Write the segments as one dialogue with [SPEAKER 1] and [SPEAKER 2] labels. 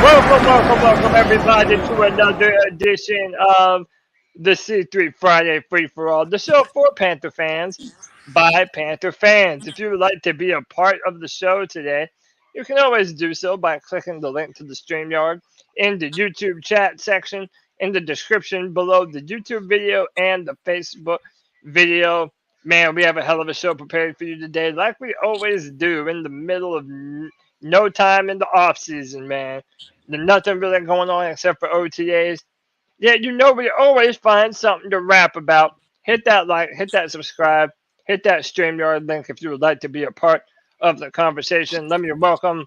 [SPEAKER 1] Welcome, everybody, to another edition of the C3 Friday Free for All, the show for Panther fans by Panther fans. If you would like to be a part of the show today, you can always do so by clicking the link to the Streamyard in the YouTube chat section in the description below the YouTube video and the Facebook video. Man, we have a hell of a show prepared for you today, like we always do in the middle of no time in the off season, man. There's nothing really going on except for OTAs. Yeah, we always find something to rap about. Hit that like, hit that subscribe, hit that StreamYard link if you would like to be a part of the conversation. Let me welcome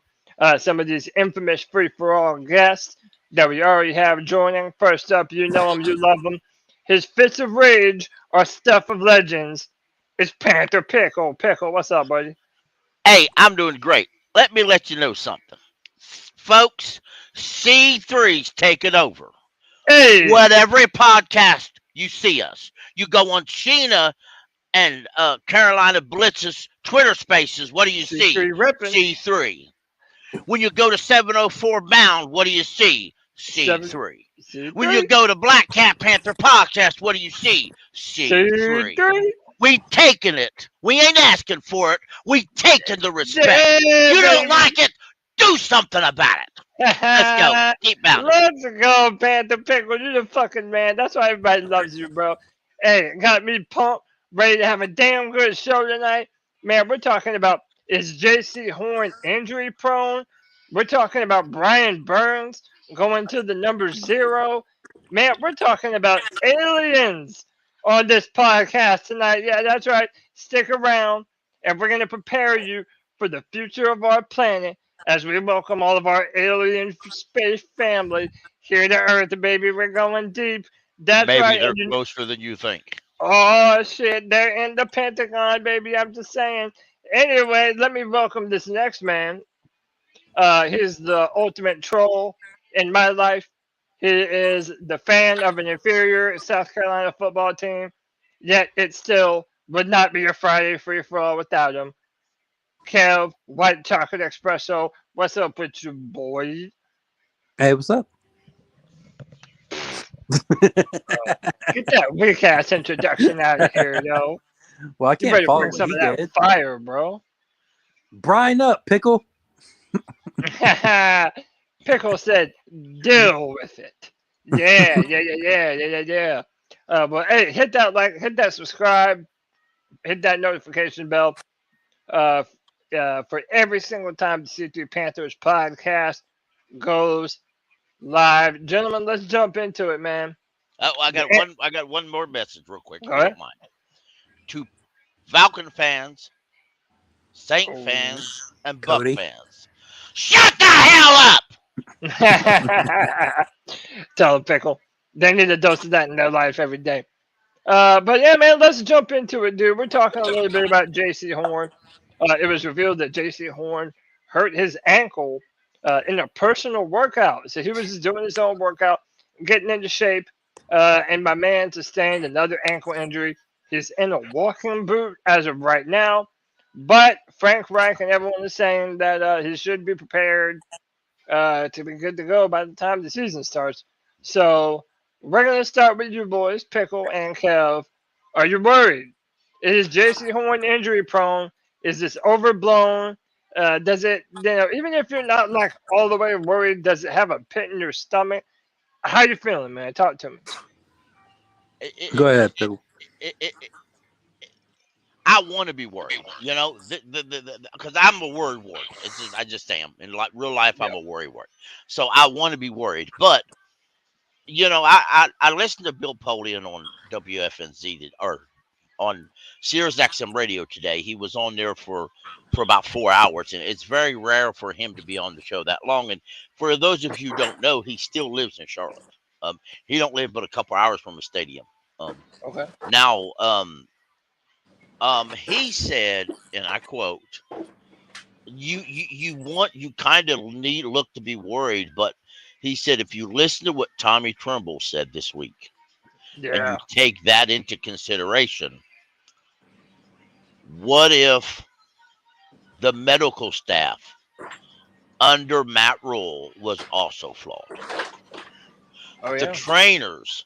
[SPEAKER 1] some of these infamous free-for-all guests that we already have joining. First up, you know him, you love him. His fits of rage are stuff of legends. It's Panther Pickle. Pickle, what's up, buddy?
[SPEAKER 2] Hey, I'm doing great. Let me let you know something. Folks, C3's taking over.
[SPEAKER 1] Hey!
[SPEAKER 2] Whatever podcast you see us, you go on Sheena and Carolina Blitz's Twitter spaces, what do you see? C3. When you go to 704 Bound, what do you see? C3. When you go to Black Cat Panther Podcast, what do you see? C3. We taking it. We ain't asking for it. We taking the respect.
[SPEAKER 1] Yeah,
[SPEAKER 2] you don't like it, do something about it. Let's go. Keep bounding.
[SPEAKER 1] Let's go, Panther Pickle. You're the fucking man. That's why everybody loves you, bro. Hey, got me pumped, ready to have a damn good show tonight. Man, we're talking about, is Jaycee Horn injury prone? We're talking about Brian Burns going to the number 0. Man, we're talking about aliens on this podcast tonight. Yeah, that's right. Stick around, and we're going to prepare you for the future of our planet as we welcome all of our alien space family here to Earth, baby. We're going deep. That's
[SPEAKER 2] Maybe
[SPEAKER 1] right.
[SPEAKER 2] They're closer than you think.
[SPEAKER 1] Oh, shit. They're in the Pentagon, baby. I'm just saying. Anyway, let me welcome this next man. He's the ultimate troll in my life. He is the fan of an inferior South Carolina football team, yet it still would not be a Friday free for all without him. Kev, White Chocolate Espresso, what's up with you, boy?
[SPEAKER 3] Hey, what's up?
[SPEAKER 1] Get that weak ass introduction out of here, yo.
[SPEAKER 3] Well, I can't follow
[SPEAKER 1] bring some of that fire, bro.
[SPEAKER 3] Brine up, Pickle.
[SPEAKER 1] Pickle said, "Deal with it." Yeah. But hey, hit that like, hit that subscribe, hit that notification bell. For every single time the C3 Panthers podcast goes live, gentlemen, let's jump into it, man.
[SPEAKER 2] Oh, I got one more message, real quick.
[SPEAKER 1] All right.
[SPEAKER 2] To Falcon fans, Saint fans, and
[SPEAKER 3] Cody.
[SPEAKER 2] Buck fans, shut the hell up!
[SPEAKER 1] Tell them, Pickle. They need a dose of that in their life every day. But yeah, man, let's jump into it, dude. We're talking a little bit about Jaycee Horn. It was revealed that Jaycee Horn hurt his ankle in a personal workout. So he was just doing his own workout, getting into shape, and my man sustained another ankle injury. He's in a walking boot as of right now, but Frank Reich and everyone is saying that he should be prepared to be good to go by the time the season starts. So we're going to start with you boys, Pickle and Kev. Are you worried? Is Jaycee Horn injury prone? Is this overblown? Does it, even if you're not like all the way worried, does it have a pit in your stomach? How you feeling, man? Talk to me.
[SPEAKER 3] Go ahead, Pickle.
[SPEAKER 2] I want to be worried, because I'm a worry wart. I just am. In real life, I'm a worry wart. So I want to be worried. But, I listened to Bill Polian on WFNZ or on Sirius XM radio today. He was on there for about 4 hours, and it's very rare for him to be on the show that long. And for those of you who don't know, he still lives in Charlotte. He don't live but a couple hours from the stadium.
[SPEAKER 1] Okay.
[SPEAKER 2] Now, he said, and I quote, you kind of look to be worried, but he said, if you listen to what Tommy Tremble said this week, and you take that into consideration, what if the medical staff under Matt Rule was also flawed.
[SPEAKER 1] Oh,
[SPEAKER 2] the trainers,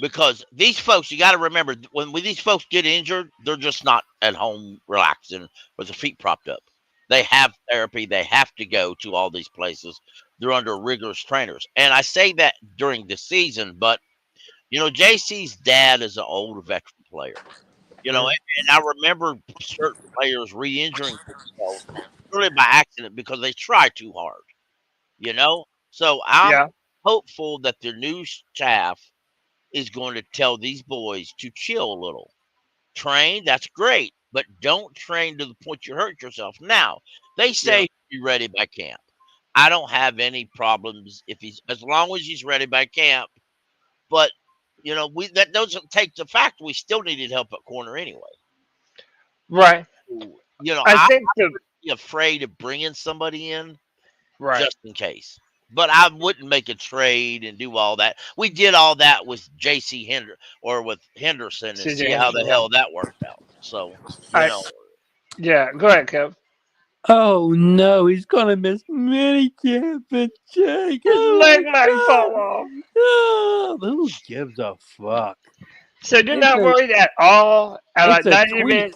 [SPEAKER 2] because these folks, you got to remember, when these folks get injured, they're just not at home relaxing with their feet propped up. They have therapy. They have to go to all these places. They're under rigorous trainers. And I say that during the season, but, JC's dad is an old veteran player. And I remember certain players re-injuring themselves really by accident because they try too hard, So I'm hopeful that the new staff is going to tell these boys to chill a little. Train, that's great, but don't train to the point you hurt yourself. Now, they say be ready by camp. I don't have any problems as long as he's ready by camp. But that doesn't take the fact we still needed help at corner anyway.
[SPEAKER 1] Right.
[SPEAKER 2] I think I would be afraid of bringing somebody in, just in case. But I wouldn't make a trade and do all that. We did all that with Jaycee with Henderson and see how the hell that worked out. So,
[SPEAKER 1] Yeah, go ahead, Kev.
[SPEAKER 3] Oh no, he's gonna miss minicamp and Jake.
[SPEAKER 1] His leg might fall off.
[SPEAKER 3] Oh, who gives a fuck?
[SPEAKER 1] So you're not worried at all? Not even.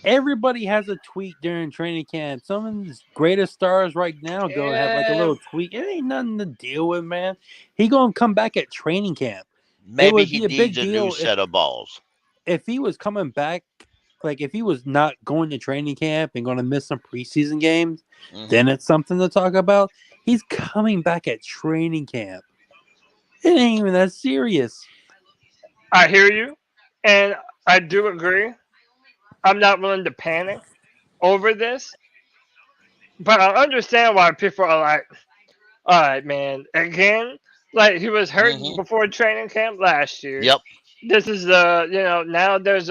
[SPEAKER 3] Everybody has a tweet during training camp. Some of the greatest stars right now go have like a little tweet. It ain't nothing to deal with, man. He gonna come back at training camp.
[SPEAKER 2] Maybe he needs a new set of balls.
[SPEAKER 3] If he was coming back, like if he was not going to training camp and going to miss some preseason games, then it's something to talk about. He's coming back at training camp. It ain't even that serious.
[SPEAKER 1] I hear you, and I do agree. I'm not willing to panic over this, but I understand why people are like, all right, man, again, like he was hurt before training camp last year.
[SPEAKER 2] Yep.
[SPEAKER 1] This is now there's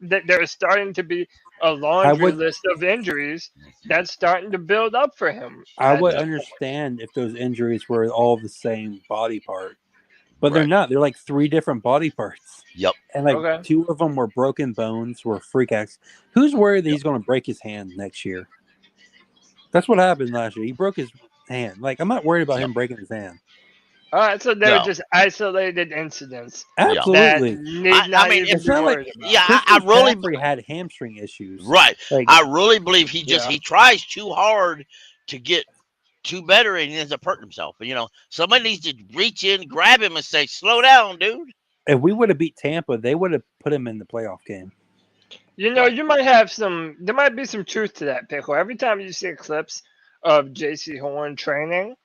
[SPEAKER 1] there's starting to be a laundry list of injuries that's starting to build up for him.
[SPEAKER 3] I would understand if those injuries were all the same body part. But they're not. They're like 3 different body parts.
[SPEAKER 2] Yep.
[SPEAKER 3] And like 2 of them were broken bones, were freak acts. Who's worried that he's going to break his hand next year? That's what happened last year. He broke his hand. Like, I'm not worried about him breaking his hand.
[SPEAKER 1] All right, so they're just isolated incidents.
[SPEAKER 3] Absolutely.
[SPEAKER 2] I mean, it's not like I really
[SPEAKER 3] had hamstring issues.
[SPEAKER 2] Right. Like, I really believe he tries too hard to get too better and he ends up hurting himself. Somebody needs to reach in, grab him, and say, "Slow down, dude."
[SPEAKER 3] If we would have beat Tampa, they would have put him in the playoff game.
[SPEAKER 1] You might have there might be some truth to that, Pickle. Every time you see clips of Jaycee Horn training,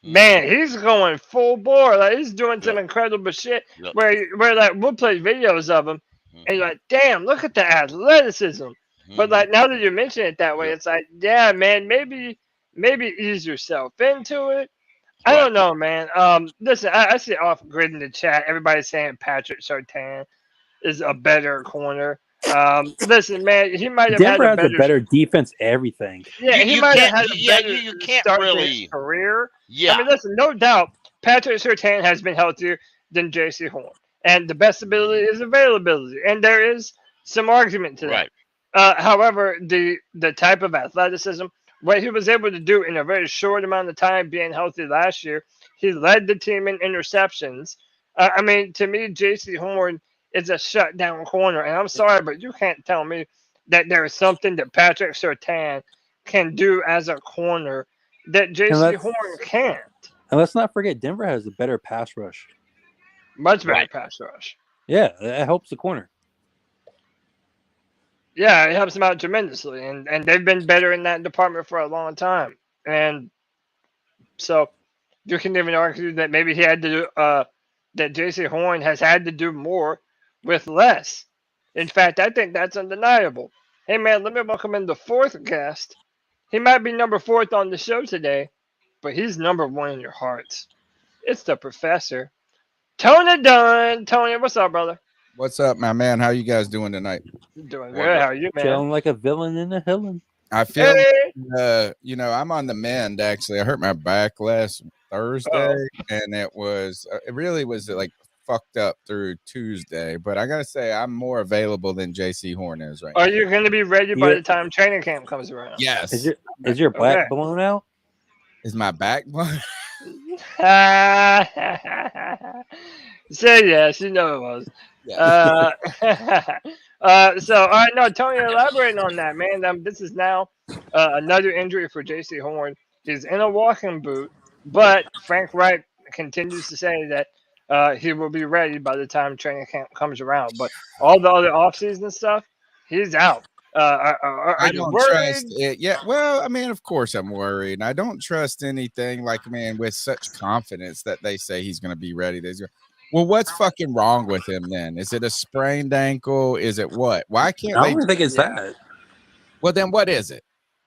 [SPEAKER 1] man, he's going full bore. Like he's doing some incredible shit. Where like we'll play videos of him, and you're like, damn, look at the athleticism. But like now that you mention it that way, it's like, yeah, man, maybe ease yourself into it. I don't know, man. Listen, I see off grid in the chat. Everybody's saying Patrick Surtain is a better corner. Listen, man, he might have
[SPEAKER 3] Denver
[SPEAKER 1] had
[SPEAKER 3] has a better defense. Everything.
[SPEAKER 1] Yeah, he might have had a better start to his career. Yeah, I mean, listen, no doubt, Patrick Surtain has been healthier than Jaycee Horn, and the best ability is availability, and there is some argument to that. However, the type of athleticism, what he was able to do in a very short amount of time being healthy last year, he led the team in interceptions. I mean, to me, Jaycee Horn is a shutdown corner. And I'm sorry, but you can't tell me that there is something that Patrick Surtain can do as a corner that Jaycee Horn can't.
[SPEAKER 3] And let's not forget, Denver has a better pass rush.
[SPEAKER 1] Much better pass rush.
[SPEAKER 3] Yeah, that helps the corner.
[SPEAKER 1] Yeah, it helps them out tremendously, and they've been better in that department for a long time. And so you can even argue that maybe he had to do, that Jaycee Horn has had to do more with less. In fact, I think that's undeniable. Hey, man, let me welcome in the 4th guest. He might be number 4th on the show today, but he's number 1 in your hearts. It's the professor, Tony Dunn. Tony, what's up, brother?
[SPEAKER 4] What's up, my man? How you guys doing tonight?
[SPEAKER 1] Doing good. How are you, man?
[SPEAKER 3] Feeling like a villain in a villain.
[SPEAKER 4] I feel, I'm on the mend, actually. I hurt my back last Thursday, and it really was like fucked up through Tuesday, but I gotta say I'm more available than Jaycee Horn is right
[SPEAKER 1] Are
[SPEAKER 4] now.
[SPEAKER 1] you going to be ready by the time training camp comes around?
[SPEAKER 4] Yes.
[SPEAKER 3] Is your back blown out?
[SPEAKER 4] Is my back blown?
[SPEAKER 1] Say yes, you know it was.
[SPEAKER 4] Yes.
[SPEAKER 1] So, all right, no, Tony, elaborating on that, man. This is now another injury for Jaycee Horn. He's in a walking boot, but Frank Wright continues to say that he will be ready by the time training camp comes around. But all the other offseason stuff, he's out. Are you worried?
[SPEAKER 4] Trust it. Yeah. Well, I mean, of course I'm worried. I don't trust anything like, man, with such confidence that they say he's going to be ready. Well, what's fucking wrong with him then? Is it a sprained ankle? Is it what? Why can't
[SPEAKER 3] I don't think it's that.
[SPEAKER 4] Well, then what is it?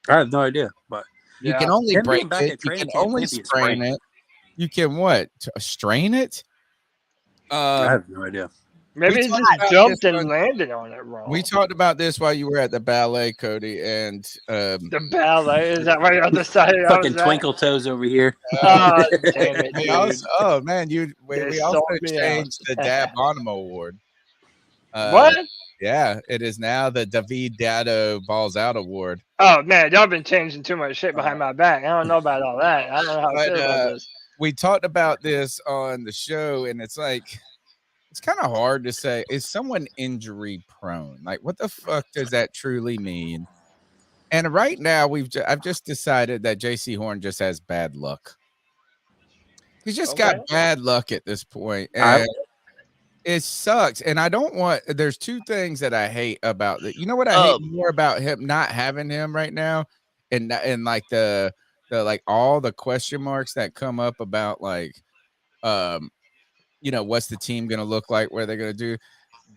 [SPEAKER 3] I have no idea. But
[SPEAKER 4] you can only break it. You can only sprain it. You can what? Strain it?
[SPEAKER 3] I have no idea.
[SPEAKER 1] Maybe he just jumped and landed on it wrong.
[SPEAKER 4] We talked about this while you were at the ballet, Cody, and
[SPEAKER 1] the ballet, is that right on the side?
[SPEAKER 3] Fucking twinkle toes over here.
[SPEAKER 1] Oh, damn it,
[SPEAKER 4] we also changed the Dab Bonham Award.
[SPEAKER 1] What?
[SPEAKER 4] Yeah, it is now the David Dado Balls Out Award.
[SPEAKER 1] Oh man, y'all been changing too much shit behind my back. I don't know about all that. I don't know how I feel about this.
[SPEAKER 4] We talked about this on the show, and it's like, it's kind of hard to say, is someone injury prone? Like, what the fuck does that truly mean? And right now, I've just decided that Jaycee Horn just has bad luck. He's just got bad luck at this point, and it sucks. And I don't want. There's two things that I hate about it. You know what I hate more about him not having him right now, and like the like all the question marks that come up about like what's the team going to look like? What are they going to do?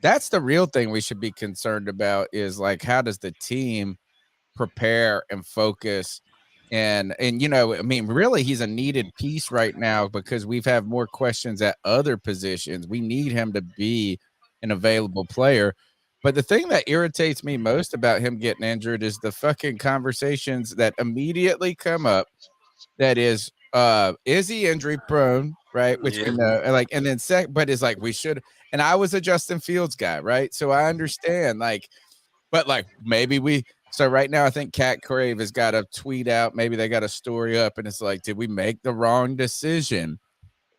[SPEAKER 4] That's the real thing we should be concerned about is like, how does the team prepare and focus? And I mean, really, he's a needed piece right now because we've had more questions at other positions. We need him to be an available player. But the thing that irritates me most about him getting injured is the fucking conversations that immediately come up. That is he injury prone? Right, which and then but it's like we should. And I was a Justin Fields guy, right? So I understand, but maybe so right now I think Cat Crave has got a tweet out. Maybe they got a story up, and it's like, did we make the wrong decision?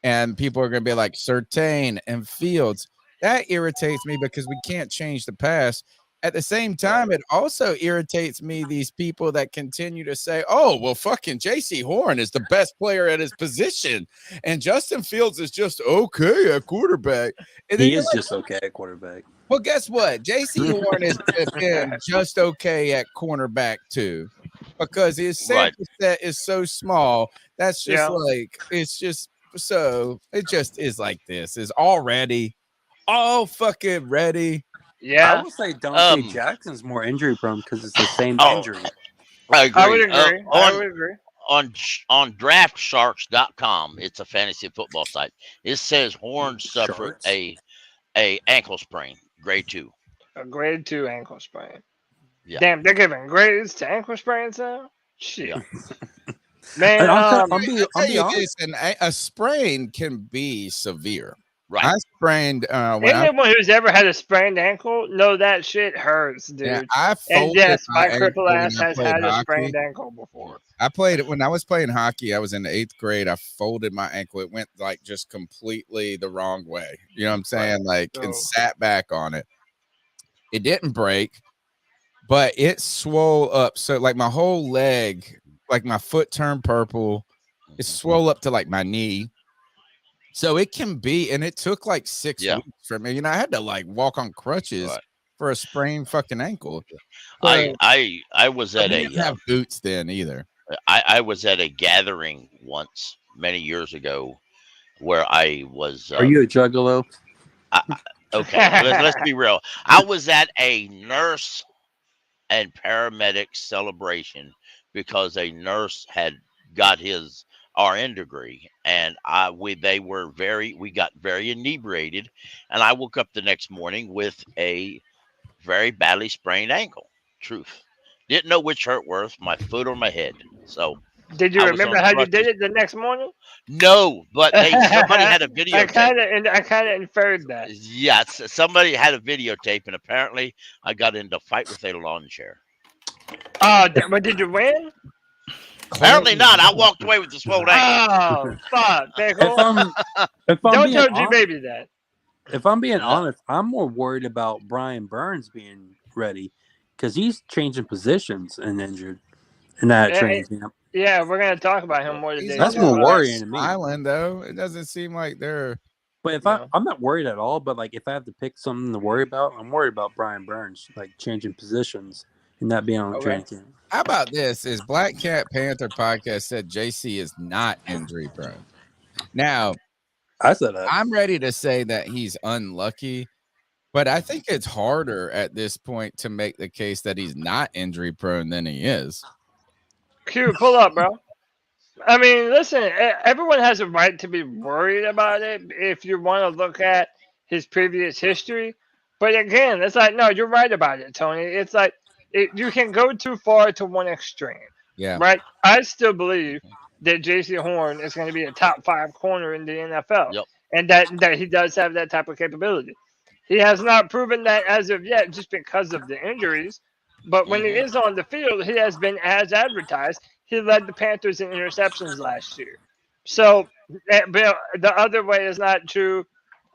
[SPEAKER 4] And people are going to be like Surtain and Fields. That irritates me because we can't change the past. At the same time, it also irritates me, these people that continue to say, oh, well, fucking Jaycee Horn is the best player at his position, and Justin Fields is just okay at quarterback. And
[SPEAKER 3] he is just okay at quarterback.
[SPEAKER 4] Well, guess what? Jaycee Horn has been just okay at cornerback, too, because his sample set is so small. That's just it's just so it just is like this, is already all fucking ready.
[SPEAKER 1] Yeah,
[SPEAKER 3] I would say Dante Jackson's more injury prone because it's the same injury.
[SPEAKER 2] I agree.
[SPEAKER 1] I would agree. I would agree.
[SPEAKER 2] On DraftSharks.com, it's a fantasy football site. It says Horn suffered a ankle sprain, grade 2.
[SPEAKER 1] A grade 2 ankle sprain.
[SPEAKER 2] Yeah.
[SPEAKER 1] Damn, they're giving grades to ankle sprains now. Shit.
[SPEAKER 2] Yeah.
[SPEAKER 1] Man,
[SPEAKER 4] I'll be honest. A sprain can be severe.
[SPEAKER 2] Right.
[SPEAKER 4] I sprained.
[SPEAKER 1] Anyone who's ever had a sprained ankle know that shit hurts, dude.
[SPEAKER 4] Yeah,
[SPEAKER 1] and yes, my cripple ass has had a sprained ankle before.
[SPEAKER 4] I played it when I was playing hockey. I was in the 8th grade. I folded my ankle. It went like just completely the wrong way. You know what I'm saying? And sat back on it. It didn't break, but it swole up. So like my whole leg, like my foot turned purple. It swole up to like my knee. So it can be, and it took like 6 weeks for me. I had to like walk on crutches for a sprained fucking ankle.
[SPEAKER 2] I was at
[SPEAKER 4] didn't have boots then either.
[SPEAKER 2] I was at a gathering once many years ago where I was.
[SPEAKER 3] Are you a juggalo?
[SPEAKER 2] Okay, let's be real. I was at a nurse and paramedic celebration because a nurse had got his RN degree, and we got very inebriated, and I woke up the next morning with a very badly sprained ankle. Truth, didn't know which hurt worse, my foot or my head. So
[SPEAKER 1] Did you remember how you did it the next morning?
[SPEAKER 2] No, but somebody had a videotape.
[SPEAKER 1] I kind of inferred that.
[SPEAKER 2] Yes, somebody had a videotape, and apparently I got into a fight with a lawn chair.
[SPEAKER 1] Oh, but did you win?
[SPEAKER 2] Apparently not. I walked away with the swole ankle.
[SPEAKER 1] Oh, fuck. Don't tell G-Baby that.
[SPEAKER 3] If I'm being honest, I'm more worried about Brian Burns being ready because he's changing positions and injured in that training camp.
[SPEAKER 1] Yeah, we're going to talk about him more today.
[SPEAKER 3] That's more worrying to me.
[SPEAKER 4] Island, though. It doesn't seem like they're...
[SPEAKER 3] But if I'm not worried at all, but like if I have to pick something to worry about, I'm worried about Brian Burns, like changing positions and not being on the training camp.
[SPEAKER 4] How about this? Is Black Cat Panther Podcast said JC is not injury prone. Now,
[SPEAKER 3] I said that.
[SPEAKER 4] I'm ready to say that he's unlucky, but I think it's harder at this point to make the case that he's not injury prone than he is.
[SPEAKER 1] Q, pull up, bro. I mean, listen, everyone has a right to be worried about it if you want to look at his previous history. But again, it's like, no, you're right about it, Tony. It's like you can go too far to one extreme.
[SPEAKER 4] Yeah.
[SPEAKER 1] Right? I still believe that Jaycee Horn is going to be a top 5 corner in the NFL.
[SPEAKER 2] Yep.
[SPEAKER 1] And that he does have that type of capability. He has not proven that as of yet just because of the injuries. But when he is on the field, he has been as advertised. He led the Panthers in interceptions last year. So the other way is not true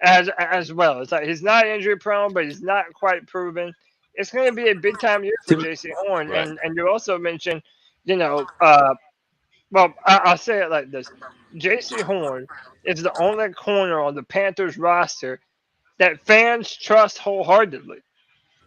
[SPEAKER 1] as well. It's like he's not injury prone, but he's not quite proven. It's going to be a big time year for Jaycee Horn. Right. And you also mentioned, I'll say it like this. Jaycee Horn is the only corner on the Panthers roster that fans trust wholeheartedly.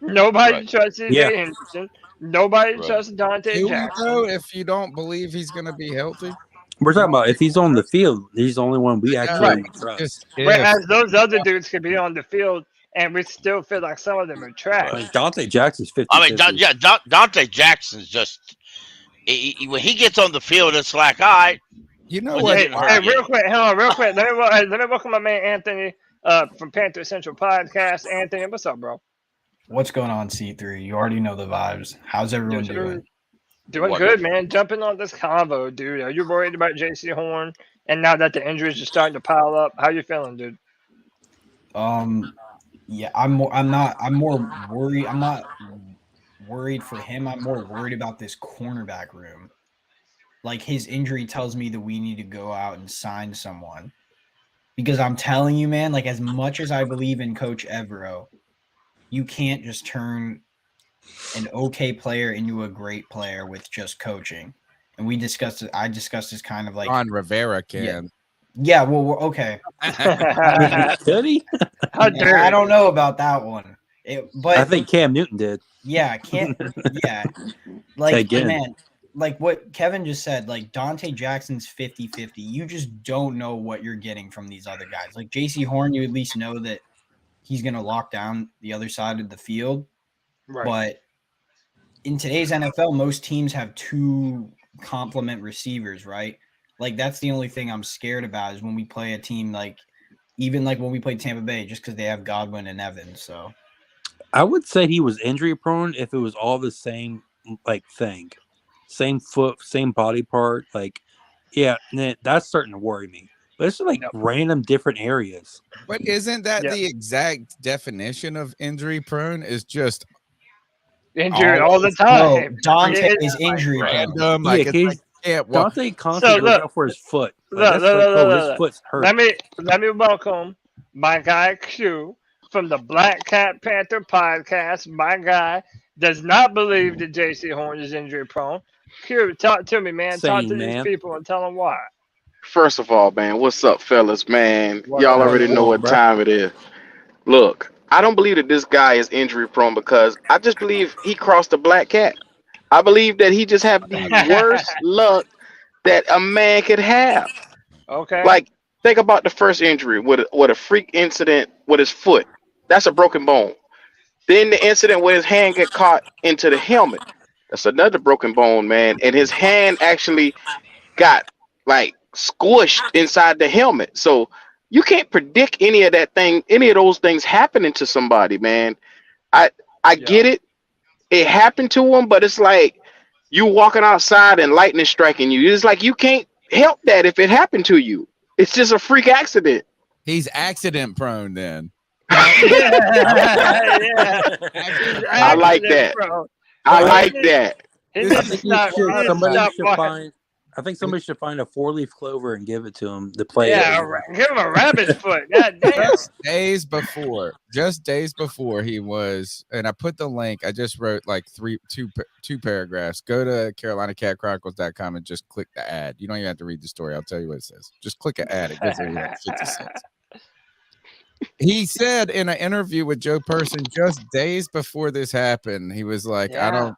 [SPEAKER 1] Nobody trusts C.J. Henderson. Nobody trusts Dante Jackson.
[SPEAKER 4] If you don't believe he's going to be healthy?
[SPEAKER 3] We're talking about if he's on the field, he's the only one we actually trust.
[SPEAKER 1] Whereas those other dudes could be on the field, and we still feel like some of them are trash.
[SPEAKER 3] Like Dante Jackson's 50.
[SPEAKER 2] I mean, Dante Jackson's just when he gets on the field, it's like, all right.
[SPEAKER 4] You know what?
[SPEAKER 1] Hey, real quick. Let me welcome my man Anthony from Panther Central Podcast. Anthony, what's up, bro?
[SPEAKER 5] What's going on, C3? You already know the vibes. How's everyone doing?
[SPEAKER 1] Doing good, man. Jumping on this convo, dude. Are you worried about Jaycee Horn? And now that the injuries are starting to pile up, how you feeling, dude?
[SPEAKER 5] Yeah, I'm more worried. I'm not worried for him. I'm more worried about this cornerback room. Like, his injury tells me that we need to go out and sign someone. Because I'm telling you, man, like, as much as I believe in Coach Evero, you can't just turn an okay player into a great player with just coaching. And we discussed it. I discussed this kind of like
[SPEAKER 4] Ron Rivera can.
[SPEAKER 5] Yeah, well, okay.
[SPEAKER 3] Did he?
[SPEAKER 5] I don't know about that one. But
[SPEAKER 3] I think Cam Newton did.
[SPEAKER 5] Yeah, like, man, like what Kevin just said, like Dante Jackson's 50-50. You just don't know what you're getting from these other guys. Like Jaycee Horn, you at least know that he's going to lock down the other side of the field. Right. But in today's NFL, most teams have 2 complement receivers, right? Like, that's the only thing I'm scared about is when we play a team even when we play Tampa Bay, just because they have Godwin and Evans. So
[SPEAKER 3] I would say he was injury prone if it was all the same thing. Same foot, same body part. That's starting to worry me. But it's random different areas.
[SPEAKER 4] But isn't that the exact definition of injury prone? Is just
[SPEAKER 1] injured all the time.
[SPEAKER 5] No, Dante is injury prone.
[SPEAKER 3] Dante constantly goes out for his foot. His foot's hurt.
[SPEAKER 1] Let me welcome my guy Q from the Black Cat Panther Podcast. My guy does not believe that Jaycee Horn is injury prone. Q, talk to me, man. Talk to these people and tell them why.
[SPEAKER 6] First of all, man, what's up, fellas, man? Y'all already know what time it is. Look, I don't believe that this guy is injury prone because I just believe he crossed the black cat. I believe that he just had the worst luck that a man could have.
[SPEAKER 1] Okay.
[SPEAKER 6] Like, think about the first injury with a freak incident with his foot. That's a broken bone. Then the incident where his hand get caught into the helmet. That's another broken bone, man. And his hand actually got squished inside the helmet. So you can't predict any of those things happening to somebody, man. I get it. It happened to him, but it's like You walking outside and lightning striking you. It's like you can't help that if it happened to you. It's just a freak accident.
[SPEAKER 4] He's accident prone then.
[SPEAKER 1] Yeah.
[SPEAKER 6] I like that. I like that.
[SPEAKER 3] I think somebody should find a 4-leaf clover and give it to him to play.
[SPEAKER 1] Yeah, give him a rabbit's foot. God damn.
[SPEAKER 4] Just days before he was, and I put the link. I just wrote like two paragraphs. Go to CarolinaCatChronicles.com and just click the ad. You don't even have to read the story. I'll tell you what it says. Just click an ad. It gives you like 50 cents. He said in an interview with Joe Person just days before this happened, he was like, I don't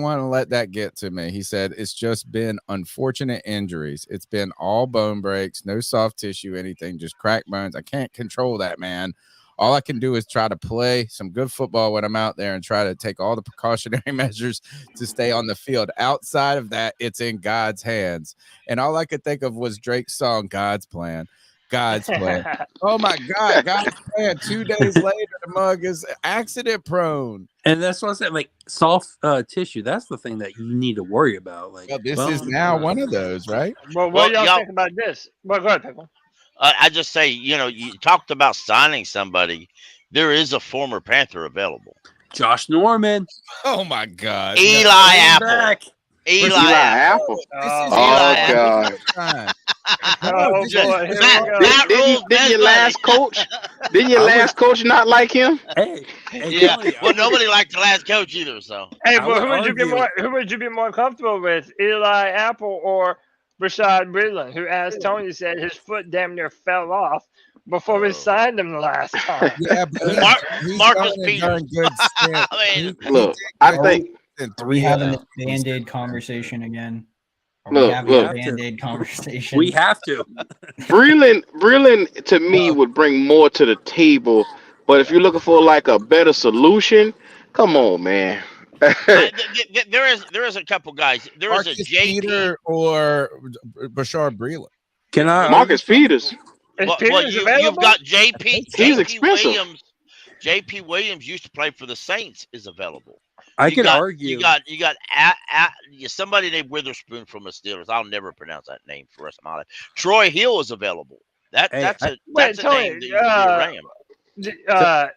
[SPEAKER 4] want to let that get to me. He said, it's just been unfortunate injuries. It's been all bone breaks, no soft tissue, anything, just cracked bones. I can't control that, man. All I can do is try to play some good football when I'm out there and try to take all the precautionary measures to stay on the field. Outside of that, it's in God's hands. And all I could think of was Drake's song, God's Plan. God's plan. Oh my God, God's plan. 2 days later, the mug is accident prone.
[SPEAKER 3] And that's what I said, like soft tissue. That's the thing that you need to worry about. Like,
[SPEAKER 4] this is now one of those, right?
[SPEAKER 1] Well, what do y'all think about this? Well, go ahead, Pickle.
[SPEAKER 2] I just say, you talked about signing somebody. There is a former Panther available.
[SPEAKER 3] Josh Norman.
[SPEAKER 4] Oh my God.
[SPEAKER 2] Eli Apple. Eli Apple.
[SPEAKER 6] God.
[SPEAKER 1] Oh, boy.
[SPEAKER 6] Didn't your last coach not like him?
[SPEAKER 3] Hey,
[SPEAKER 2] yeah. Well, nobody liked the last coach either. So,
[SPEAKER 1] hey, well, who would you be more comfortable with, Eli Apple or Rashad Breeland, who, as Tony said, his foot damn near fell off before we signed him the last time?
[SPEAKER 4] Yeah, but
[SPEAKER 2] Marcus Peters.
[SPEAKER 6] Look, I think.
[SPEAKER 5] Are we having this Band-Aid conversation again?
[SPEAKER 6] Look.
[SPEAKER 5] Band-Aid conversation.
[SPEAKER 3] We have to.
[SPEAKER 6] Breeland to me would bring more to the table, but if you're looking for like a better solution, come on, man.
[SPEAKER 2] There is a couple guys. There is a
[SPEAKER 4] Peter or Bashard Breeland.
[SPEAKER 3] Can I?
[SPEAKER 6] Marcus Peters.
[SPEAKER 2] You've got JP.
[SPEAKER 6] He's expensive.
[SPEAKER 2] JP Williams used to play for the Saints. Is available.
[SPEAKER 3] I could argue.
[SPEAKER 2] You got somebody named Witherspoon from the Steelers. I'll never pronounce that name for the rest of my life. Troy Hill is available. That's a name that you can be around.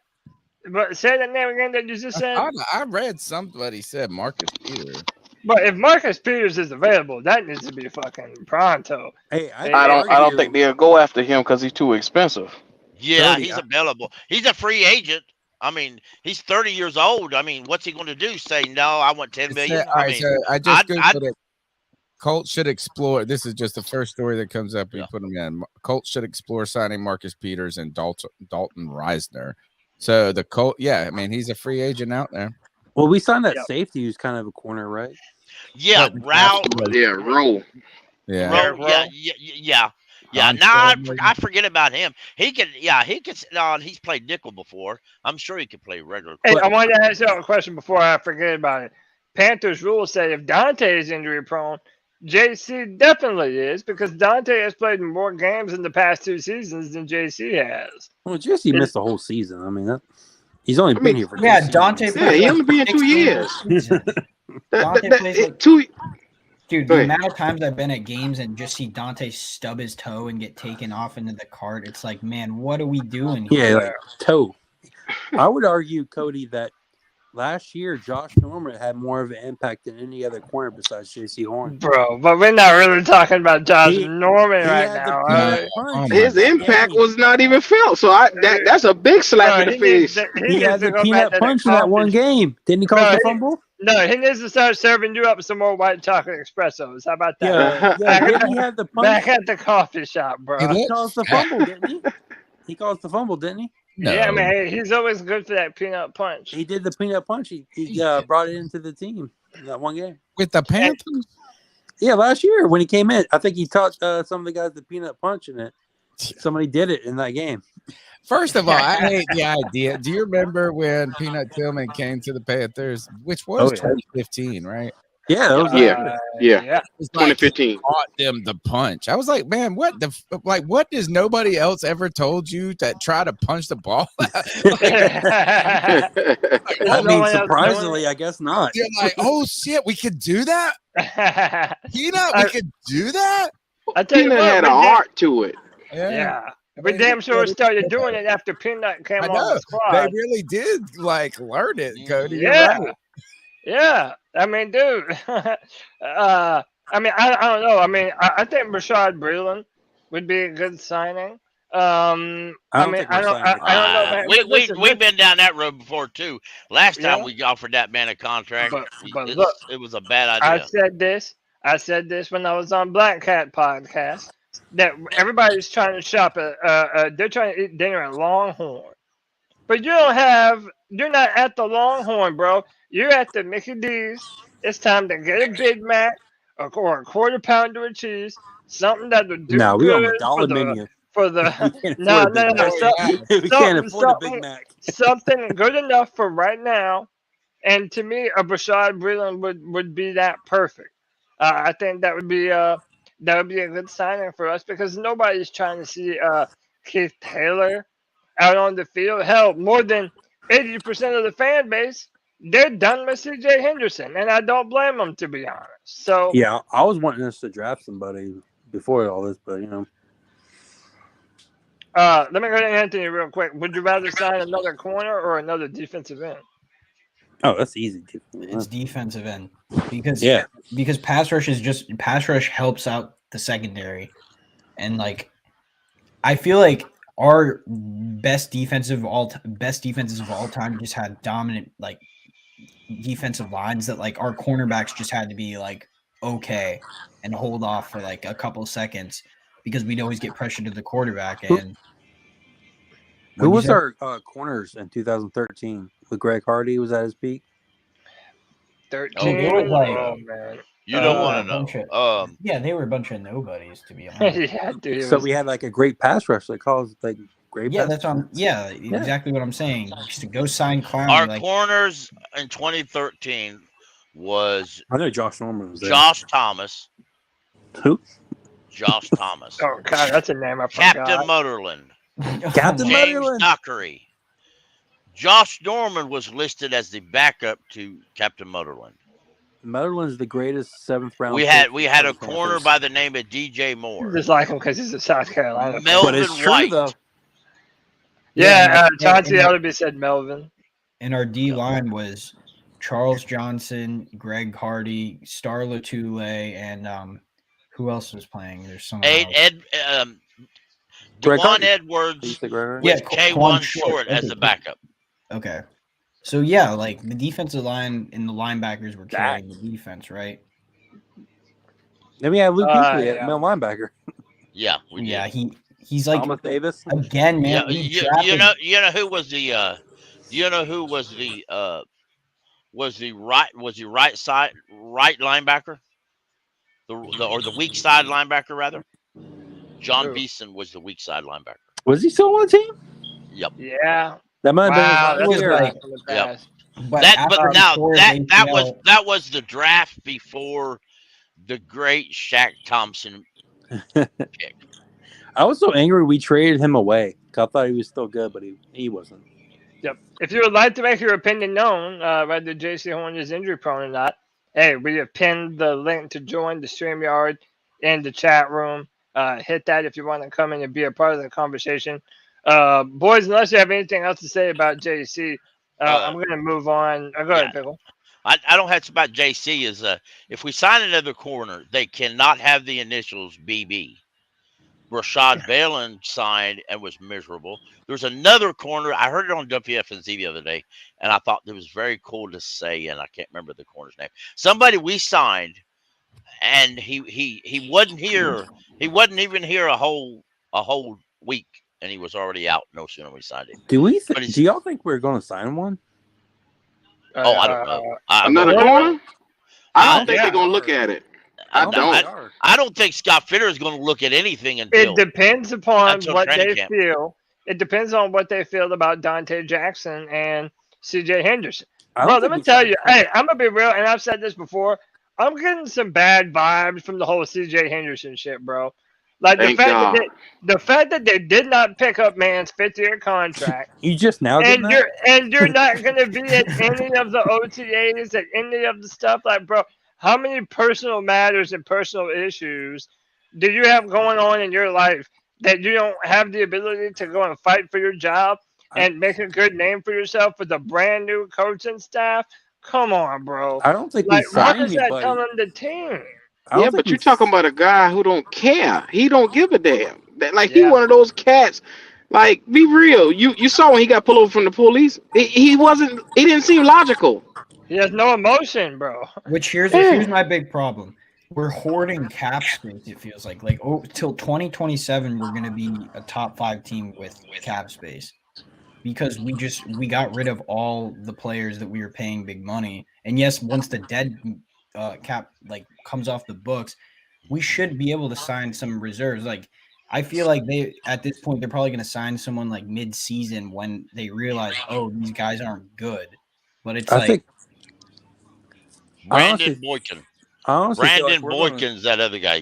[SPEAKER 1] But say that name again that you just said.
[SPEAKER 4] I read somebody said Marcus Peters.
[SPEAKER 1] But if Marcus Peters is available, that needs to be fucking pronto.
[SPEAKER 3] Hey,
[SPEAKER 6] I don't think they'll go after him because he's too expensive.
[SPEAKER 2] Yeah, he's available. He's a free agent. I mean, he's 30 years old. I mean, what's he going to do? Say, no, I want $10 million?
[SPEAKER 4] I just Googled it. Colts should explore. This is just the first story that comes up. We put them in. Colts should explore signing Marcus Peters and Dalton Reisner. So the Colt, I mean, he's a free agent out there.
[SPEAKER 3] Well, we signed that safety who's kind of a corner, right?
[SPEAKER 2] Yeah,
[SPEAKER 6] Rowe.
[SPEAKER 2] Yeah. Now I forget about him. He can sit on. He's played nickel before. I'm sure he can play regular.
[SPEAKER 1] Hey, I wanted to ask you a question before I forget about it. Panthers rules say if Dante is injury prone, JC definitely is, because Dante has played more games in the past 2 seasons than JC has.
[SPEAKER 3] Well, JC missed the whole season. I mean, he's only been here for 2
[SPEAKER 5] seasons. Dante.
[SPEAKER 6] Yeah, he only been 2 years.
[SPEAKER 5] Dante plays like 2. Dude, the amount of times I've been at games and just see Dante stub his toe and get taken off into the cart, it's like, man, what are we doing here?
[SPEAKER 3] Yeah, like toe. I would argue, Cody, that last year Josh Norman had more of an impact than any other corner besides Jaycee Horn.
[SPEAKER 1] Bro, but we're not really talking about Josh Norman right now.
[SPEAKER 6] His impact was not even felt, so that's a big slap in the face.
[SPEAKER 3] He had the peanut punch in that one game. Didn't he cause the fumble?
[SPEAKER 1] No, he needs to start serving you up some more white chocolate espressos. How about that?
[SPEAKER 3] Didn't he have the punch?
[SPEAKER 1] Back at the coffee shop, bro.
[SPEAKER 3] He caused the fumble, didn't he? He caused the fumble, didn't he?
[SPEAKER 6] No.
[SPEAKER 1] Yeah, man, he's always good for that peanut punch.
[SPEAKER 3] He did the peanut punch. He brought it into the team in that one game.
[SPEAKER 4] With the Panthers?
[SPEAKER 3] Yeah, last year when he came in. I think he taught some of the guys the peanut punch in it. Somebody did it in that game.
[SPEAKER 4] First of all, I hate the idea. Do you remember when Peanut Tillman came to the Panthers, which was 2015, right?
[SPEAKER 3] Yeah,
[SPEAKER 6] yeah.
[SPEAKER 4] It's like
[SPEAKER 6] 2015.
[SPEAKER 4] taught them the punch. I was like, man, what does nobody else ever told you that try to punch the ball?
[SPEAKER 3] I mean, surprisingly, I guess not.
[SPEAKER 4] You're like, oh shit, we could do that. We could do that.
[SPEAKER 1] I tell you what,
[SPEAKER 6] had an art to it.
[SPEAKER 1] Yeah. We damn sure started doing it after Peanut came on the squad.
[SPEAKER 4] They really did learn it, Cody.
[SPEAKER 1] Yeah. Yeah. I mean, dude. I don't know. I mean, I think Rashad Breeland would be a good signing. I don't know.
[SPEAKER 2] We've been down that road before too. Last time we offered that man a contract,
[SPEAKER 1] but look,
[SPEAKER 2] it was a bad idea.
[SPEAKER 1] I said this when I was on Black Cat Podcast that everybody's trying to shop at. They're trying to eat dinner at Longhorn, but you're not at the Longhorn, bro. You're at the Mickey D's. It's time to get a Big Mac or a quarter pounder of cheese, something that would do
[SPEAKER 3] we on
[SPEAKER 1] good
[SPEAKER 3] the dollar menu.
[SPEAKER 1] For the
[SPEAKER 3] we can't afford a Big Mac.
[SPEAKER 1] Something good enough for right now, and to me, a Rashad Breeland would be that perfect. I think that would be a good signing for us because nobody's trying to see Keith Taylor out on the field. Hell, more than 80% of the fan base, they're done with C.J. Henderson, and I don't blame them, to be honest. So
[SPEAKER 3] yeah, I was wanting us to draft somebody before all this, but
[SPEAKER 1] let me go to Anthony real quick. Would you rather sign another corner or another defensive end?
[SPEAKER 3] Oh, that's easy.
[SPEAKER 5] It's defensive end because pass rush helps out the secondary, and I feel like our best defensive of all time just had dominant defensive lines that our cornerbacks just had to be okay and hold off for a couple seconds because we'd always get pressure to the quarterback. And
[SPEAKER 3] who was our corners in 2013? With Greg Hardy was at his peak.
[SPEAKER 1] 13.
[SPEAKER 2] Man. You don't want to know.
[SPEAKER 5] They were a bunch of nobodies, to be honest.
[SPEAKER 1] Yeah, dude.
[SPEAKER 3] So we had a great pass rush. They call it great.
[SPEAKER 5] Yeah, that's on. Yeah, exactly what I'm saying. Just to go sign Clown.
[SPEAKER 2] Our corners in 2013 was.
[SPEAKER 3] I know Josh Norman was there.
[SPEAKER 2] Josh Thomas.
[SPEAKER 3] Who?
[SPEAKER 2] Josh Thomas.
[SPEAKER 1] Oh God, that's a name I forgot.
[SPEAKER 2] Captain Mutterland.
[SPEAKER 3] Captain
[SPEAKER 2] James
[SPEAKER 3] Mutterland.
[SPEAKER 2] Dockery. Josh Norman was listed as the backup to Captain Mutterland.
[SPEAKER 3] Mutterland's the greatest 7th round.
[SPEAKER 2] We had a corner by the name of DJ Moore.
[SPEAKER 1] Just like him because he's in South Carolina.
[SPEAKER 2] Melvin
[SPEAKER 3] but it's true,
[SPEAKER 2] White.
[SPEAKER 3] though.
[SPEAKER 1] Chauncey Ellerby said Melvin.
[SPEAKER 5] And our D line was Charles Johnson, Greg Hardy, Star Latule, and who else was playing? There's someone else.
[SPEAKER 2] Dwan Edwards with K1 Short as the backup.
[SPEAKER 5] Okay. So, the defensive line and the linebackers were carrying the defense, right?
[SPEAKER 3] Then we have Luke Kuechly at middle linebacker.
[SPEAKER 2] Yeah, we did.
[SPEAKER 5] Yeah, he's like
[SPEAKER 3] Thomas Davis
[SPEAKER 5] again, man.
[SPEAKER 2] Yeah, you know who was the right linebacker, the weak side linebacker rather. John Beeson was the weak side linebacker.
[SPEAKER 3] Was he still on the team?
[SPEAKER 2] Yep.
[SPEAKER 1] Yeah.
[SPEAKER 3] That might have been his
[SPEAKER 2] Yep. That was the draft before the great Shaq Thompson pick.
[SPEAKER 3] I was so angry we traded him away. I thought he was still good, but he wasn't.
[SPEAKER 1] Yep. If you would like to make your opinion known, whether Jaycee Horn is injury prone or not, hey, we have pinned the link to join the Streamyard in the chat room. Hit that if you want to come in and be a part of the conversation. Boys, unless you have anything else to say about JC, I'm going to move on. Go ahead, Pickle.
[SPEAKER 2] I don't have to about JC is if we sign another corner, they cannot have the initials BB. Rashad Bailyn signed and was miserable. There's another corner. I heard it on WFNZ the other day, and I thought it was very cool to say, and I can't remember the corner's name. Somebody we signed, and he wasn't here. He wasn't even here a whole week, and he was already out no sooner we signed him.
[SPEAKER 3] Do y'all think we're going to sign one?
[SPEAKER 2] I don't know.
[SPEAKER 6] Another corner? I don't think they're going to look at it.
[SPEAKER 2] I don't think Scott Fitter is going to look at anything until.
[SPEAKER 1] It depends upon what they
[SPEAKER 2] camp.
[SPEAKER 1] feel. It depends on what they feel about Dante Jackson and C.J. Henderson. Bro, let me tell you. Hey, I'm gonna be real, and I've said this before. I'm getting some bad vibes from the whole CJ Henderson shit, bro. Like the fact that they did not pick up man's 5th-year contract.
[SPEAKER 3] You just now getting that?
[SPEAKER 1] You're not gonna be at any of the OTAs, at any of the stuff. Like, bro, how many personal matters and personal issues do you have going on in your life that you don't have the ability to go and fight for your job and make a good name for yourself with a brand new coaching staff? Come on, bro.
[SPEAKER 3] I don't think
[SPEAKER 1] like,
[SPEAKER 3] we signed
[SPEAKER 1] what is that
[SPEAKER 3] anybody.
[SPEAKER 1] telling the team?
[SPEAKER 6] Yeah, but you're talking about a guy who don't care. He don't give a damn. He one of those cats. Like, be real. You saw when he got pulled over from the police. He didn't seem logical.
[SPEAKER 1] He has no emotion, bro.
[SPEAKER 5] Which here's my big problem. We're hoarding cap space. It feels like till 2027 we're gonna be a top 5 team with cap space because we got rid of all the players that we were paying big money. And yes, once the dead cap comes off the books, we should be able to sign some reserves. Like, I feel like at this point they're probably going to sign someone like mid-season when they realize, oh, these guys aren't good. But it's
[SPEAKER 2] Brandon Boykin.
[SPEAKER 3] Brandon
[SPEAKER 2] Boykin's that other guy,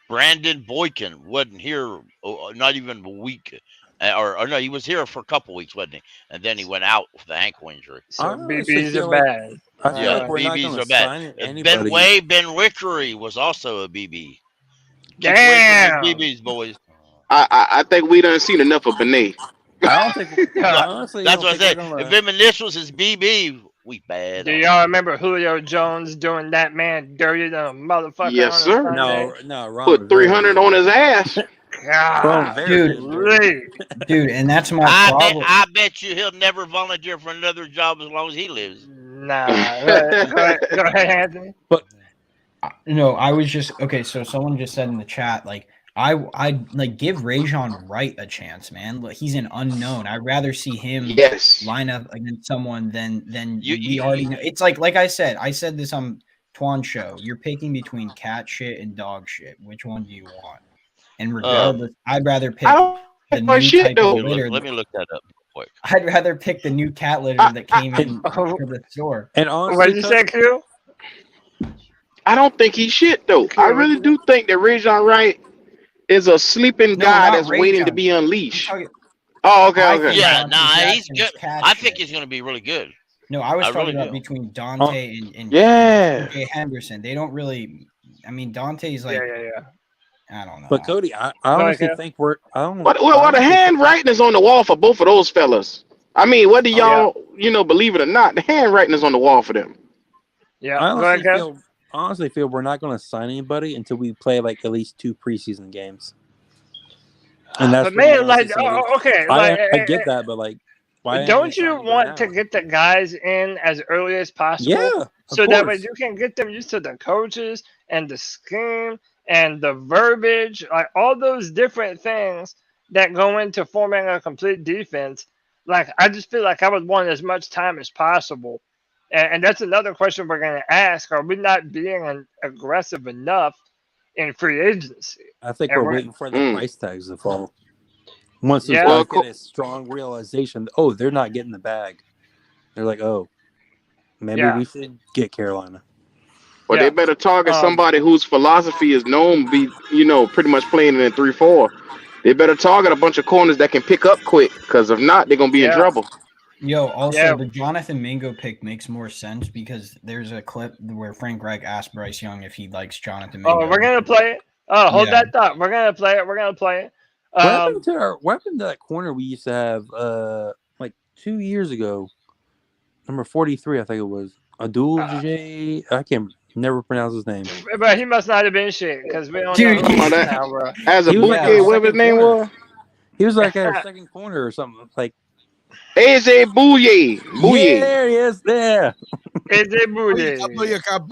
[SPEAKER 2] Brandon Boykin wasn't here not even a week. Or no, he was here for a couple weeks, wasn't he? And then he went out with the ankle injury.
[SPEAKER 1] So BBs are bad.
[SPEAKER 2] Yeah, BBs are bad. Ben Wickery was also a BB.
[SPEAKER 1] Damn.
[SPEAKER 2] BBs, boys.
[SPEAKER 6] I think we done seen enough of Benet.
[SPEAKER 3] I don't think. Honestly,
[SPEAKER 2] that's what I said. If them initials is BB, we bad.
[SPEAKER 1] Do y'all remember Julio Jones doing that man dirty to a motherfucker?
[SPEAKER 6] Yes, sir.
[SPEAKER 3] No. Ron
[SPEAKER 6] put 300 on his ass.
[SPEAKER 1] God,
[SPEAKER 5] dude, and that's my problem.
[SPEAKER 2] I bet you he'll never volunteer for another job as long as he lives.
[SPEAKER 1] Nah, go ahead, Anthony.
[SPEAKER 5] But no, I was just okay. So someone just said in the chat, I give Rajon Wright a chance, man. He's an unknown. I'd rather see him line up against someone than we already know. It's like I said this on Twan show. You're picking between cat shit and dog shit. Which one do you want? And regardless, I'd rather pick the new type of litter.
[SPEAKER 2] Let me look that up real quick.
[SPEAKER 5] I'd rather pick the new cat litter that came in to the store.
[SPEAKER 3] And honestly,
[SPEAKER 1] what did you say, Q?
[SPEAKER 6] I don't think he's shit though. I really do think that Rajon Wright is a sleeping guy that's waiting to be unleashed. Okay.
[SPEAKER 2] Yeah, he's good. I think he's going to be really good.
[SPEAKER 5] No, I was talking about between Dante and Henderson. They don't really. I mean, Dante's like.
[SPEAKER 1] Yeah.
[SPEAKER 5] I don't know.
[SPEAKER 3] But Cody, I honestly think we're. I don't know.
[SPEAKER 6] Well, the handwriting is on the wall for both of those fellas. I mean, whether y'all believe it or not, the handwriting is on the wall for them.
[SPEAKER 1] Yeah,
[SPEAKER 3] I honestly feel we're not going to sign anybody until we play at least 2 preseason games. And that's.
[SPEAKER 1] But man, okay,
[SPEAKER 3] I get that, but
[SPEAKER 1] why don't you want to get the guys in as early as possible?
[SPEAKER 3] Yeah,
[SPEAKER 1] so that way you can get them used to the coaches and the scheme and the verbiage, all those different things that go into forming a complete defense. I just feel like I would want as much time as possible. And that's another question we're going to ask. Are we not being aggressive enough in free agency?
[SPEAKER 3] I think we're waiting for the price tags to fall. Once they get a strong realization, they're not getting the bag. They're like, maybe we should get Carolina.
[SPEAKER 6] Well, they better target somebody whose philosophy is known be, pretty much playing in 3-4. They better target a bunch of corners that can pick up quick, because if not, they're going to be in trouble.
[SPEAKER 5] The Jonathan Mingo pick makes more sense because there's a clip where Frank Reich asked Bryce Young if he likes Jonathan Mingo.
[SPEAKER 1] We're going to play it. Hold that thought. We're going to play it.
[SPEAKER 3] What happened to that corner we used to have 2 years ago? Number 43, I think it was. Abdul J. I can't never pronounce his name.
[SPEAKER 1] But he must not have been shit because we don't know now, bro.
[SPEAKER 6] As a bouquet, whatever his name was.
[SPEAKER 3] He was a second corner or something.
[SPEAKER 6] AJ Bouye.
[SPEAKER 3] Yeah, there he is. There.
[SPEAKER 1] AJ Bouye.
[SPEAKER 4] Booyaka.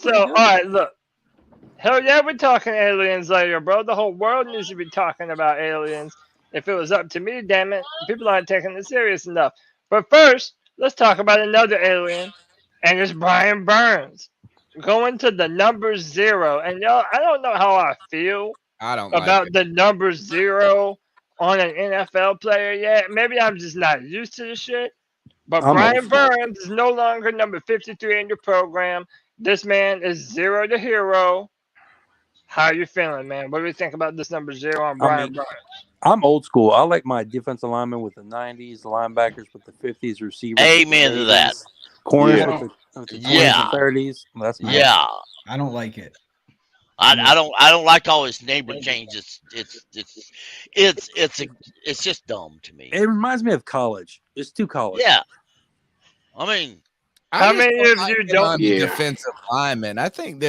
[SPEAKER 1] All right, look. Hell yeah, we're talking aliens later, bro. The whole world needs to be talking about aliens. If it was up to me, damn it, people aren't taking it serious enough. But first, let's talk about another alien, and it's Brian Burns going to the number 0. And y'all, I don't know how I feel about the number 0 on an NFL player yet. Maybe I'm just not used to the shit. But Brian Burns is no longer number 53 in your program. This man is 0 to hero. How are you feeling, man? What do you think about this number 0 on Brian Burns?
[SPEAKER 3] I'm old school. I like my defensive linemen with the 90s, the linebackers with the 50s, receivers.
[SPEAKER 2] Amen to that.
[SPEAKER 3] Corners with the 20s and 30s.
[SPEAKER 5] That's I don't like it.
[SPEAKER 2] I don't like all his neighbor changes. It's just dumb to me.
[SPEAKER 3] It reminds me of college. It's too college.
[SPEAKER 2] Yeah. I mean,
[SPEAKER 1] how many of you don't
[SPEAKER 4] defensive lineman? I think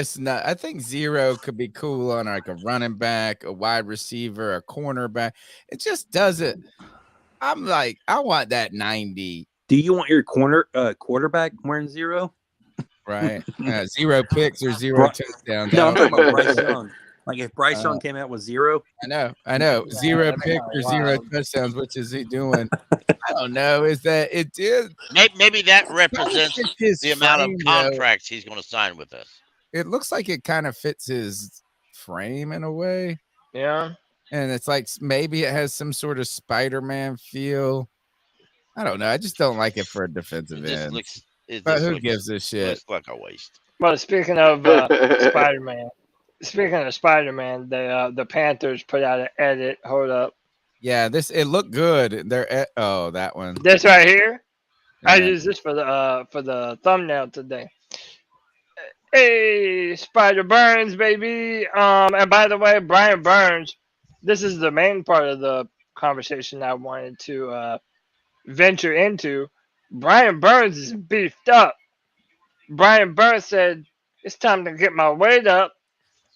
[SPEAKER 4] 0 could be cool on like a running back, a wide receiver, a cornerback. It just doesn't. I'm like, I want that 90.
[SPEAKER 3] Do you want your quarterback wearing 0?
[SPEAKER 4] Right. 0 picks or 0 touchdowns.
[SPEAKER 3] No, I'm talking about Bryce Young. Like if Bryce Young came out with 0.
[SPEAKER 4] I know. 0 picks or 0 touchdowns. What is he doing? I don't know. Is that it did?
[SPEAKER 2] Maybe that represents the amount of contracts he's going to sign with us.
[SPEAKER 4] It looks like it kind of fits his frame in a way.
[SPEAKER 1] Yeah.
[SPEAKER 4] And it's like maybe it has some sort of Spider-Man feel. I don't know. I just don't like it for a defensive end. But who gives a shit?
[SPEAKER 2] Looks like a waste.
[SPEAKER 1] Well, speaking of Spider-Man, the Panthers put out an edit. Hold up.
[SPEAKER 4] Yeah, it looked good. That one.
[SPEAKER 1] This right here. Yeah. I used this for the thumbnail today. Hey, Spider Burns, baby. And by the way, Brian Burns. This is the main part of the conversation I wanted to venture into. Brian Burns is beefed up. Brian Burns said, it's time to get my weight up.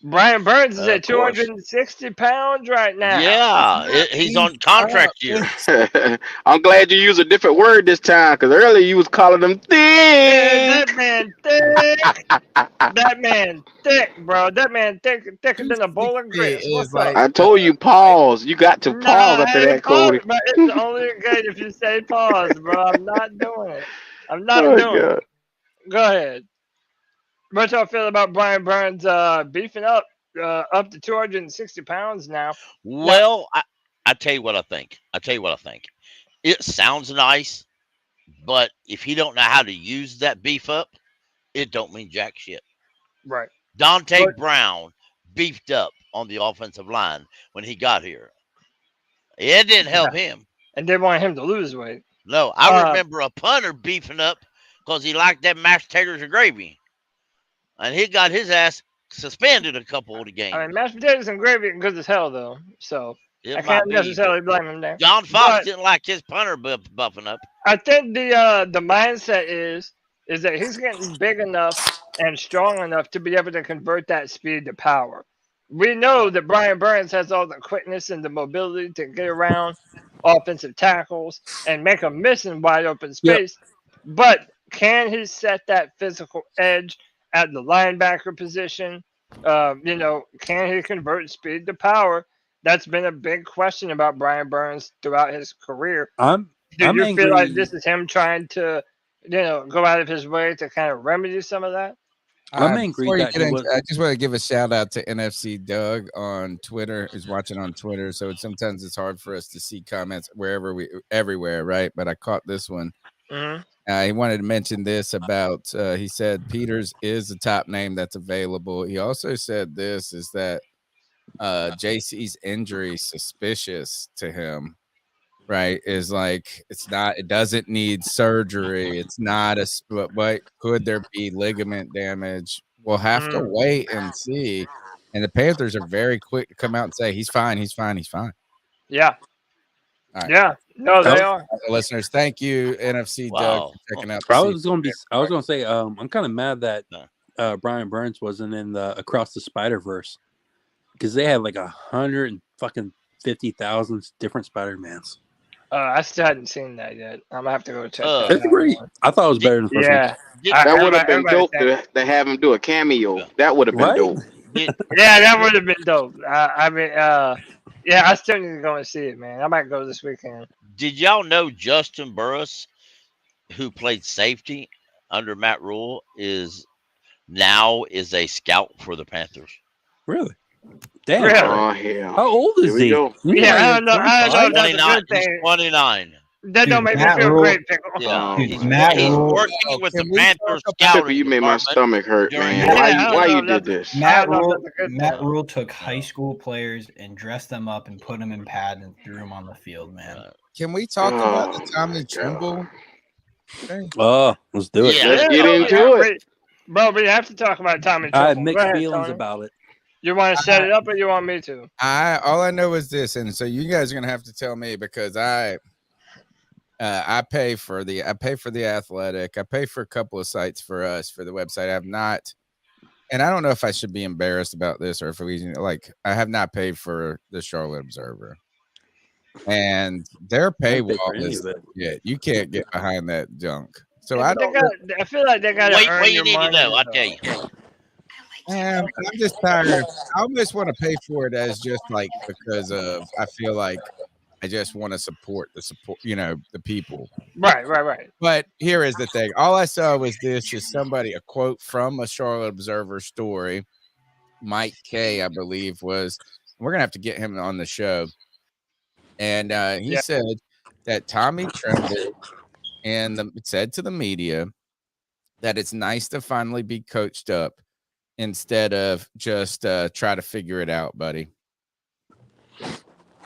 [SPEAKER 1] Brian Burns is at 260 pounds right now.
[SPEAKER 2] Yeah, he's on contract year.
[SPEAKER 6] I'm glad you used a different word this time, because earlier you was calling him thick.
[SPEAKER 1] Man, that man thick. That man thick, bro. That man thicker than a bowl of grits.
[SPEAKER 6] I told you, pause. You got to pause after that, Cody.
[SPEAKER 1] But it's only good if you say pause, bro. I'm not doing it. I'm not doing it. Go ahead. What y'all feel about Brian Burns beefing up to 260 pounds now?
[SPEAKER 2] Well, I tell you what I think. It sounds nice, but if he don't know how to use that beef up, it don't mean jack shit.
[SPEAKER 1] Right.
[SPEAKER 2] Dante Brown beefed up on the offensive line when he got here. It didn't help him.
[SPEAKER 1] And they wanted him to lose weight.
[SPEAKER 2] No, I remember a punter beefing up because he liked that mashed potatoes and gravy. And he got his ass suspended a couple of the games.
[SPEAKER 1] I mean, mashed potatoes and gravy are good as hell, though. So I can't necessarily blame him there.
[SPEAKER 2] John Fox didn't like his punter buffing up.
[SPEAKER 1] I think the mindset is that he's getting big enough and strong enough to be able to convert that speed to power. We know that Brian Burns has all the quickness and the mobility to get around offensive tackles and make a miss in wide open space. Yep. But can he set that physical edge at the linebacker position? Can he convert speed to power? That's been a big question about Brian Burns throughout his career. Do you feel like this is him trying to, go out of his way to kind of remedy some of that?
[SPEAKER 3] I'm angry.
[SPEAKER 4] I just want to give a shout out to NFC Doug on Twitter, who's watching on Twitter. So sometimes it's hard for us to see comments everywhere, right? But I caught this one.
[SPEAKER 1] Mm-hmm.
[SPEAKER 4] He wanted to mention this about, he said Peters is the top name that's available. He also said this is that JC's injury suspicious to him, right? Is like, it doesn't need surgery. It's not but could there be ligament damage? We'll have to wait and see. And the Panthers are very quick to come out and say, he's fine.
[SPEAKER 1] Yeah.
[SPEAKER 4] Right.
[SPEAKER 1] Yeah. No, they are.
[SPEAKER 4] Listeners, thank you, NFC Doug, for checking out.
[SPEAKER 3] I was going to say, I'm kind of mad that Brian Burns wasn't in the Across the Spider-Verse, because they had like 150,000 different Spider-Mans.
[SPEAKER 1] I still hadn't seen that yet. I'm gonna have to go check. That's
[SPEAKER 3] great. I thought it was better than the first one.
[SPEAKER 6] That would have been dope to have him do a cameo. That would have been dope.
[SPEAKER 1] Yeah, that would have been dope. I still need to go and see it, man. I might go this weekend.
[SPEAKER 2] Did y'all know Justin Burris, who played safety under Matt Rule, is a scout for the Panthers?
[SPEAKER 3] Really? Damn.
[SPEAKER 1] Really?
[SPEAKER 6] Oh, hell.
[SPEAKER 3] How old is he?
[SPEAKER 1] Yeah, I don't know.
[SPEAKER 2] He's 29.
[SPEAKER 1] That don't make me feel great, Pickle.
[SPEAKER 2] Yeah,
[SPEAKER 5] Dude,
[SPEAKER 2] he's
[SPEAKER 5] Working
[SPEAKER 2] with the Panthers scouting.
[SPEAKER 6] You made my stomach hurt, man. Why you did this?
[SPEAKER 5] Matt Rule took high school players and dressed them up and put them in pads and threw them on the field, man.
[SPEAKER 4] Can we talk about the Tommy Tremble?
[SPEAKER 3] Oh, let's do it.
[SPEAKER 2] Yeah.
[SPEAKER 6] Let's get into it.
[SPEAKER 1] Bro, we have to talk about Tommy Tremble.
[SPEAKER 3] I have mixed feelings
[SPEAKER 1] Tony.
[SPEAKER 3] about it.
[SPEAKER 1] You want to set it up or you want me to?
[SPEAKER 4] All I know is this, and so you guys are gonna have to tell me because I pay for the Athletic. I pay for a couple of sites for us for the website. I have not, and I don't know if I should be embarrassed about this or if I have not paid for the Charlotte Observer. And their paywall is you can't get behind that junk. So I
[SPEAKER 1] feel like they got to earn
[SPEAKER 2] what you
[SPEAKER 1] your
[SPEAKER 2] need to
[SPEAKER 1] money.
[SPEAKER 2] know, I'll tell you.
[SPEAKER 4] I'm just tired. I almost want to pay for it as just like because of I feel like I just want to support the people.
[SPEAKER 1] Right.
[SPEAKER 4] But here is the thing. All I saw was this is a quote from a Charlotte Observer story. Mike K, I believe, was. We're gonna have to get him on the show. And he said that Tommy Tremble said to the media that it's nice to finally be coached up instead of just try to figure it out, buddy.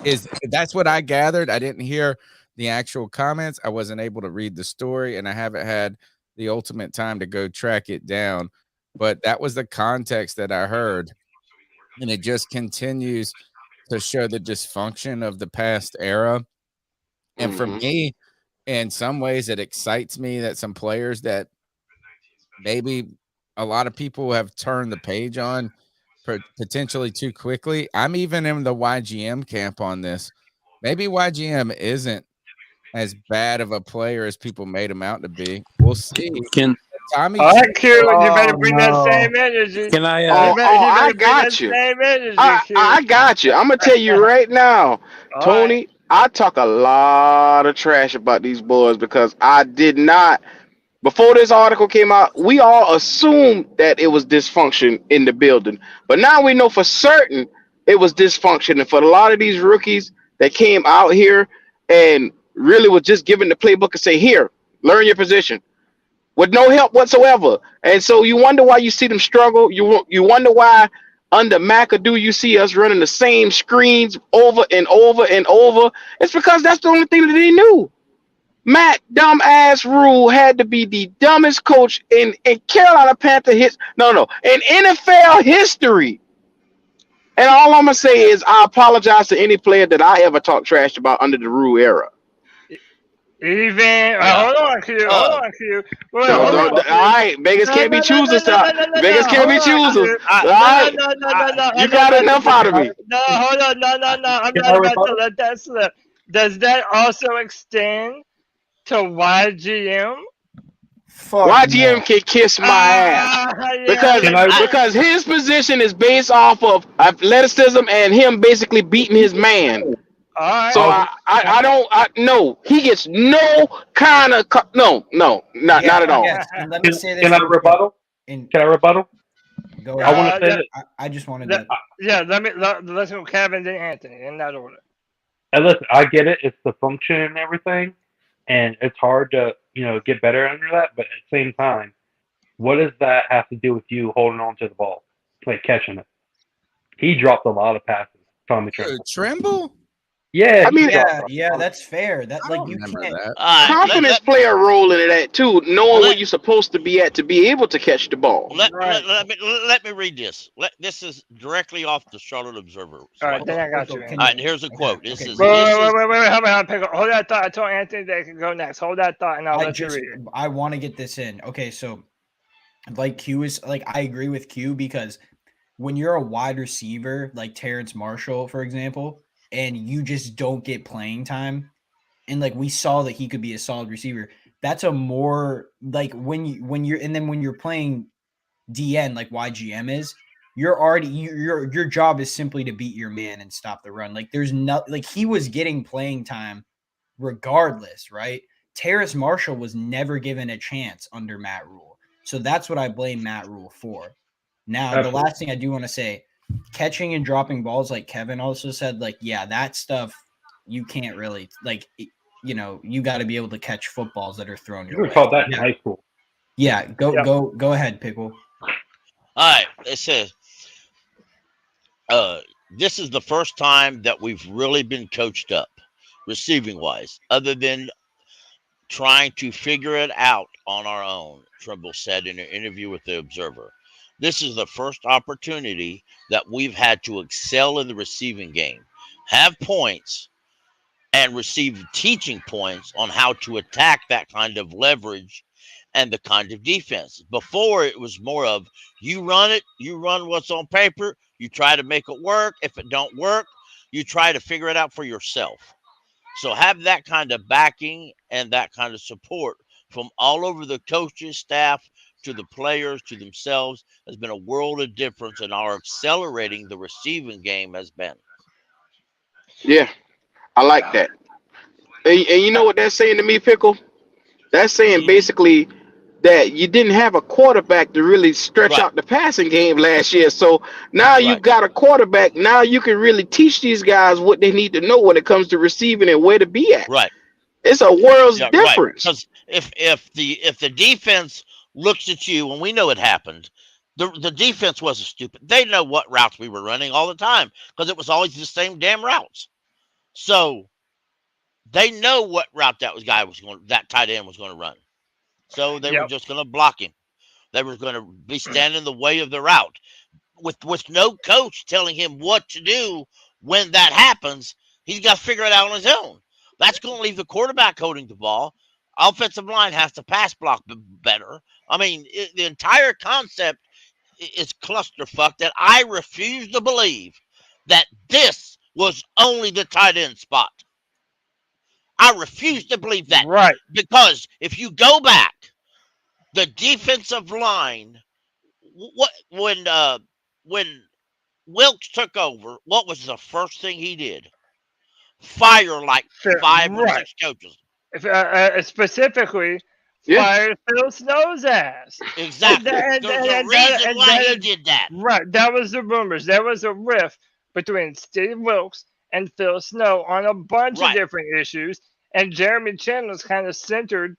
[SPEAKER 4] That's what I gathered. I didn't hear the actual comments. I wasn't able to read the story, and I haven't had the ultimate time to go track it down. But that was the context that I heard, and it just continues to show the dysfunction of the past era. And for me, in some ways, it excites me that some players that maybe a lot of people have turned the page on potentially too quickly. I'm even in the YGM camp on this. Maybe YGM isn't as bad of a player as people made him out to be. We'll see.
[SPEAKER 1] Tommy, all right, Q, you better bring that same energy.
[SPEAKER 3] Can I?
[SPEAKER 6] I got you. I got you. I'm gonna tell you right now, Tony. Right. I talk a lot of trash about these boys because I did not. Before this article came out, we all assumed that it was dysfunction in the building. But now we know for certain it was dysfunction. And for a lot of these rookies that came out here and really was just given the playbook and say, here, learn your position with no help whatsoever. And so you wonder why you see them struggle. You wonder why under McAdoo you see us running the same screens over and over and over. It's because that's the only thing that they knew. Matt dumbass Rule had to be the dumbest coach in Carolina Panther in NFL history. And all I'm gonna say is I apologize to any player that I ever talked trash about under the Rule era.
[SPEAKER 1] Hold on, Q. All
[SPEAKER 6] right, Vegas can't be choosers. Vegas can't be choosers. All right, you got enough out of me.
[SPEAKER 1] No, hold on, no. I'm not about to let that slip. Does that also extend to YGM?
[SPEAKER 6] YGM can kiss my ass because his position is based off of athleticism and him basically beating his man.
[SPEAKER 1] All right.
[SPEAKER 6] So I don't he gets no kind of not at all.
[SPEAKER 5] Let me say this.
[SPEAKER 7] Can I rebuttal?
[SPEAKER 5] Go
[SPEAKER 7] ahead. I want to say that.
[SPEAKER 5] I just wanted to.
[SPEAKER 1] Let's go Kevin then Anthony in that order.
[SPEAKER 7] And listen, I get it. It's the function and everything, and it's hard to get better under that. But at the same time, what does that have to do with you holding on to the ball, like catching it? He dropped a lot of passes. Tommy Tremble.
[SPEAKER 4] Tremble?
[SPEAKER 7] Yeah,
[SPEAKER 6] I mean,
[SPEAKER 5] that's fair. That you can't.
[SPEAKER 6] Confidence play a role in that too, knowing where you're supposed to be at to be able to catch the ball.
[SPEAKER 2] Let me read this. This is directly off the Charlotte Observer.
[SPEAKER 1] All right, then I got you.
[SPEAKER 2] All right, here's a quote.
[SPEAKER 1] Wait, hold on. Hold that thought. I told Anthony they can go next. Hold that thought, and I'll let you read it.
[SPEAKER 5] I want to get this in. Okay, so Q is I agree with Q because when you're a wide receiver like Terrace Marshall, for example, and you just don't get playing time, and we saw that he could be a solid receiver. That's a more when you're playing DN like YGM is, you're already your job is simply to beat your man and stop the run. There's no he was getting playing time regardless, right? Terrace Marshall was never given a chance under Matt Rule. So that's what I blame Matt Rule for. Now, absolutely. The last thing I do want to say, catching and dropping balls, like Kevin also said, that stuff you can't really you got to be able to catch footballs that are thrown
[SPEAKER 7] You
[SPEAKER 5] your
[SPEAKER 7] were
[SPEAKER 5] way.
[SPEAKER 7] taught that in high school.
[SPEAKER 5] Yeah, go ahead, Pickle.
[SPEAKER 2] All right, it says, this is the first time that we've really been coached up, receiving wise, other than trying to figure it out on our own, Trimble said in an interview with The Observer. This is the first opportunity that we've had to excel in the receiving game, have points, and receive teaching points on how to attack that kind of leverage and the kind of defense. Before, it was more of you run it, you run what's on paper, you try to make it work. If it don't work, you try to figure it out for yourself. So have that kind of backing and that kind of support from all over the coaches, staff, to the players, to themselves has been a world of difference in our accelerating the receiving game has been.
[SPEAKER 6] Yeah, I like that. And you know what that's saying to me, Pickle? That's saying basically that you didn't have a quarterback to really stretch out the passing game last year. So now you've got a quarterback. Now you can really teach these guys what they need to know when it comes to receiving and where to be at.
[SPEAKER 2] Right.
[SPEAKER 6] It's a world's difference.
[SPEAKER 2] Because if the defense looks at you, and we know it happened, the defense wasn't stupid. They know what routes we were running all the time because it was always the same damn routes. So they know what route that tight end was going to run. So they were just going to block him. They were going to be standing in the way of the route. With no coach telling him what to do when that happens, he's got to figure it out on his own. That's going to leave the quarterback holding the ball. Offensive line has to pass block better. I mean, the entire concept is clusterfuck that I refuse to believe that this was only the tight end spot. I refuse to believe that.
[SPEAKER 1] Right.
[SPEAKER 2] Because if you go back, the defensive line, when Wilkes took over, what was the first thing he did? Fire like 5 or 6 coaches.
[SPEAKER 1] Specifically, fire Phil Snow's ass.
[SPEAKER 2] Exactly. There's a reason why he did that.
[SPEAKER 1] Right. That was the rumors. There was a rift between Steve Wilkes and Phil Snow on a bunch of different issues, and Jeremy Chin was kind of centered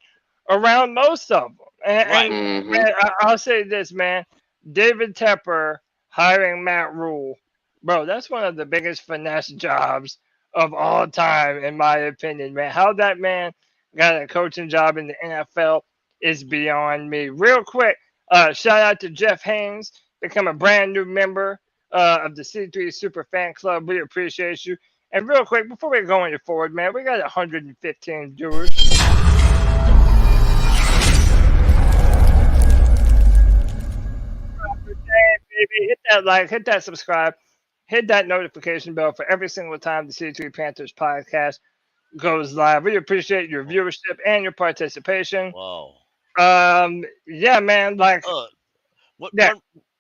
[SPEAKER 1] around most of them. And I'll say this, man. David Tepper hiring Matt Rule, bro, that's one of the biggest finesse jobs of all time, in my opinion, man. How that man got a coaching job in the NFL is beyond me. Real quick, shout out to Jeff Haynes, become a brand new member of the C3 Super Fan Club. We appreciate you. And real quick, before we go any forward, man, we got 115 viewers. Baby, hit that like, hit that subscribe, hit that notification bell for every single time the C3 Panthers podcast goes live. We appreciate your viewership and your participation.
[SPEAKER 2] Wow.
[SPEAKER 1] Yeah, man. Like,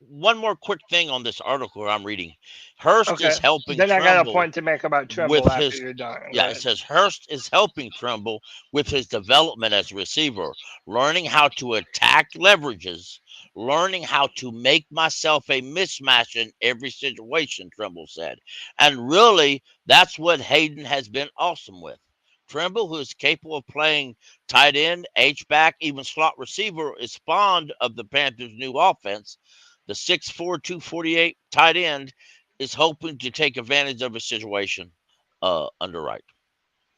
[SPEAKER 2] one more quick thing on this article I'm reading. Hurst is helping.
[SPEAKER 1] Then
[SPEAKER 2] Trumbull
[SPEAKER 1] I got a point to make about Trumbull after you're done.
[SPEAKER 2] Yeah, it says Hurst is helping Trumbull with his development as a receiver, learning how to attack leverages, learning how to make myself a mismatch in every situation, Trumbull said. And really, that's what Hayden has been awesome with. Tremble, who is capable of playing tight end, H-back, even slot receiver, is fond of the Panthers' new offense. The 6'4", 248 tight end is hoping to take advantage of a situation under Wright.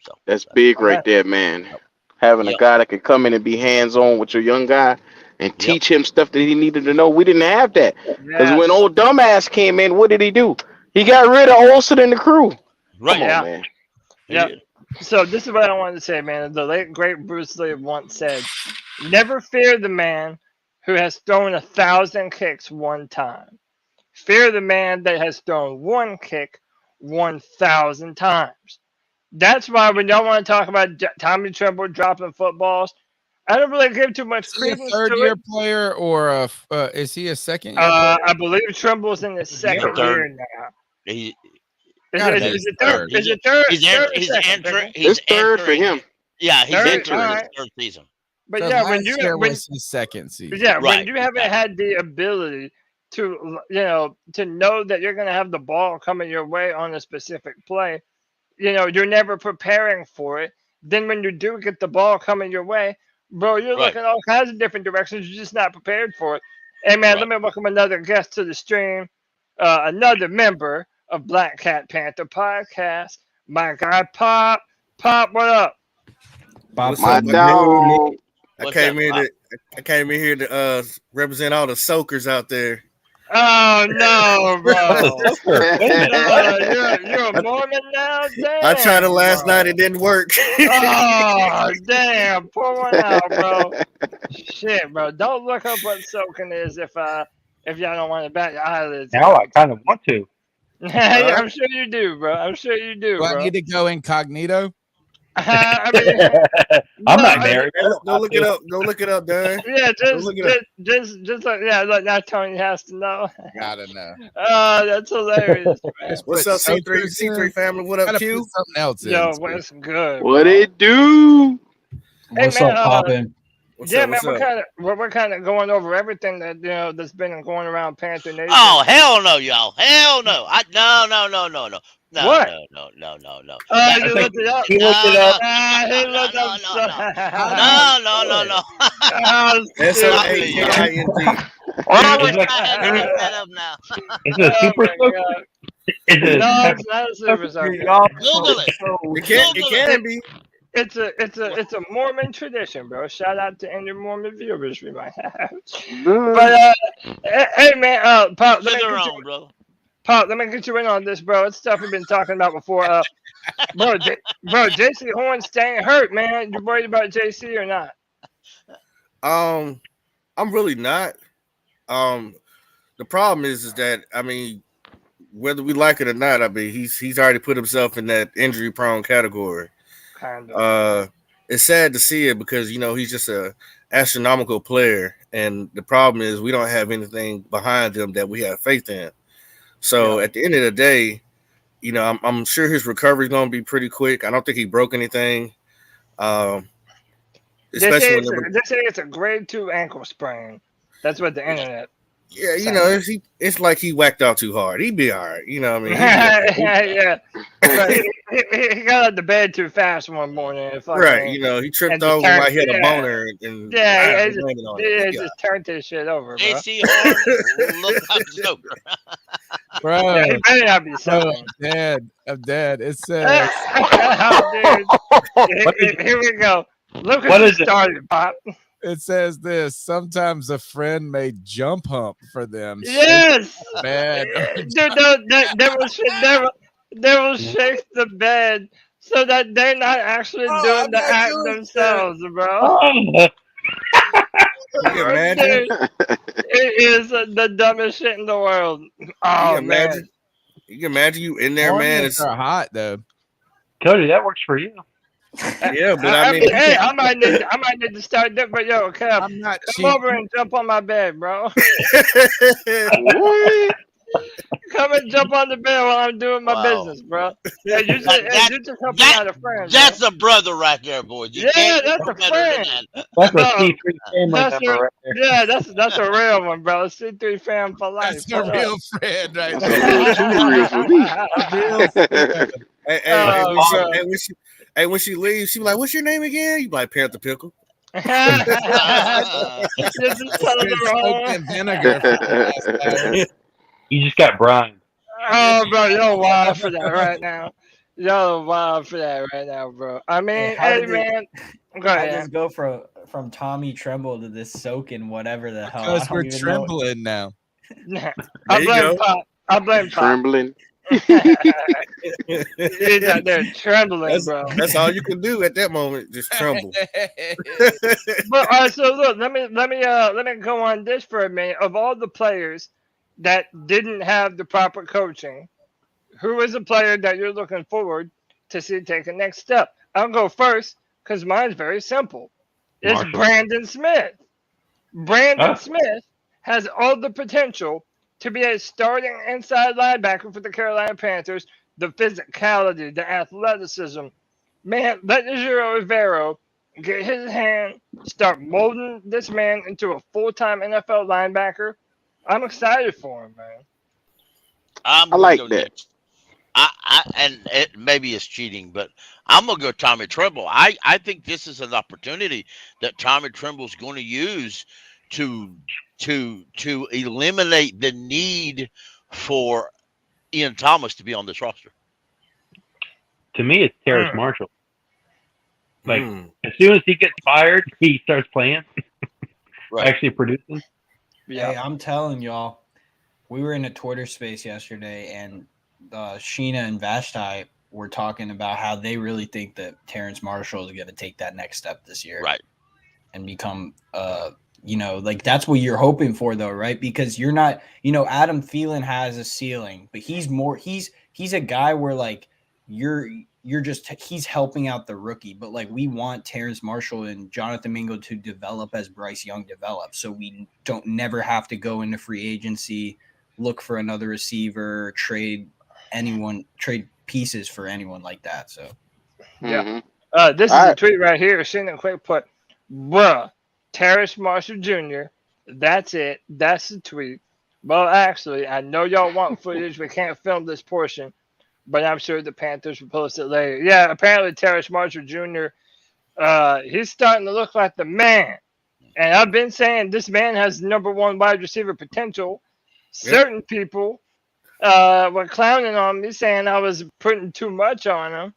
[SPEAKER 2] So
[SPEAKER 6] that's big right there, man. Having a guy that can come in and be hands-on with your young guy and teach him stuff that he needed to know. We didn't have that. Because when old dumbass came in, what did he do? He got rid of Olsen and the crew.
[SPEAKER 2] Right.
[SPEAKER 6] Come on, man.
[SPEAKER 1] Yeah. So this is what I wanted to say, man. The late, great Bruce Lee once said, never fear the man who has thrown 1,000 kicks one time. Fear the man that has thrown one kick 1,000 times. That's why when y'all want to talk about Tommy Tremble dropping footballs, I don't really give too much credence to it.
[SPEAKER 4] Third-year player, or is he a second-year player?
[SPEAKER 1] I believe Tremble's in his second year now.
[SPEAKER 2] Is
[SPEAKER 1] it third? Is it third?
[SPEAKER 2] He's
[SPEAKER 6] third for him.
[SPEAKER 2] Yeah, he's entering his third season.
[SPEAKER 1] But
[SPEAKER 4] so
[SPEAKER 1] yeah,
[SPEAKER 4] when his second season.
[SPEAKER 1] Yeah, when you haven't had the ability to, to know that you're going to have the ball coming your way on a specific play, you're never preparing for it. then when you do get the ball coming your way, bro, you're looking all kinds of different directions. You're just not prepared for it. Hey, man, let me welcome another guest to the stream, another member of Black Cat Panther Podcast, my guy Pop. Pop, what up?
[SPEAKER 6] What's my dog?
[SPEAKER 8] I came in here to represent all the soakers out there.
[SPEAKER 1] Oh no, bro! You're a Mormon now. Damn,
[SPEAKER 8] I tried it last night; it didn't work.
[SPEAKER 1] Oh damn! Pour one out, bro. Shit, bro. Don't look up what soaking is if y'all don't want to bat your eyelids.
[SPEAKER 7] Now I kind of want to.
[SPEAKER 1] I'm sure you do, bro. I'm sure you do.
[SPEAKER 4] Do I
[SPEAKER 1] bro.
[SPEAKER 4] need to go incognito?
[SPEAKER 1] I mean,
[SPEAKER 7] I'm not married.
[SPEAKER 8] Go look it up. Go look it up, Darren.
[SPEAKER 1] Yeah, just like, yeah, look, now Tony has to know.
[SPEAKER 4] Gotta know.
[SPEAKER 1] Oh, that's hilarious, man.
[SPEAKER 8] What's up, C3 family? What up, Q?
[SPEAKER 4] Something else.
[SPEAKER 1] Yo, what's good?
[SPEAKER 6] What it do?
[SPEAKER 1] Hey,
[SPEAKER 5] What's
[SPEAKER 1] man,
[SPEAKER 5] up, poppin'?
[SPEAKER 1] Yeah, man, we're kind of going over everything that that's been going around Panther Nation.
[SPEAKER 2] Oh hell no, y'all! Hell no! No.
[SPEAKER 1] What?
[SPEAKER 2] No.
[SPEAKER 1] Oh, you looked it up.
[SPEAKER 7] He looked it up.
[SPEAKER 1] He looked up.
[SPEAKER 2] No.
[SPEAKER 8] SOAKING.
[SPEAKER 7] Is it a super soaker? Is it?
[SPEAKER 1] No, it's not a super soaker.
[SPEAKER 2] Google it.
[SPEAKER 8] It can be.
[SPEAKER 1] It's a Mormon tradition, bro. Shout out to any Mormon viewers we might have. But hey man, Pop, let me get you in on this, bro. It's stuff we've been talking about before. Bro, Jaycee Horn staying hurt, man. You worried about JC or not?
[SPEAKER 8] I'm really not. The problem is that I mean, whether we like it or not, I mean, he's already put himself in that injury prone category.
[SPEAKER 1] Kind of.
[SPEAKER 8] It's sad to see it because he's just a astronomical player, and the problem is we don't have anything behind him that we have faith in. So at the end of the day, I'm sure his recovery is going to be pretty quick. I don't think he broke anything.
[SPEAKER 1] They say it's a grade 2 ankle sprain. That's what the internet.
[SPEAKER 8] Yeah, it's like he whacked out too hard. He'd be all right. You know what I mean?
[SPEAKER 1] Yeah. But he got out of the bed too fast one morning.
[SPEAKER 8] Right. He tripped over while he had a boner. And
[SPEAKER 1] he just turned this shit over, bro.
[SPEAKER 2] Jaycee Horn look like a joker.
[SPEAKER 4] Bro,
[SPEAKER 1] Yeah, he better not be something.
[SPEAKER 4] I'm dead. It says.
[SPEAKER 1] Dude. Here we go. Look
[SPEAKER 7] What
[SPEAKER 1] at
[SPEAKER 7] is
[SPEAKER 1] it started, Pop.
[SPEAKER 4] It says this. Sometimes a friend may jump hump for them.
[SPEAKER 1] Yes.
[SPEAKER 4] Man.
[SPEAKER 1] Dude, they will shake the bed so that they're not actually doing the act themselves, bro.
[SPEAKER 8] Imagine.
[SPEAKER 1] It is the dumbest shit in the world. Oh, man.
[SPEAKER 8] You can imagine you in there, man. It's
[SPEAKER 4] hot though.
[SPEAKER 7] Cody, that works for you.
[SPEAKER 8] Yeah, but I mean,
[SPEAKER 1] hey, I might need to start that. But yo, Kev,
[SPEAKER 4] I'm not
[SPEAKER 1] come over and jump on my bed, bro.
[SPEAKER 6] What?
[SPEAKER 1] Come and jump on the bed while I'm doing my business, bro. Yeah, you just helping out a friend.
[SPEAKER 2] That's a brother right there, boys.
[SPEAKER 1] That's a friend.
[SPEAKER 7] That's a C3 family member right there.
[SPEAKER 1] Yeah, that's a real one, bro. C3 fam for life.
[SPEAKER 4] That's a real friend right there.
[SPEAKER 8] Hey, when she leaves, she be like, "What's your name again?" You be like, Panther Pickle.
[SPEAKER 7] You just got Brian.
[SPEAKER 1] Oh, bro, you're wild for that right now. You're wild for that right now, bro. I mean, hey, man. Go ahead.
[SPEAKER 5] Just go from Tommy Tremble to this soaking whatever the hell.
[SPEAKER 4] Because we're trembling now.
[SPEAKER 1] I blame Pop.
[SPEAKER 6] Trembling.
[SPEAKER 1] He's out there trembling, bro.
[SPEAKER 8] That's all you can do at that moment, just tremble.
[SPEAKER 1] But all right, so look, let me go on this for a minute. Of all the players that didn't have the proper coaching, who is a player that you're looking forward to see take a next step? I'll go first because mine's very simple. It's
[SPEAKER 7] Marshall.
[SPEAKER 1] Brandon Smith. Brandon Smith has all the potential to be a starting inside linebacker for the Carolina Panthers. The physicality, the athleticism. Man, let Ejiro Rivero get his hand, start molding this man into a full-time NFL linebacker. I'm excited for him, man.
[SPEAKER 6] I like that.
[SPEAKER 2] maybe it's cheating, but I'm gonna go Tommy Tremble. I think this is an opportunity that Tommy Tremble's going to use to eliminate the need for Ian Thomas to be on this roster.
[SPEAKER 7] To me, it's Terrace Marshall. Like as soon as he gets fired, he starts playing, actually producing.
[SPEAKER 5] Yeah, hey, I'm telling y'all, we were in a Twitter space yesterday, and Sheena and Vashti were talking about how they really think that Terrace Marshall is going to take that next step this year,
[SPEAKER 2] right,
[SPEAKER 5] and become, like that's what you're hoping for, though, right? Because you're not, Adam Thielen has a ceiling, but he's a guy where like he's helping out the rookie, but like we want Terrace Marshall and Jonathan Mingo to develop as Bryce Young develops, so we don't never have to go into free agency, look for another receiver, trade pieces for anyone like that. So
[SPEAKER 1] yeah, this is a tweet right here. Seeing it quick put, bruh, Terrace Marshall Jr. That's it. That's the tweet. Well, actually, I know y'all want footage. We can't film this portion, but I'm sure the Panthers will post it later. Yeah, apparently Terrace Marshall Jr., he's starting to look like the man. And I've been saying this man has number one wide receiver potential. Certain people were clowning on me, saying I was putting too much on him.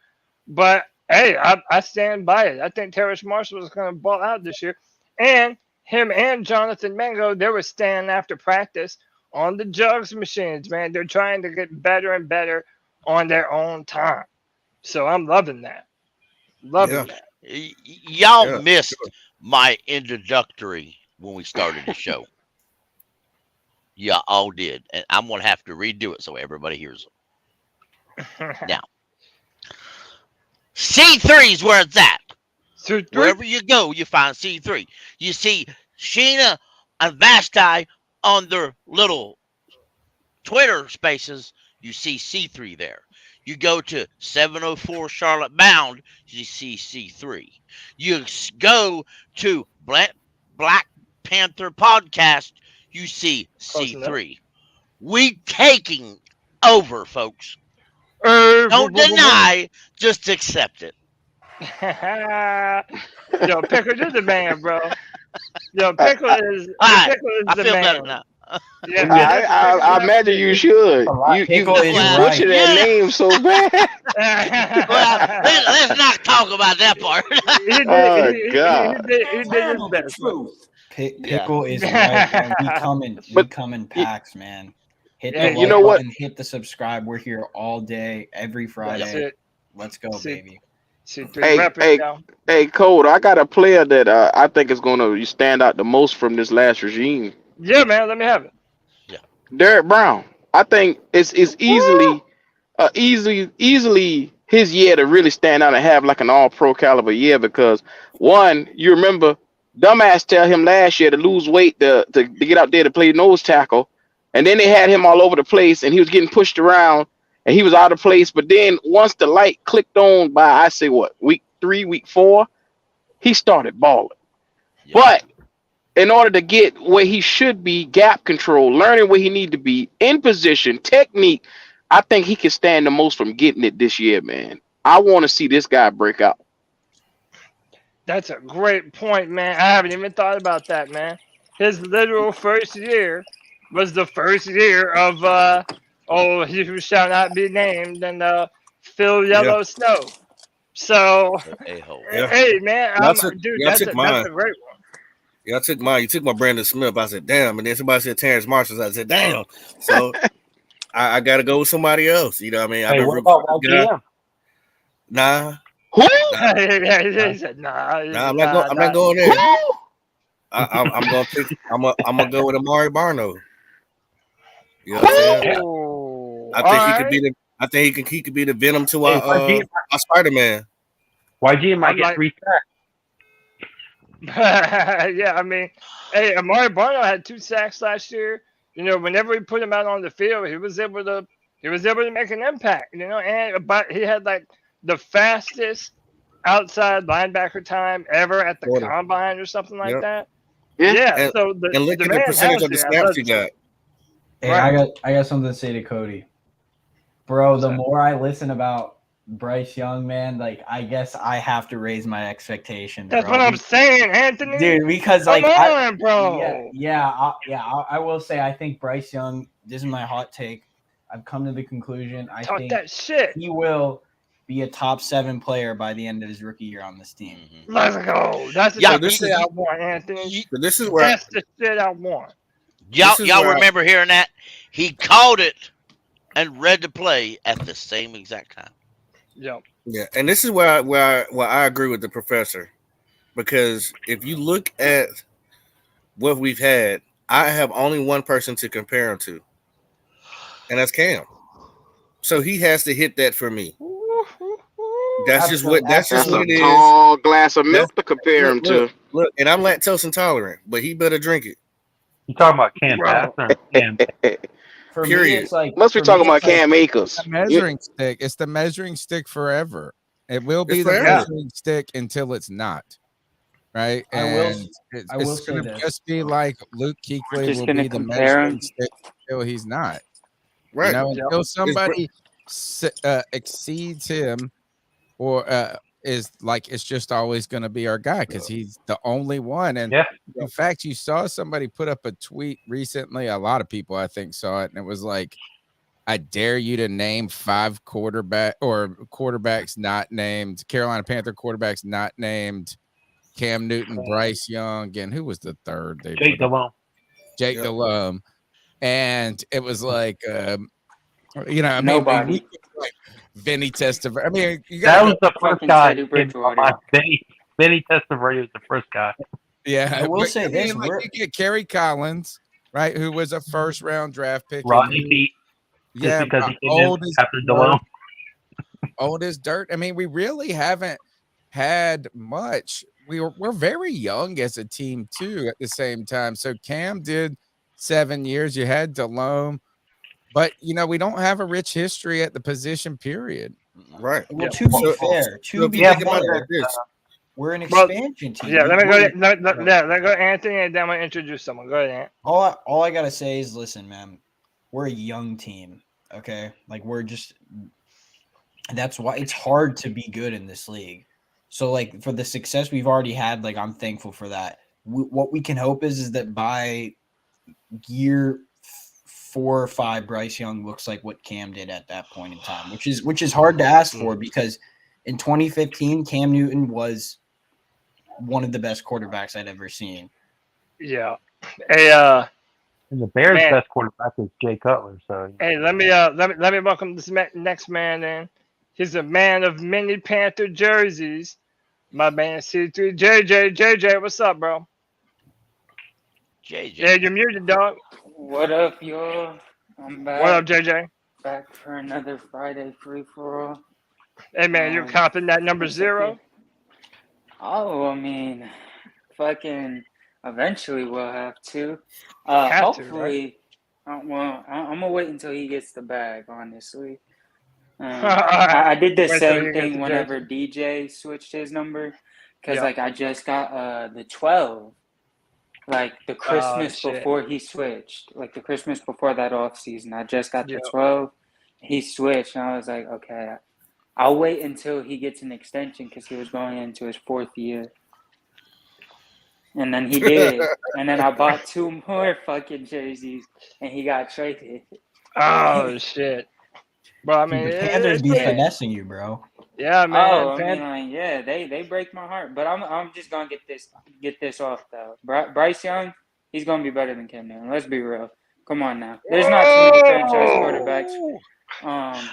[SPEAKER 1] But, hey, I stand by it. I think Terrace Marshall is going to ball out this year. And him and Jonathan Mingo, they were standing after practice on the jugs machines, man. They're trying to get better and better on their own time. So I'm loving that. Loving that.
[SPEAKER 2] Y'all missed my introductory when we started the show. Yeah, all did. And I'm going to have to redo it so everybody hears it. Now, C3 is where it's at. C3? Wherever you go, you find C3. You see Sheena and Vashti on their little Twitter spaces. You see C3 there. You go to 704 Charlotte Bound, you see C3. You go to Black Panther Podcast, you see C3. We taking over, folks. Don't deny, just accept it.
[SPEAKER 1] Yo, Pickle is the man, bro. Yo, Pickle is the man. Better now.
[SPEAKER 6] Yeah, I imagine you should. You butcher that name so bad.
[SPEAKER 2] Well, let's not talk about that part.
[SPEAKER 6] God.
[SPEAKER 1] He did his best.
[SPEAKER 5] Pickle is right, man. We come in packs, man. Hit the like button, hit the subscribe. We're here all day, every Friday. Let's go, baby.
[SPEAKER 6] Hey, Code, I got a player that I think is going to stand out the most from this last regime.
[SPEAKER 1] Yeah, man, let me have it.
[SPEAKER 2] Yeah,
[SPEAKER 6] Derek Brown. I think it's easily his year to really stand out and have like an all-pro caliber year because one, you remember, dumbass tell him last year to lose weight to get out there to play nose tackle, and then they had him all over the place and he was getting pushed around and he was out of place. But then once the light clicked on by I say week 3, week 4, he started balling. Yeah. But in order to get where he should be, gap control, learning where he need to be, in position, technique, I think he can stand the most from getting it this year, man. I want to see this guy break out.
[SPEAKER 1] That's a great point, man. I haven't even thought about that, man. His literal first year was the first year of he who shall not be named and Phil Yellow Snow. So, hey, man, that's a great one.
[SPEAKER 8] Yeah, I took mine. You took my Brandon Smith. I said, damn. And then somebody said Terrace Marshall. I said, damn. So I got to go with somebody else. You know what I mean?
[SPEAKER 7] Hey, what about YGM?
[SPEAKER 8] Nah.
[SPEAKER 1] Who? He said, nah.
[SPEAKER 8] I'm not going there. I'm gonna go with Amari Barno. You know what I'm saying? I think he could be the venom to our Spider-Man.
[SPEAKER 7] YG might get 3 sacks.
[SPEAKER 1] Yeah, I mean, hey, Amari Barno had 2 sacks last year. You know, whenever we put him out on the field, he was able to make an impact. You know, but he had like the fastest outside linebacker time ever at the combine or something like that. Yeah.
[SPEAKER 8] And,
[SPEAKER 1] so
[SPEAKER 8] and look at the percentage of the snaps he got.
[SPEAKER 5] Hey, I got something to say to Cody. Bro, the more I listen about Bryce Young, man, like I guess I have to raise my expectations.
[SPEAKER 1] That's
[SPEAKER 5] bro.
[SPEAKER 1] what I'm saying, Anthony.
[SPEAKER 5] Dude, because
[SPEAKER 1] Come
[SPEAKER 5] like
[SPEAKER 1] on, bro.
[SPEAKER 5] I will say I think Bryce Young, this is my hot take. I've come to the conclusion I
[SPEAKER 1] Talk
[SPEAKER 5] think
[SPEAKER 1] that shit.
[SPEAKER 5] he will be a top 7 player by the end of his rookie year on this team.
[SPEAKER 1] Let's go. That's the shit I want, Anthony.
[SPEAKER 8] This is where
[SPEAKER 1] That's the shit I want.
[SPEAKER 2] Y'all remember hearing that? He called it and read the play at the same exact time.
[SPEAKER 1] Yep.
[SPEAKER 8] Yeah, and this is where I agree with the professor, because if you look at what we've had, I have only one person to compare him to, and that's Cam. So he has to hit that for me. That's just what it is.
[SPEAKER 6] Tall glass of milk to compare him to.
[SPEAKER 8] Look, and I'm lactose intolerant, but he better drink it.
[SPEAKER 7] You talking about Cam Pass or Cam?
[SPEAKER 5] For
[SPEAKER 8] Period.
[SPEAKER 5] me, it's like
[SPEAKER 6] Must be talking about Cam Akers.
[SPEAKER 4] The measuring stick. It's the measuring stick forever. It will be
[SPEAKER 8] It's
[SPEAKER 4] the
[SPEAKER 8] forever.
[SPEAKER 4] measuring stick until it's not. Right?
[SPEAKER 5] I will
[SPEAKER 4] And it's
[SPEAKER 5] say
[SPEAKER 4] going to
[SPEAKER 5] this.
[SPEAKER 4] just be like Luke Kuechly
[SPEAKER 9] Just
[SPEAKER 4] will
[SPEAKER 9] gonna
[SPEAKER 4] be the
[SPEAKER 9] compare
[SPEAKER 4] measuring
[SPEAKER 9] him.
[SPEAKER 4] stick until he's not.
[SPEAKER 8] Right.
[SPEAKER 4] You know, until somebody exceeds him or is like, it's just always going to be our guy because he's the only one. And in fact, you saw somebody put up a tweet recently. A lot of people, I think, saw it. And it was like, I dare you to name 5 quarterbacks not named, Carolina Panther quarterbacks not named Cam Newton, Bryce Young, and who was the third?
[SPEAKER 7] Jake Delhomme.
[SPEAKER 4] Jake Delhomme. And it was like,
[SPEAKER 9] Nobody.
[SPEAKER 4] Vinny Testaverde. I mean,
[SPEAKER 7] That was the first
[SPEAKER 9] fucking
[SPEAKER 7] guy.
[SPEAKER 9] Teddy Bridgewater.
[SPEAKER 7] Benny Testaverde was the first guy.
[SPEAKER 4] Yeah,
[SPEAKER 5] I will say this:
[SPEAKER 4] like you get Kerry Collins, right, who was a first-round draft pick.
[SPEAKER 7] Rodney Peete.
[SPEAKER 4] Yeah,
[SPEAKER 7] because he came in after Delhomme.
[SPEAKER 4] Old as dirt. I mean, we really haven't had much. We're very young as a team too. At the same time, so Cam did 7 years. You had Delhomme. But, we don't have a rich history at the position, period.
[SPEAKER 8] Right.
[SPEAKER 5] Well, to be fair, we're an expansion team.
[SPEAKER 1] Yeah, let me go Anthony, and then I'm going to introduce someone. Go ahead, Ant.
[SPEAKER 5] All I got to say is, listen, man, we're a young team, okay? Like, that's why it's hard to be good in this league. So, like, for the success we've already had, like, I'm thankful for that. What we can hope is that by year 4 or 5, Bryce Young looks like what Cam did at that point in time, which is hard to ask for because in 2015, Cam Newton was one of the best quarterbacks I'd ever seen.
[SPEAKER 1] Yeah.
[SPEAKER 7] And the Bears' best quarterback is Jay Cutler. So
[SPEAKER 1] hey, let me welcome this next man in. He's a man of many Panther jerseys. My man C3 JJ, what's up, bro?
[SPEAKER 2] JJ.
[SPEAKER 1] Yeah, you're muted, dog.
[SPEAKER 9] What up, y'all? I'm back.
[SPEAKER 1] What up, JJ?
[SPEAKER 9] Back for another Friday free-for-all.
[SPEAKER 1] Hey, man, you're copping that number 0?
[SPEAKER 9] Oh, I mean, fucking eventually we'll have to. Hopefully, I'm going to wait until he gets the bag, honestly. I did the same thing whenever DJ switched his number because, I just got the 12. Like the Christmas before he switched, like the Christmas before that off season, I just got the 12. He switched, and I was like, okay, I'll wait until he gets an extension because he was going into his 4th year. And then he did. And then I bought 2 more fucking jerseys, and he got traded.
[SPEAKER 1] Oh, shit. Bro, I mean,
[SPEAKER 5] the Panthers be finessing you, bro.
[SPEAKER 1] Yeah, man.
[SPEAKER 9] Oh, I mean, they break my heart. But I'm just gonna get this off though. Bryce Young, he's gonna be better than Cam Newton. Let's be real. Come on now. There's not too many franchise quarterbacks.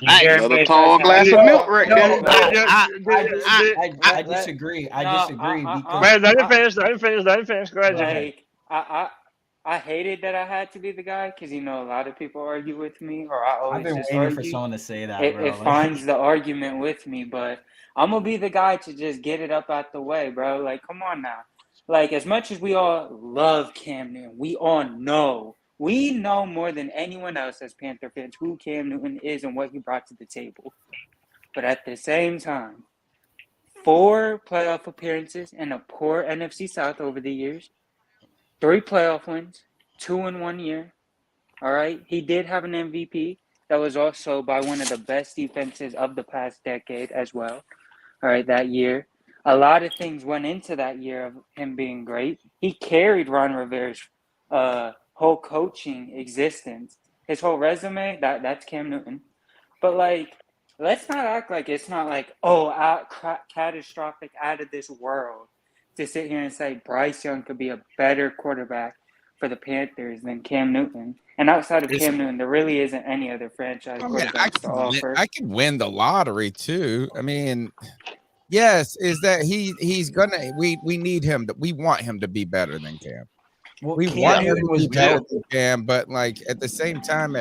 [SPEAKER 6] Another tall glass of milk right there.
[SPEAKER 5] I disagree.
[SPEAKER 1] Wait, let him finish. Go ahead,
[SPEAKER 9] like, I hated that I had to be the guy because, a lot of people argue with me, or I always
[SPEAKER 5] I've been
[SPEAKER 9] just
[SPEAKER 5] waiting
[SPEAKER 9] argue.
[SPEAKER 5] for someone to say that,
[SPEAKER 9] It,
[SPEAKER 5] bro.
[SPEAKER 9] it finds the argument with me, but I'm going to be the guy to just get it up out the way, bro. Like, come on now. Like, as much as we all love Cam Newton, we know more than anyone else as Panther fans who Cam Newton is and what he brought to the table. But at the same time, 4 playoff appearances and a poor NFC South over the years. 3 playoff wins, 2 in 1 year. All right. He did have an MVP. that was also by one of the best defenses of the past decade as well. All right, that year. A lot of things went into that year of him being great. He carried Ron Rivera's whole coaching existence. His whole resume, that's Cam Newton. But, like, let's not act like it's not like, catastrophic, out of this world to sit here and say Bryce Young could be a better quarterback for the Panthers than Cam Newton. And outside of Cam Newton, there really isn't any other franchise quarterbacks to offer.
[SPEAKER 4] I could win the lottery too. I mean, yes, is that he's gonna we need him we want him to be better than Cam.
[SPEAKER 5] Well,
[SPEAKER 4] We want him to be better than Cam, but like at the same time,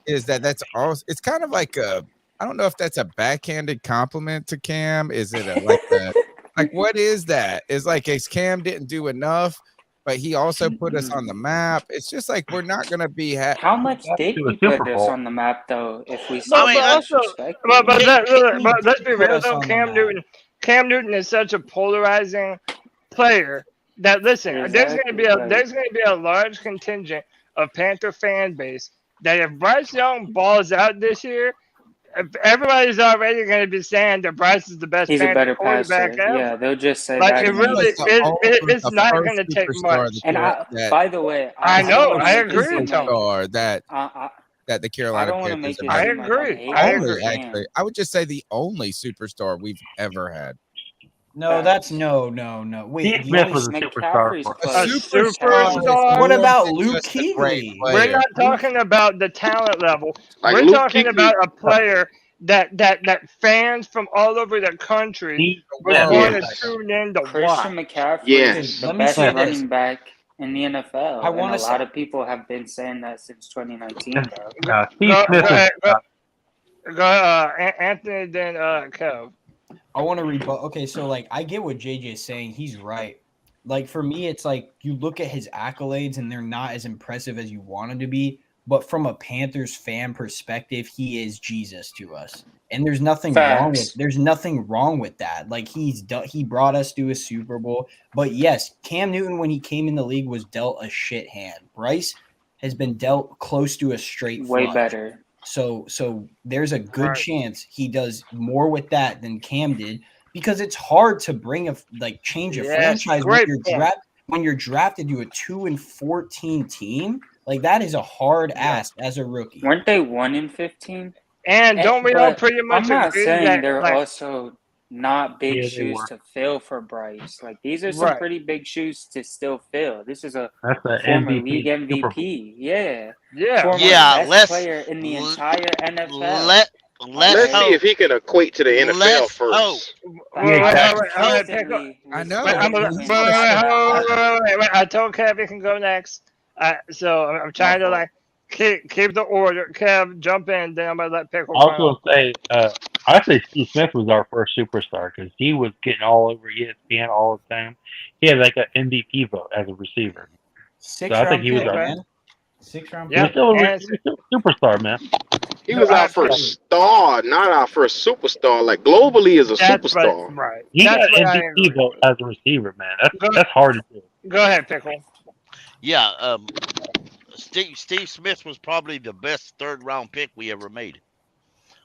[SPEAKER 4] that's also it's kind of like I don't know if that's a backhanded compliment to Cam. Is it like what is that? Is like Cam didn't do enough, but he also put us on the map. It's just like we're not going to be.
[SPEAKER 9] How much did he put us on the map, though? If we
[SPEAKER 1] but let's be real though. Cam Newton is such a polarizing player that there's going to be a large contingent of Panther fan base that if Bryce Young balls out this year, everybody's already going to be saying that Bryce is the best.
[SPEAKER 9] He's a better passer. Yeah, they'll just say that.
[SPEAKER 1] It's not going to take much.
[SPEAKER 9] And by the way,
[SPEAKER 1] I agree with Tony.
[SPEAKER 4] That the Carolina Panthers.
[SPEAKER 1] I agree.
[SPEAKER 4] Actually, I would just say the only superstar we've ever had.
[SPEAKER 5] No, that's no. Wait,
[SPEAKER 7] Smith was a superstar.
[SPEAKER 1] A superstar.
[SPEAKER 5] What about Luke Kuechly?
[SPEAKER 1] We're not talking about the talent level. We're talking about a player that fans from all over the country were going to tune in to watch.
[SPEAKER 9] Christian McCaffrey is the best running back in the NFL. A lot of people have been saying that since 2019.
[SPEAKER 1] Go Anthony, then Kev.
[SPEAKER 5] I want to rebut. Okay, so like I get what JJ is saying. He's right. Like for me, it's like you look at his accolades and they're not as impressive as you want him to be. But from a Panthers fan perspective, he is Jesus to us, and there's nothing wrong with that. Like he brought us to a Super Bowl. But yes, Cam Newton when he came in the league was dealt a shit hand. Bryce has been dealt close to a straight
[SPEAKER 9] way
[SPEAKER 5] flush.
[SPEAKER 9] Better.
[SPEAKER 5] So there's a good chance he does more with that than Cam did because it's hard to change a franchise when you're drafted to a 2-14 team. Like that is a hard ask as a rookie.
[SPEAKER 9] Weren't they 1-15?
[SPEAKER 1] And don't we know pretty much?
[SPEAKER 9] I'm not saying they're also not big shoes to fill for Bryce. Like these are some pretty big shoes to still fill. This is a former league MVP.
[SPEAKER 2] Best
[SPEAKER 9] player in the entire NFL.
[SPEAKER 6] Let's see if he can equate to the NFL first.
[SPEAKER 4] I know.
[SPEAKER 1] I told Kev he can go next. So I'm trying to keep the order. Kev, jump in. Then I'm gonna let Pickle.
[SPEAKER 7] I was gonna say, I say Steve Smith was our first superstar because he was getting all over ESPN all the time. He had like an MVP vote as a receiver.
[SPEAKER 5] I think he was our
[SPEAKER 7] 6th round. Yeah, he was still a superstar, man.
[SPEAKER 6] He was our first star, not our first superstar. Like globally, is a superstar.
[SPEAKER 1] Right.
[SPEAKER 7] He got an MVP vote as a receiver, man. That's hard to do.
[SPEAKER 1] Go ahead, Pickle.
[SPEAKER 2] Yeah. Steve Smith was probably the best 3rd round pick we ever made.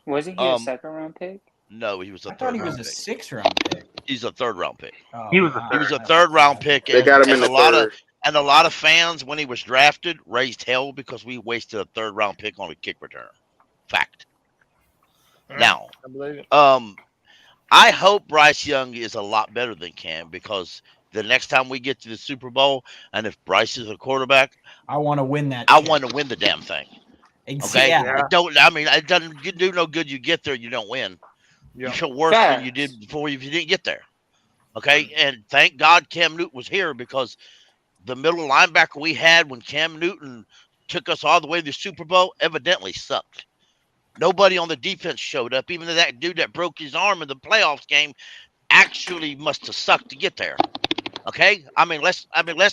[SPEAKER 9] Wasn't he a 2nd round pick?
[SPEAKER 2] No, he was a 3rd round pick.
[SPEAKER 5] I thought he was a 6th round pick.
[SPEAKER 2] He's a 3rd round pick.
[SPEAKER 5] Oh,
[SPEAKER 7] he was a 3rd
[SPEAKER 2] round pick.
[SPEAKER 6] They got him in the 3rd.
[SPEAKER 2] And a lot of fans, when he was drafted, raised hell because we wasted a 3rd round pick on a kick return. Fact. Now, I hope Bryce Young is a lot better than Cam because the next time we get to the Super Bowl, and if Bryce is a quarterback,
[SPEAKER 5] I want to win that.
[SPEAKER 2] I want to win the damn thing. Okay,
[SPEAKER 5] yeah.
[SPEAKER 2] it doesn't do no good. You get there, you don't win. You feel worse than you did before if you didn't get there. Okay, and thank God Cam Newton was here because the middle linebacker we had when Cam Newton took us all the way to the Super Bowl evidently sucked. Nobody on the defense showed up. Even that dude that broke his arm in the playoffs game actually must have sucked to get there. Okay, let's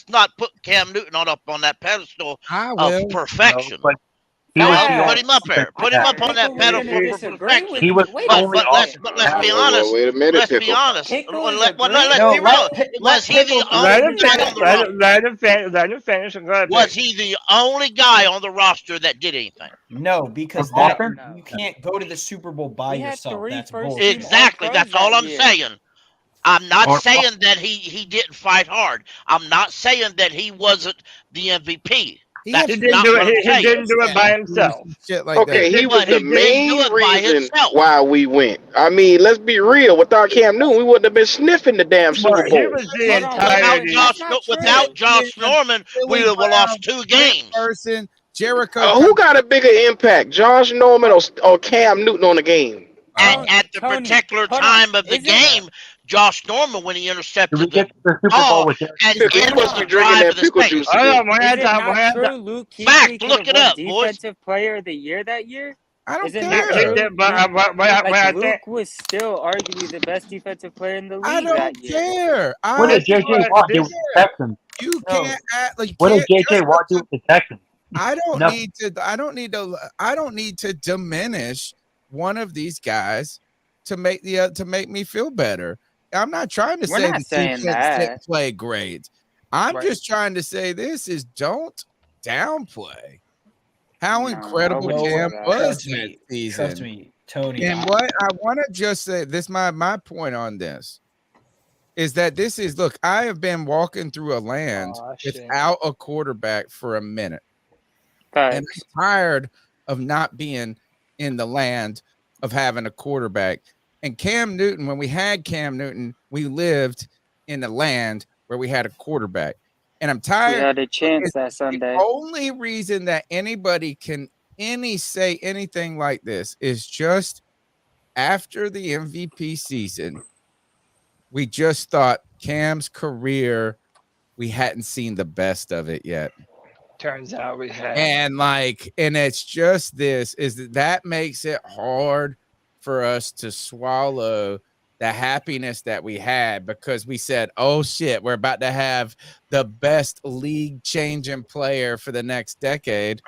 [SPEAKER 2] not put Cam Newton up on that pedestal of perfection. Put him up there. Put him up on that pedal for perfection.
[SPEAKER 7] He was only
[SPEAKER 2] let's be honest.
[SPEAKER 6] Wait a minute,
[SPEAKER 2] Let's be honest. Let's be real. Was he the only guy on the roster?
[SPEAKER 1] Let him finish. Go ahead,
[SPEAKER 2] was he the only guy on the roster that did anything?
[SPEAKER 5] No, because you can't go to the Super Bowl by yourself. That's bullshit.
[SPEAKER 2] Exactly. That's all I'm saying. I'm not saying that he didn't fight hard. I'm not saying that he wasn't the MVP.
[SPEAKER 1] He didn't do it by himself.
[SPEAKER 6] Okay, he was the main reason why we went. I mean, let's be real. Without Cam Newton, we wouldn't have been sniffing the damn Super Bowl.
[SPEAKER 2] Without Josh Norman, we would have lost 2 games.
[SPEAKER 6] Jericho. Who got a bigger impact, Josh Norman or Cam Newton on the game?
[SPEAKER 2] At the particular time of the game, Josh Norman, when he intercepted the
[SPEAKER 7] ball,
[SPEAKER 2] and it was the drive of the state.
[SPEAKER 9] Fact,
[SPEAKER 2] look it up, boys.
[SPEAKER 9] Defensive Player of the Year that year.
[SPEAKER 4] I don't care.
[SPEAKER 9] Luke was still arguably the best defensive player in the league.
[SPEAKER 4] I don't care.
[SPEAKER 7] What did J.J. Watt do with the Texans?
[SPEAKER 4] You can't act like.
[SPEAKER 7] What did J.J. Watt do with the Texans?
[SPEAKER 4] I don't need to diminish one of these guys to make me feel better. I'm not trying to say the defense didn't play great. I'm just trying to say don't downplay how incredible Cam was that season.
[SPEAKER 5] Trust me, Tony.
[SPEAKER 4] And what I want to just say, my point on this is that look, I have been walking through a land without a quarterback for a minute. And I'm tired of not being in the land of having a quarterback. And Cam Newton, when we had Cam Newton, we lived in the land where we had a quarterback. And I'm tired.
[SPEAKER 9] We had a chance that Sunday.
[SPEAKER 4] The only reason that anybody can say anything like this is just after the MVP season, we just thought Cam's career, we hadn't seen the best of it yet.
[SPEAKER 1] Turns out we had.
[SPEAKER 4] And it's just that makes it hard for us to swallow the happiness that we had, because we said, oh shit, we're about to have the best league changing player for the next decade.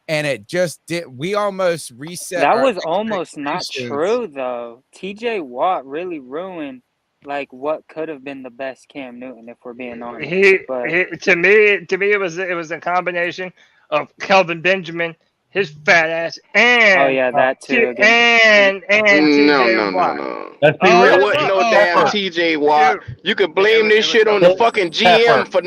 [SPEAKER 4] And it just did. We almost reset.
[SPEAKER 9] That was almost not true though. TJ Watt really ruined what could have been the best Cam Newton, if we're being honest.
[SPEAKER 1] To me, it was a combination of Kelvin Benjamin, his fat ass, and
[SPEAKER 9] that too.
[SPEAKER 1] And TJ Watt.
[SPEAKER 6] No. Let's be real. There wasn't no damn TJ Watt. You could blame this shit on the fucking GM for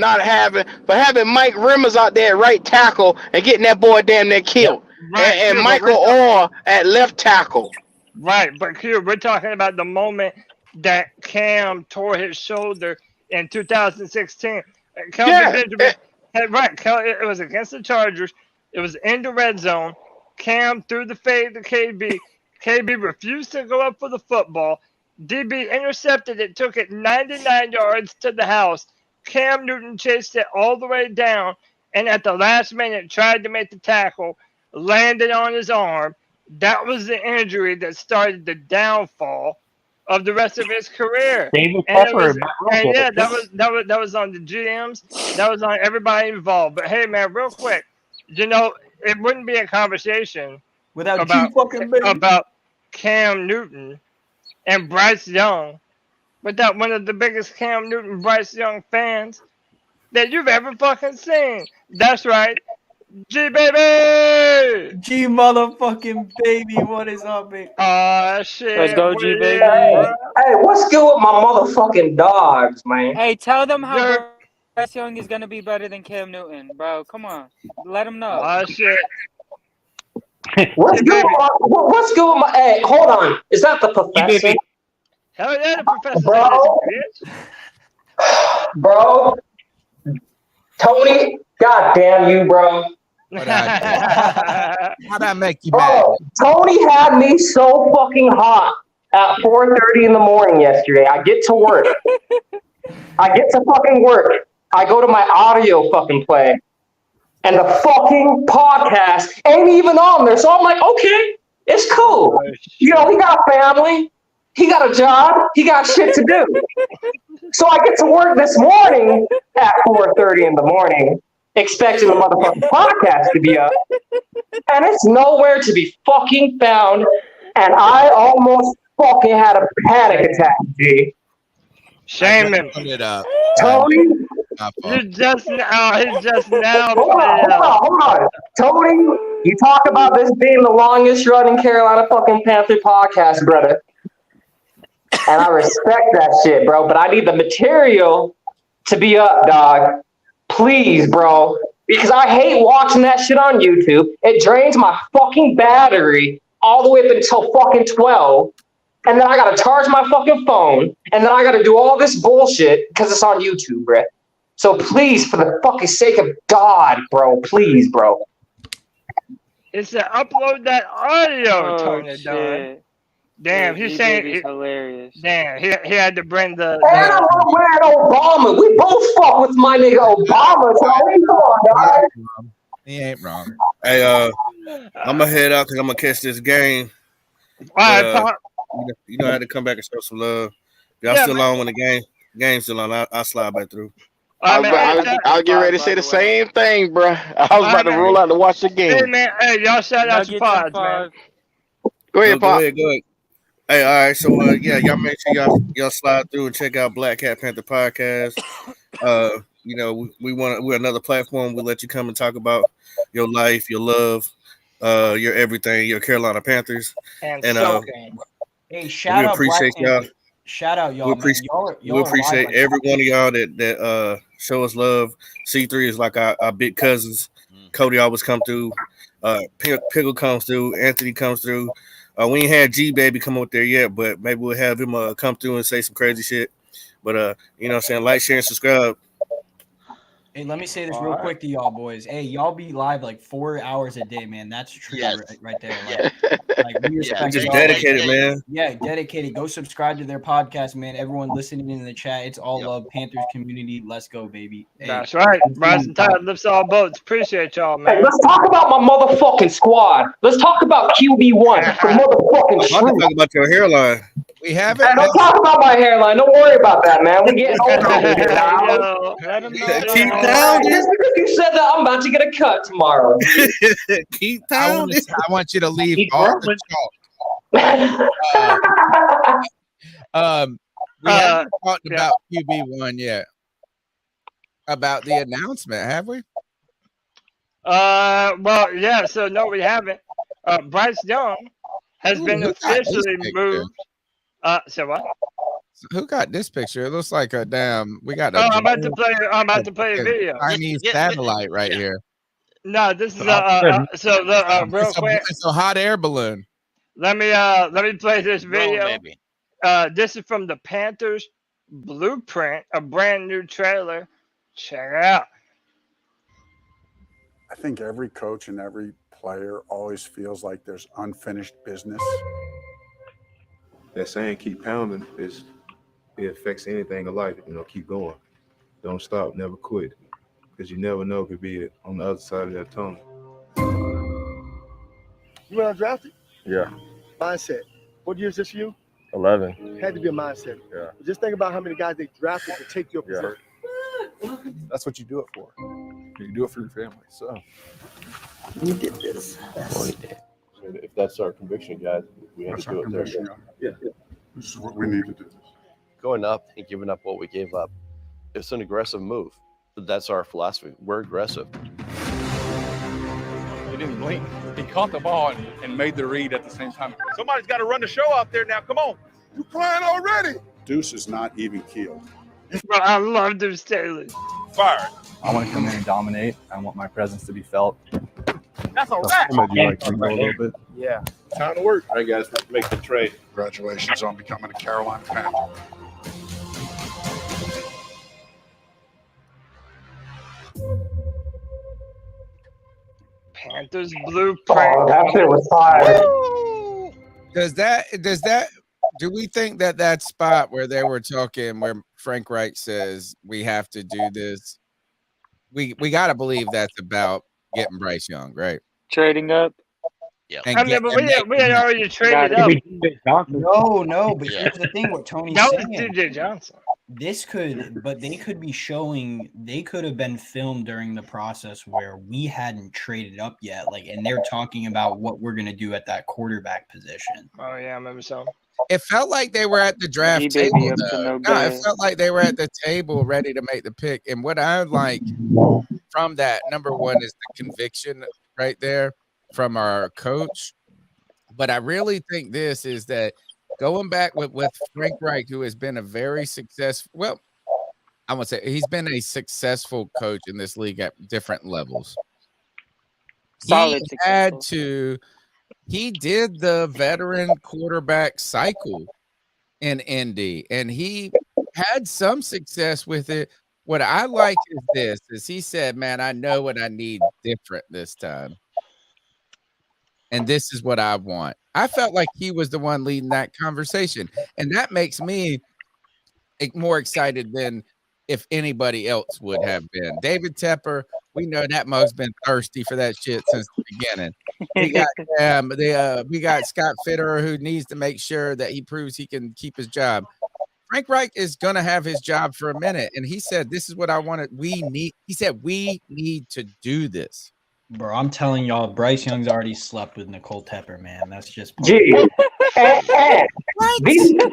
[SPEAKER 6] having Mike Rimmers out there at right tackle and getting that boy damn near killed, and Michael Orr at left tackle.
[SPEAKER 1] Right, but here we're talking about the moment that Cam tore his shoulder in 2016. Benjamin, it was against the Chargers. It was in the red zone. Cam threw the fade to KB. KB refused to go up for the football. DB intercepted it, took it 99 yards to the house. Cam Newton chased it all the way down, and at the last minute tried to make the tackle, landed on his arm. That was the injury that started the downfall of the rest of his career. That was on the GMs. That was on everybody involved. But hey, man, real quick, it wouldn't be a conversation
[SPEAKER 5] about
[SPEAKER 1] Cam Newton and Bryce Young without one of the biggest Cam Newton Bryce Young fans that you've ever fucking seen. That's right. G baby!
[SPEAKER 5] G motherfucking baby, what is up, baby?
[SPEAKER 1] Shit.
[SPEAKER 9] Let's go, G baby.
[SPEAKER 10] Hey, what's good with my motherfucking dogs, man?
[SPEAKER 9] Hey, tell them how Bryce Young is gonna be better than Cam Newton, bro. Come on, let them know.
[SPEAKER 1] Shit.
[SPEAKER 10] What's good with my? Hey, hold on. Is that the professor?
[SPEAKER 1] Hell yeah, the professor.
[SPEAKER 10] Bro. Tony, goddamn you, bro.
[SPEAKER 4] How'd I make you
[SPEAKER 10] mad? Tony had me so fucking hot at 4:30 in the morning yesterday. I get to work. I get to fucking work. I go to my audio fucking play. And the fucking podcast ain't even on there. So I'm like, okay, it's cool. He got a family. He got a job. He got shit to do. So I get to work this morning at 4:30 in the morning, expecting the motherfucking podcast to be up. and it's nowhere to be fucking found. And I almost fucking had a panic attack, G.
[SPEAKER 1] Shame him.
[SPEAKER 4] Put it up.
[SPEAKER 10] Tony,
[SPEAKER 1] You just now. He just now.
[SPEAKER 10] hold on. Tony, you talk about this being the longest running Carolina fucking Panther podcast, brother. And I respect that shit, bro. But I need the material to be up, dog. Please, bro. Because I hate watching that shit on YouTube. It drains my fucking battery all the way up until fucking 12. And then I gotta charge my fucking phone. And then I gotta do all this bullshit because it's on YouTube, bro. So please, for the fucking sake of God, bro. Please, bro.
[SPEAKER 1] It's to upload that audio,
[SPEAKER 9] Oh,
[SPEAKER 1] Tony.
[SPEAKER 9] shit.
[SPEAKER 1] Damn, he's saying
[SPEAKER 9] he's hilarious.
[SPEAKER 1] Damn, he had to bring the.
[SPEAKER 10] And I want to wear Obama. We both fuck with my nigga Obama. So come on, dog.
[SPEAKER 4] He ain't wrong.
[SPEAKER 8] Hey, I'm gonna head out because I'm gonna catch this game.
[SPEAKER 1] All right, Pop.
[SPEAKER 8] You know, I had to come back and show some love. Y'all still on when the game's still on. I'll slide back through.
[SPEAKER 6] I was getting ready to say the same thing, bro. I was about to roll out to watch the game.
[SPEAKER 1] Hey, man. Hey, y'all shout out your pods, man.
[SPEAKER 6] Go ahead, Pop.
[SPEAKER 8] Go ahead. Hey, all right. So, yeah, y'all make sure y'all slide through and check out Black Cat Panther Podcast. You know, we're another platform. We'll let you come and talk about your life, your love, your everything, your Carolina Panthers.
[SPEAKER 1] And
[SPEAKER 5] hey, shout out
[SPEAKER 8] appreciate y'all.
[SPEAKER 5] Shout out y'all.
[SPEAKER 8] We appreciate every one of y'all that show us love. C3 is like our big cousins. Cody always come through. Pickle comes through. Anthony comes through. We ain't had G Baby come up there yet, but maybe we'll have him come through and say some crazy shit. But you know what I'm saying? Like, share, and subscribe.
[SPEAKER 5] Hey, let me say this real quick to y'all boys. Hey, y'all be live like 4 hours a day, man. That's true right there. Like we respect
[SPEAKER 8] just
[SPEAKER 5] y'all.
[SPEAKER 8] dedicated, man.
[SPEAKER 5] Yeah, dedicated. Go subscribe to their podcast, man. Everyone listening in the chat, it's all love. Panthers community. Let's go, baby. Hey,
[SPEAKER 1] that's right. Rising tide lifts all boats. Appreciate y'all, man.
[SPEAKER 10] Hey, let's talk about my motherfucking squad. Let's talk about QB1 for motherfucking
[SPEAKER 8] I'm talking about your hairline.
[SPEAKER 4] We have it.
[SPEAKER 10] Hey, don't talk about my hairline. Don't worry about that, man. We getting older over here now.
[SPEAKER 8] Keep down.
[SPEAKER 10] Just because you said that, I'm about to get a cut tomorrow.
[SPEAKER 8] Keep down.
[SPEAKER 4] I want you to leave all the talk. We haven't talked about QB1 yet. About the announcement, have we?
[SPEAKER 1] Well, yeah. So no, we haven't. Bryce Young has been officially moved. So what?
[SPEAKER 4] Who got this picture? It looks like a damn. We got.
[SPEAKER 1] I'm about to play a video.
[SPEAKER 4] Chinese satellite right here.
[SPEAKER 1] No, this is real quick.
[SPEAKER 4] It's a hot air balloon.
[SPEAKER 1] Let me play this video. This is from the Panthers Blueprint, a brand new trailer. Check it out.
[SPEAKER 11] I think every coach and every player always feels like there's unfinished business.
[SPEAKER 12] That saying, keep pounding, it affects anything in life. You know, keep going. Don't stop, never quit. Because you never know, it could be on the other side of that tunnel.
[SPEAKER 13] You went undrafted?
[SPEAKER 12] Yeah.
[SPEAKER 13] Mindset. What year is this for you?
[SPEAKER 12] 11.
[SPEAKER 13] Had to be a mindset.
[SPEAKER 12] Yeah.
[SPEAKER 13] Just think about how many guys they drafted to take your position.
[SPEAKER 12] That's what you do it for. You do it for your family. So
[SPEAKER 13] You did this.
[SPEAKER 12] if that's our conviction, guys, we have to do it there. Yeah.
[SPEAKER 11] This is what we need to do.
[SPEAKER 14] Going up and giving up what we gave up. It's an aggressive move. That's our philosophy. We're aggressive.
[SPEAKER 15] He didn't blink. He caught the ball and made the read at the same time.
[SPEAKER 16] Somebody's got to run the show out there now. Come on.
[SPEAKER 11] You crying already? Deuce is not even keeled.
[SPEAKER 1] I love Deuce Taylor.
[SPEAKER 16] Fire.
[SPEAKER 17] I want to come in and dominate. I want my presence to be felt.
[SPEAKER 16] That's a wrap.
[SPEAKER 13] Yeah.
[SPEAKER 16] Time to work.
[SPEAKER 12] All right, guys, make the trade.
[SPEAKER 11] Congratulations on becoming a Carolina Panther.
[SPEAKER 1] Panthers Blueprint.
[SPEAKER 10] Oh, that shit was fire.
[SPEAKER 4] Do we think that spot where they were talking, where Frank Reich says we have to do this, we got to believe that's about getting Bryce Young, right?
[SPEAKER 9] Trading up.
[SPEAKER 2] Yeah.
[SPEAKER 1] I mean, but we had already traded up.
[SPEAKER 5] No, but here's the thing: what Tony's saying.
[SPEAKER 1] DJ Johnson.
[SPEAKER 5] This could, but they could be showing, they could have been filmed during the process where we hadn't traded up yet. Like, and they're talking about what we're going to do at that quarterback position.
[SPEAKER 1] Oh, yeah, I remember so.
[SPEAKER 4] It felt like they were at the draft table, though. No, it felt like they were at the table ready to make the pick. And what I like from that, number one, is the conviction right there from our coach. But I really think this is that going back with Frank Reich, who has been a very successful, well, I would say he's been a successful coach in this league at different levels. He did the veteran quarterback cycle in Indy, and he had some success with it. What I like is he said, man, I know what I need different this time. And this is what I want. I felt like he was the one leading that conversation. And that makes me more excited than if anybody else would have been. David Tepper, we know that mug's been thirsty for that shit since the beginning. We got Scott Fitterer, who needs to make sure that he proves he can keep his job. Frank Reich is going to have his job for a minute. And he said, this is what I wanted. He said, we need to do this.
[SPEAKER 5] Bro, I'm telling y'all, Bryce Young's already slept with Nicole Tepper, man. That's just
[SPEAKER 10] these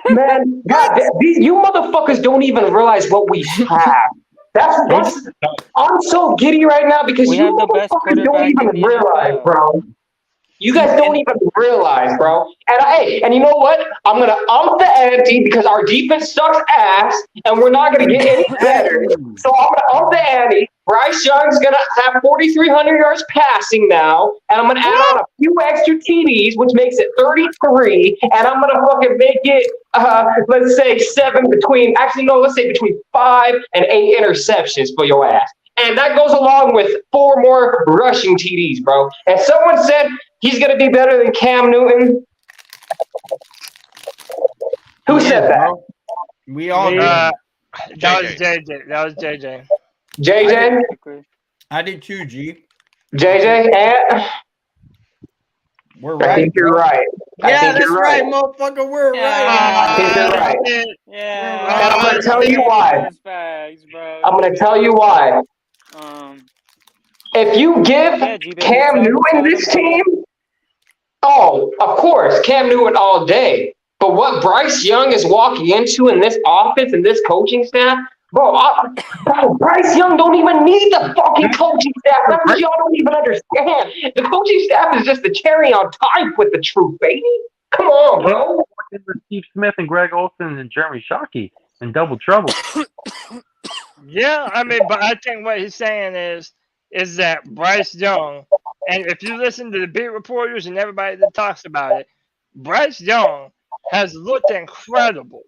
[SPEAKER 10] man, God, you motherfuckers don't even realize what we have. That's I'm so giddy right now because you motherfuckers don't even realize, bro. You guys don't even realize, bro. And you know what? I'm gonna up the ante because our defense sucks ass, and we're not gonna get any better. So I'm gonna up the ante. Bryce Young's gonna have 4,300 yards passing now, and I'm gonna add on a few extra TDs, which makes it 33. And I'm gonna fucking make it, let's say between 5 and 8 interceptions for your ass. And that goes along with 4 more rushing TDs, bro. And someone said he's going to be better than Cam Newton. Who said that?
[SPEAKER 5] We all
[SPEAKER 1] that was JJ. That was JJ.
[SPEAKER 10] JJ?
[SPEAKER 5] I did too, G.
[SPEAKER 10] JJ, and
[SPEAKER 5] we're right.
[SPEAKER 10] I think you're right.
[SPEAKER 5] Yeah, that's right, motherfucker. We're right.
[SPEAKER 10] I think you're right.
[SPEAKER 9] Yeah.
[SPEAKER 10] And I'm going to tell you why. I'm going to tell you why. If you give Cam Newton this team, oh, of course, Cam Newton all day. But what Bryce Young is walking into in this offense and this coaching staff, bro, Bryce Young don't even need the fucking coaching staff. That's what y'all don't even understand. The coaching staff is just the cherry on top with the truth, baby. Come on, bro.
[SPEAKER 7] Steve Smith and Greg Olsen and Jeremy Shockey in double trouble.
[SPEAKER 1] Yeah, I mean, but I think what he's saying is that Bryce Young, and if you listen to the beat reporters and everybody that talks about it, Bryce Young has looked incredible.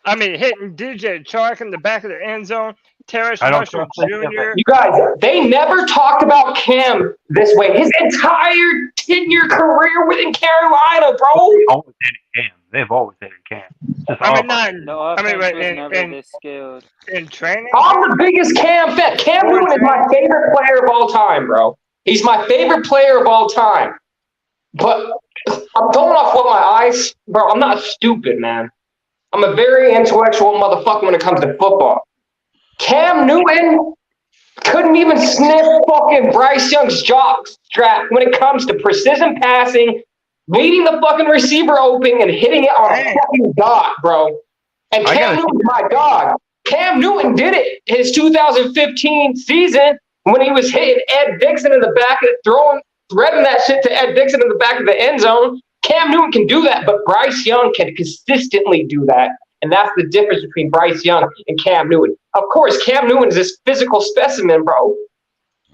[SPEAKER 1] I mean, hitting DJ Chark in the back of the end zone, Terrace Marshall Jr.
[SPEAKER 10] You guys, they never talked about Cam this way. His entire 10-year career within Carolina, bro.
[SPEAKER 7] They've always hated Cam.
[SPEAKER 1] In training.
[SPEAKER 10] I'm the biggest Cam fan. Cam Newton is my favorite player of all time, bro. He's my favorite player of all time. But I'm going off what my eyes, bro. I'm not stupid, man. I'm a very intellectual motherfucker when it comes to football. Cam Newton couldn't even sniff fucking Bryce Young's jock strap when it comes to precision passing, leading the fucking receiver open and hitting it on a fucking dot, bro. And Cam Newton's my dog. Cam Newton did it his 2015 season when he was hitting Ed Dixon in the back of threading that shit to Ed Dixon in the back of the end zone. Cam Newton can do that, but Bryce Young can consistently do that. And that's the difference between Bryce Young and Cam Newton. Of course, Cam Newton is this physical specimen, bro.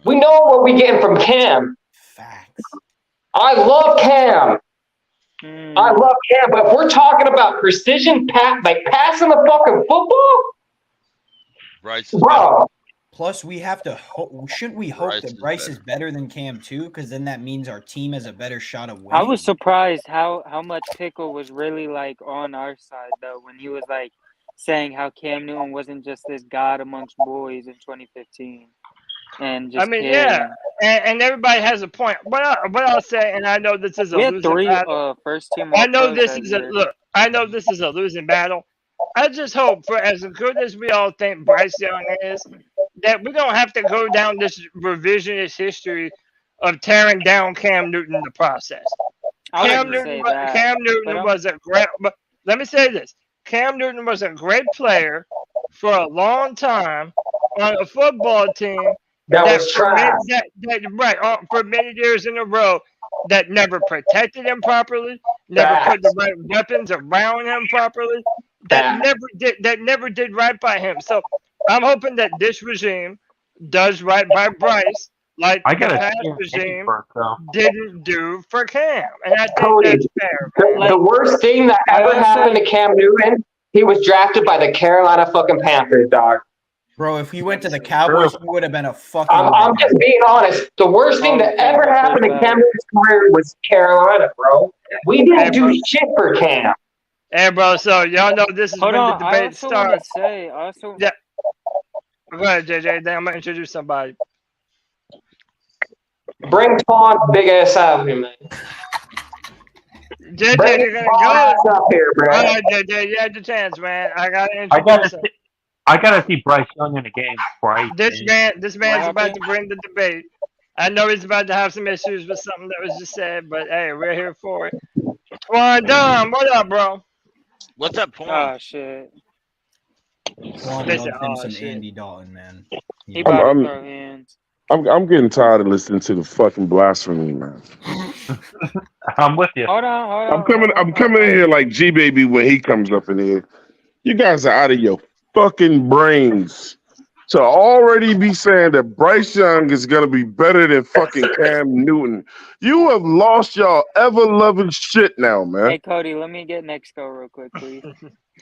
[SPEAKER 10] We know what we're getting from Cam.
[SPEAKER 5] Facts.
[SPEAKER 10] I love Cam. I love Cam, but if we're talking about precision, like passing the fucking football,
[SPEAKER 2] Bryce,
[SPEAKER 10] bro.
[SPEAKER 5] Plus, we have to shouldn't we hope that Bryce is better than Cam too? Because then that means our team has a better shot of winning.
[SPEAKER 9] I was surprised how much Pickle was really like on our side though when he was like saying how Cam Newton wasn't just this god amongst boys in 2015. And just
[SPEAKER 1] and everybody has a point. What I'll say, and I know this is a losing battle.
[SPEAKER 9] First team.
[SPEAKER 1] I know this is a losing battle. I just hope, for as good as we all think Bryce Young is, that we don't have to go down this revisionist history of tearing down Cam Newton in the process. Cam Newton was a great. But let me say this: Cam Newton was a great player for a long time on a football team
[SPEAKER 10] that was trash.
[SPEAKER 1] For many years in a row, that never protected him properly, never put the right weapons around him properly, that never did right by him. So I'm hoping that this regime does right by Bryce, like the past regime didn't do for Cam. And I think
[SPEAKER 10] Cody,
[SPEAKER 1] that's fair.
[SPEAKER 10] The worst thing that ever happened to Cam Newton, he was drafted by the Carolina fucking Panthers, dog.
[SPEAKER 5] Bro, if he went to the Cowboys, he would have been a fucking.
[SPEAKER 10] I'm just being honest. The worst thing that ever happened to Cam Newton's career was Carolina, bro. We didn't do shit for Cam.
[SPEAKER 1] Hey, bro, so y'all know this is when the debate starts.
[SPEAKER 9] Go
[SPEAKER 1] ahead, JJ. Then I'm going to introduce somebody.
[SPEAKER 10] Bring Twan's big ass out here, man.
[SPEAKER 1] JJ, you're going to
[SPEAKER 10] go. Up here, bro.
[SPEAKER 1] All right, JJ, you had your chance, man. I got to introduce him.
[SPEAKER 7] I gotta see Bryce Young in the game before I.
[SPEAKER 1] This man's about to bring the debate. I know he's about to have some issues with something that was just said, but hey, we're here for it. Twan Dunn, what up, bro?
[SPEAKER 2] What's up, Twan?
[SPEAKER 9] Oh shit.
[SPEAKER 5] Twan some Andy Dalton, man.
[SPEAKER 9] He about to throw hands.
[SPEAKER 18] I'm getting tired of listening to the fucking blasphemy, man.
[SPEAKER 7] I'm with you.
[SPEAKER 9] Hold on.
[SPEAKER 18] I'm coming in here like G Baby when he comes up in here. You guys are out of your fucking brains to already be saying that Bryce Young is gonna be better than fucking Cam Newton. You have lost y'all ever-loving shit now, man.
[SPEAKER 9] Hey Cody, let me get next go real quick, please.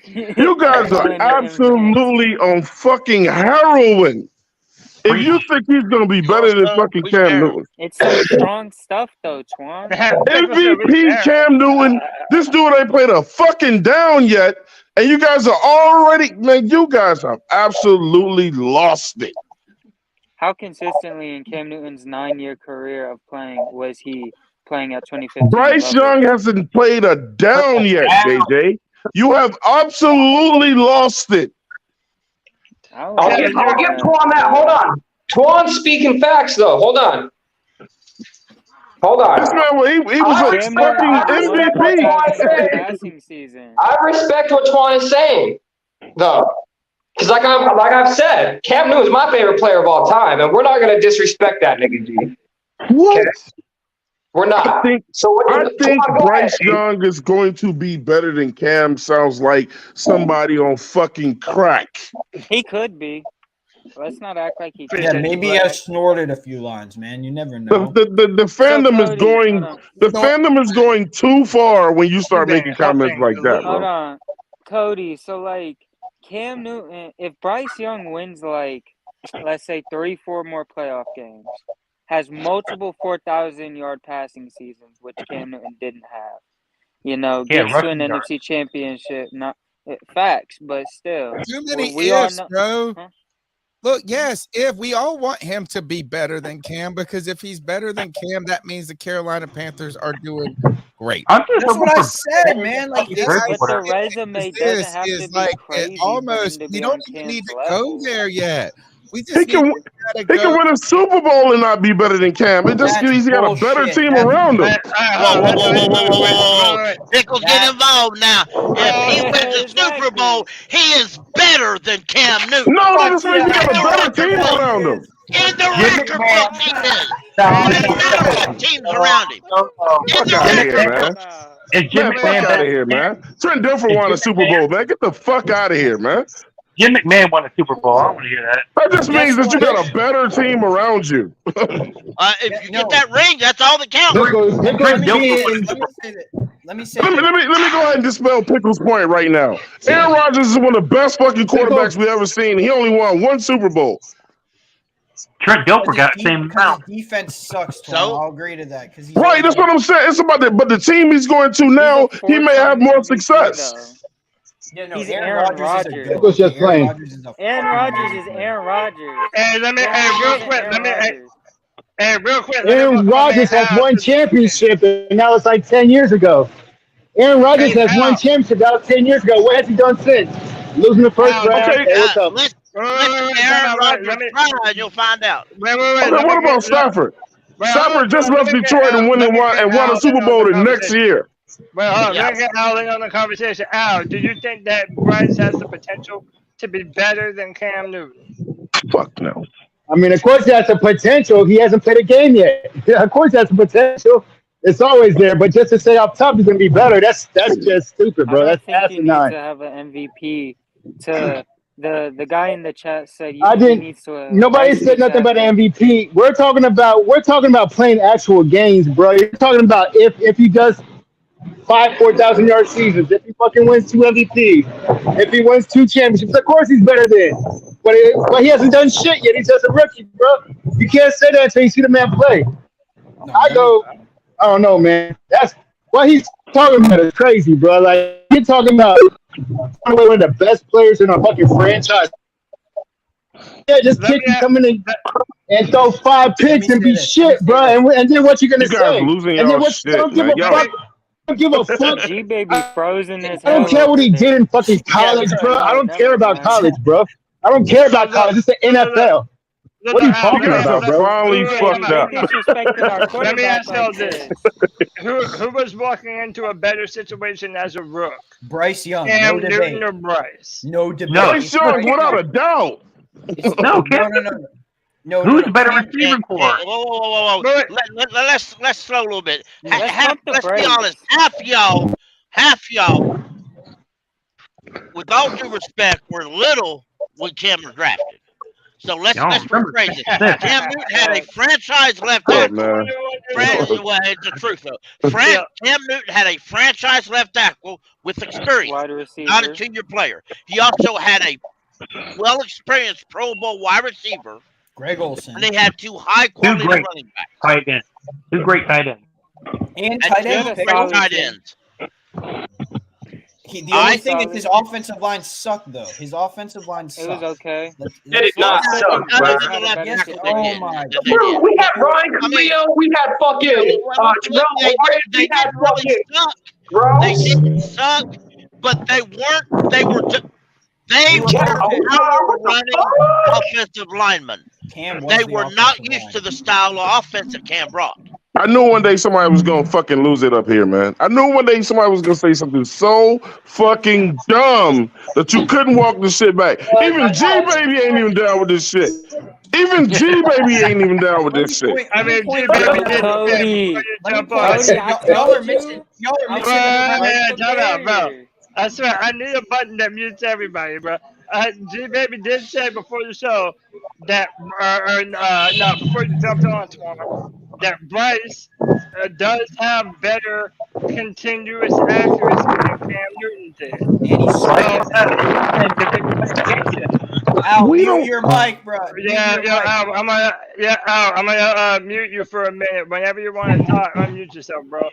[SPEAKER 18] You guys are absolutely on fucking heroin. If you think he's gonna be better than fucking Cam Newton,
[SPEAKER 9] it's some strong stuff though, Twan.
[SPEAKER 18] MVP Cam Newton, this dude ain't played a fucking down yet. And you guys are already, man, you guys have absolutely lost it.
[SPEAKER 9] How consistently in Cam Newton's 9-year career of playing was he playing at 2015?
[SPEAKER 18] Bryce Young hasn't played a down yet, JJ. You have absolutely lost it.
[SPEAKER 10] I'll give Twan that. Hold on. Twan speaking facts, though. Hold on. This man, he was a fucking
[SPEAKER 9] MVP.
[SPEAKER 10] I respect what Twan is saying, though, because like I've said, Cam Newton is my favorite player of all time, and we're not going to disrespect that nigga, G.
[SPEAKER 18] What?
[SPEAKER 10] Okay? We're not.
[SPEAKER 18] I think Bryce Young is going to be better than Cam. Sounds like somebody on fucking crack.
[SPEAKER 9] He could be. Let's not act like he.
[SPEAKER 5] Yeah, maybe I snorted a few lines, man. You never know.
[SPEAKER 18] The fandom is going. The fandom is going too far when you start making comments like that, bro.
[SPEAKER 9] Hold on, Cody. So like Cam Newton, if Bryce Young wins like let's say 3-4 more playoff games, has multiple 4,000-yard passing seasons, which Cam Newton didn't have. Gets to an NFC championship. Not facts, but still.
[SPEAKER 4] Too many ifs, bro. Huh? Look, yes, if we all want him to be better than Cam, because if he's better than Cam, that means the Carolina Panthers are doing great.
[SPEAKER 5] That's what I said, man. Like,
[SPEAKER 9] the resume doesn't have to be
[SPEAKER 4] like
[SPEAKER 9] crazy.
[SPEAKER 4] Almost, we don't even need to go there yet. We just
[SPEAKER 18] he can win a Super Bowl and not be better than Cam. It just means he got a better team around him.
[SPEAKER 2] Whoa. Pickles get involved now. If he wins a Super Bowl, he is better than Cam Newton.
[SPEAKER 18] No, that just means he got a better team around him.
[SPEAKER 2] In the record book, he is. There's teams around him.
[SPEAKER 18] Fuck out of here, man. Fuck out of here, man. Trent Dilfer won a Super Bowl, man. Get the fuck out of here, man.
[SPEAKER 7] Jim McMahon won a Super Bowl. I don't want to hear that.
[SPEAKER 18] That just means that you got a better team around you.
[SPEAKER 2] If you get that ring, that's all that counts.
[SPEAKER 5] Let me say.
[SPEAKER 18] Let me go ahead and dispel Pickles' point right now. Aaron Rodgers is one of the best fucking quarterbacks we ever seen. He only won one Super Bowl.
[SPEAKER 7] Trent Dilfer got the same amount.
[SPEAKER 5] Defense sucks. So I'll agree to that.
[SPEAKER 18] Right, that's what I'm saying. It's about but the team he's going to now, he may have more success.
[SPEAKER 5] Yeah, no,
[SPEAKER 9] he's Aaron Rodgers.
[SPEAKER 19] It was just playing.
[SPEAKER 9] Aaron Rodgers is Aaron Rodgers.
[SPEAKER 1] Hey, real quick.
[SPEAKER 19] Aaron Rodgers has one championship, and that was like 10 years ago. Aaron Rodgers has one championship. That was 10 years ago. What has he done since? Losing the first round.
[SPEAKER 18] Okay.
[SPEAKER 19] Hey, what's up?
[SPEAKER 2] Listen to Aaron Rodgers try, and you'll find out.
[SPEAKER 18] Okay, what about Stafford? Stafford just left Detroit and won a Super Bowl the next year.
[SPEAKER 1] Well, let me get Al in on the conversation. Al, do you think that Bryce has the potential to be better than Cam Newton?
[SPEAKER 18] Fuck no.
[SPEAKER 19] I mean, of course, he has the potential. He hasn't played a game yet. Yeah, of course, that's the potential. It's always there. But just to say up top he's going to be better, that's just stupid, bro. That's asinine.
[SPEAKER 9] To have an MVP. To the guy in the chat said
[SPEAKER 19] he
[SPEAKER 9] needs to.
[SPEAKER 19] Nobody said nothing about an MVP. We're talking about playing actual games, bro. You're talking about if he does 4,000 yard seasons, if he fucking wins 2 MVPs, if he wins 2 championships, of course he's better than. But he hasn't done shit yet. He's just a rookie, bro. You can't say that until you see the man play. I don't know, man. That's what he's talking about is crazy, bro. Like, you're talking about one of the best players in a fucking franchise. Yeah, just kick and come in and throw 5 picks and be shit, bro. And then what you gonna say? And then what? Don't give a fuck. Don't give a fuck.
[SPEAKER 9] G-Baby frozen his
[SPEAKER 19] I don't care what he did in fucking college, bro. I don't care about college, bro. I don't care about college. It's the NFL. What are you talking about, bro?
[SPEAKER 18] Finally fucked up.
[SPEAKER 1] Let me ask you this: Who was walking into a better situation as a rook?
[SPEAKER 5] Bryce Young.
[SPEAKER 1] Cam
[SPEAKER 5] No
[SPEAKER 1] Newton
[SPEAKER 5] debate.
[SPEAKER 1] or Bryce?
[SPEAKER 5] No debate.
[SPEAKER 18] Bryce Young, without a doubt.
[SPEAKER 5] No.
[SPEAKER 7] Who's the better receiver for?
[SPEAKER 2] Whoa. Let's slow a little bit. Let's be honest. Half y'all, with all due respect, were little when Cam was drafted. So let's rephrase it. Cam Newton had a franchise left tackle. Well, it's the truth though. Cam Newton had a franchise left tackle with experience, not a 2-year player. He also had a well-experienced Pro Bowl wide receiver,
[SPEAKER 5] Greg Olsen,
[SPEAKER 2] and they had 2 high-quality running backs.
[SPEAKER 7] Tight ends. 2 great tight ends.
[SPEAKER 5] And tight ends. The only thing is his offensive line sucked, though. His offensive line sucked.
[SPEAKER 9] It was okay.
[SPEAKER 5] It did not suck, bro. Oh, my God.
[SPEAKER 10] Bro, we had Ryan Cleo. We had fucking
[SPEAKER 2] They didn't really suck. They didn't suck, but they were running offensive linemen. They were not used to the style of offense that Cam brought.
[SPEAKER 18] I knew one day somebody was gonna fucking lose it up here, man. I knew one day somebody was gonna say something so fucking dumb that you couldn't walk the shit back. Even G-Baby ain't even down with this shit. Even G-Baby ain't even down with this shit.
[SPEAKER 1] I mean, G-Baby did
[SPEAKER 5] Y'all are missing.
[SPEAKER 1] Bro. I swear, I need a button that mutes everybody, bro. G-Baby did say before the show that, before you jumped on, Twan, that Bryce does have better continuous accuracy than Cam Newton did.
[SPEAKER 5] Al, mute your mic, bro.
[SPEAKER 1] Al, I'm gonna mute you for a minute. Whenever you want to talk, unmute yourself, bro.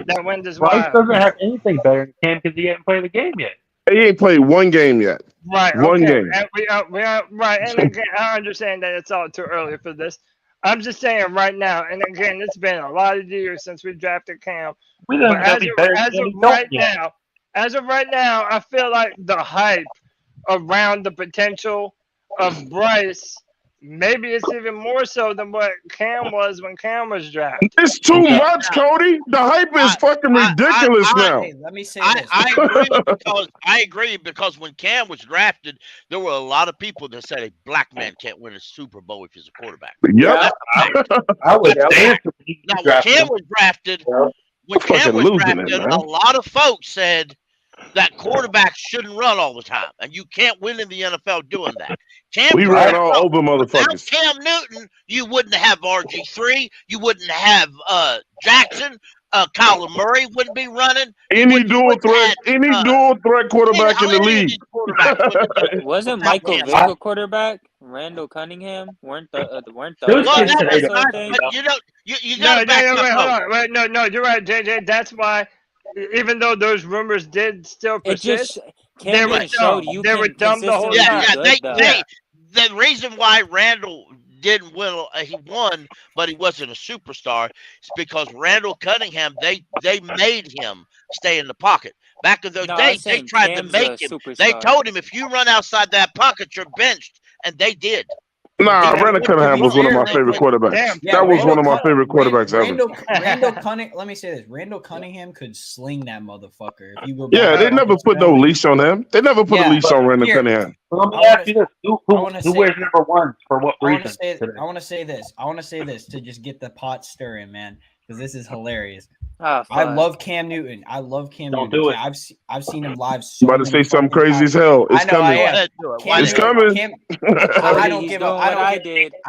[SPEAKER 1] That wind is wild.
[SPEAKER 7] Bryce doesn't have anything better than Cam because he hasn't played the game yet.
[SPEAKER 18] He ain't played 1 game yet.
[SPEAKER 1] Right.
[SPEAKER 18] One game.
[SPEAKER 1] And we are right. And again, I understand that it's all too early for this. I'm just saying right now, and again, it's been a lot of years since we drafted Cam. As of right now, I feel like the hype around the potential of Bryce, maybe it's even more so than what Cam was when Cam was drafted.
[SPEAKER 18] It's too much, Cody. The hype is fucking ridiculous now.
[SPEAKER 5] Let me say this.
[SPEAKER 2] I agree because when Cam was drafted, there were a lot of people that said a black man can't win a Super Bowl if he's a quarterback.
[SPEAKER 18] Yep.
[SPEAKER 7] I would answer.
[SPEAKER 2] Now, when Cam was drafted, a lot of folks said that quarterbacks shouldn't run all the time, and you can't win in the NFL doing that.
[SPEAKER 18] We ran all over motherfuckers.
[SPEAKER 2] Without Cam Newton, you wouldn't have RG3, you wouldn't have Jackson, Kyler Murray wouldn't be running.
[SPEAKER 18] Any dual threat quarterback in the league.
[SPEAKER 9] Wasn't Michael Vick a quarterback? Randall Cunningham weren't the
[SPEAKER 1] No, you're right, JJ. That's why, even though those rumors did still persist, they were dumb the whole time.
[SPEAKER 2] The reason why Randall didn't win. He won, but he wasn't a superstar. It's because Randall Cunningham, they made him stay in the pocket. Back in those days, they tried to make him. They told him, if you run outside that pocket, you're benched, and they did.
[SPEAKER 18] Nah, Randall Cunningham was one of my favorite quarterbacks. That was one of my favorite quarterbacks ever.
[SPEAKER 5] Randall Cunningham. Let me say this: Randall Cunningham could sling that motherfucker. If you go
[SPEAKER 18] Yeah, they never put no leash on him. They never put a leash on Randall Cunningham.
[SPEAKER 7] Let me ask you this: Who wears number 1 for what reason?
[SPEAKER 5] I want to say this to just get the pot stirring, man, because this is hilarious.
[SPEAKER 9] Oh,
[SPEAKER 5] I love Cam Newton. Don't
[SPEAKER 7] do it.
[SPEAKER 5] I've seen him live. So
[SPEAKER 18] I'm about to say something crazy as hell. It's coming. It's coming.
[SPEAKER 5] I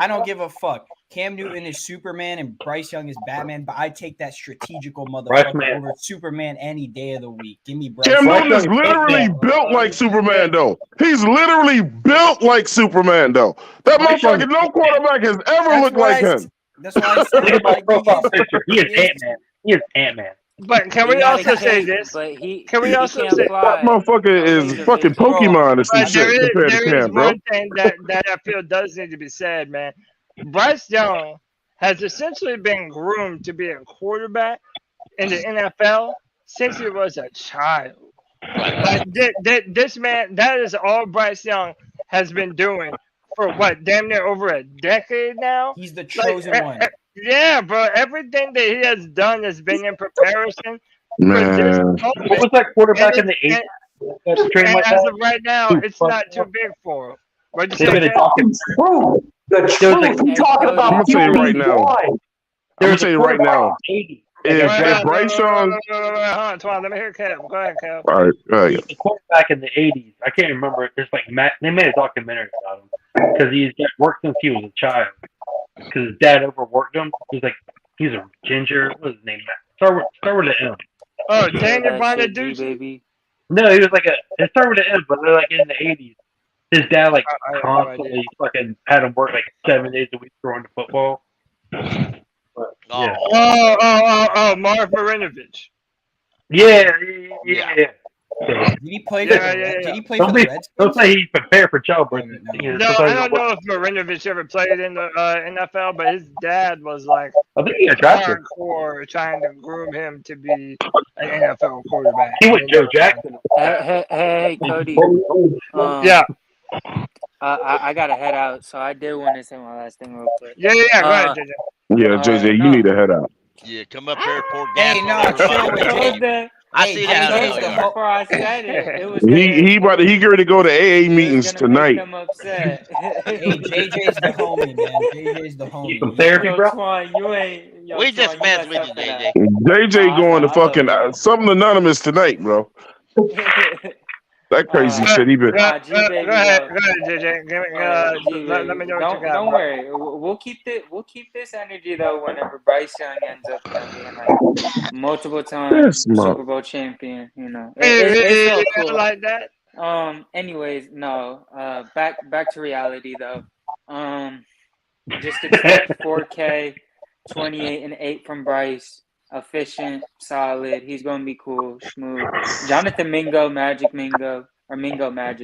[SPEAKER 5] don't give a fuck. Cam Newton is Superman and Bryce Young is Batman, but I take that strategical motherfucker over Superman any day of the week. Give me Bryce.
[SPEAKER 18] Cam Newton is literally built like Superman, though. He's literally built like Superman, though. That motherfucker, no quarterback has ever looked like him.
[SPEAKER 5] That's why I said
[SPEAKER 7] profile picture. He is Ant-Man. He is Ant-Man.
[SPEAKER 1] But can we also say this? Can we also say
[SPEAKER 18] that motherfucker is fucking Pokemon or some shit compared to Cam, bro?
[SPEAKER 1] One thing that I feel does need to be said, man. Bryce Young has essentially been groomed to be a quarterback in the NFL since he was a child. Like, this man, that is all Bryce Young has been doing for what, damn near over a decade now?
[SPEAKER 5] He's the chosen one.
[SPEAKER 1] Yeah, bro. Everything that he has done has been in comparison.
[SPEAKER 18] Man.
[SPEAKER 7] What was that quarterback in the 80s?
[SPEAKER 1] And as of right now, it's not too big for him. Right?
[SPEAKER 10] The truth. I'm talking about.
[SPEAKER 18] I'm gonna tell you right now. I'm gonna tell you right now. If Bryce Young,
[SPEAKER 1] Twan, let me hear Kev. Go ahead, Kev.
[SPEAKER 18] All right.
[SPEAKER 7] The quarterback in the 80s. I can't remember. There's like they made a documentary about him because he's got worked since he was a child. Because his dad overworked him. He's a ginger. What's his name? Start with an M.
[SPEAKER 1] Oh, Daniel Bonaduce,
[SPEAKER 9] baby.
[SPEAKER 7] No, he was it started with an M, but they're like in the 80s. His dad constantly fucking had him work 7 days a week throwing the football. But, yeah.
[SPEAKER 1] Oh, Marv Marinovich.
[SPEAKER 7] Yeah.
[SPEAKER 5] Did he play for the Reds?
[SPEAKER 7] Don't say he prepared for childbirth.
[SPEAKER 1] No, I don't know if Marinovich ever played in the NFL, but his dad was
[SPEAKER 7] I think he got drafted.
[SPEAKER 1] hardcore trying to groom him to be an NFL quarterback.
[SPEAKER 7] He went Joe Jackson.
[SPEAKER 9] Hey, Cody.
[SPEAKER 1] Yeah.
[SPEAKER 9] I gotta head out, so I did want to say my last thing real quick.
[SPEAKER 1] Yeah. Go ahead, JJ.
[SPEAKER 18] Yeah, JJ, you need to head out.
[SPEAKER 2] Yeah, come up here, poor gas.
[SPEAKER 5] Hey, no, chill with Jay.
[SPEAKER 2] I see that.
[SPEAKER 9] Before I said it was
[SPEAKER 18] He get ready to go to AA meetings tonight.
[SPEAKER 5] Hey, JJ's the homie, man. JJ's the homie.
[SPEAKER 7] Some therapy, bro.
[SPEAKER 9] Twan,
[SPEAKER 2] We just messed with you, JJ.
[SPEAKER 18] JJ going to fucking something anonymous tonight, bro. That crazy shit. He been.
[SPEAKER 1] Go ahead, JJ. Let me know what you got.
[SPEAKER 9] Don't worry. We'll keep this energy though. Whenever Bryce Young ends up being multiple times Super Bowl champion, it's so cool.
[SPEAKER 1] Like that.
[SPEAKER 9] Anyways, no. Back to reality though. Just expect 4K, 28 and 8 from Bryce. Efficient, solid. He's going to be cool, smooth. Jonathan Mingo, Magic,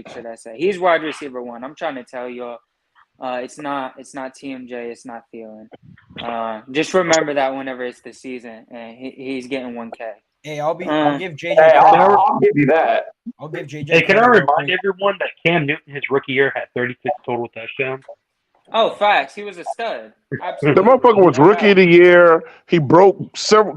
[SPEAKER 9] should I say? He's wide receiver 1. I'm trying to tell y'all, it's not TMJ, it's not Thielen. Just remember that whenever it's the season, and he's getting 1K.
[SPEAKER 5] Hey, I'll give JJ.
[SPEAKER 10] Hey, I'll give you that.
[SPEAKER 5] I'll give JJ.
[SPEAKER 7] Hey, can I remind everyone that Cam Newton, his rookie year, had 36 total touchdowns?
[SPEAKER 9] Oh, facts. He was a stud. Absolutely.
[SPEAKER 18] The motherfucker was rookie of the year. He broke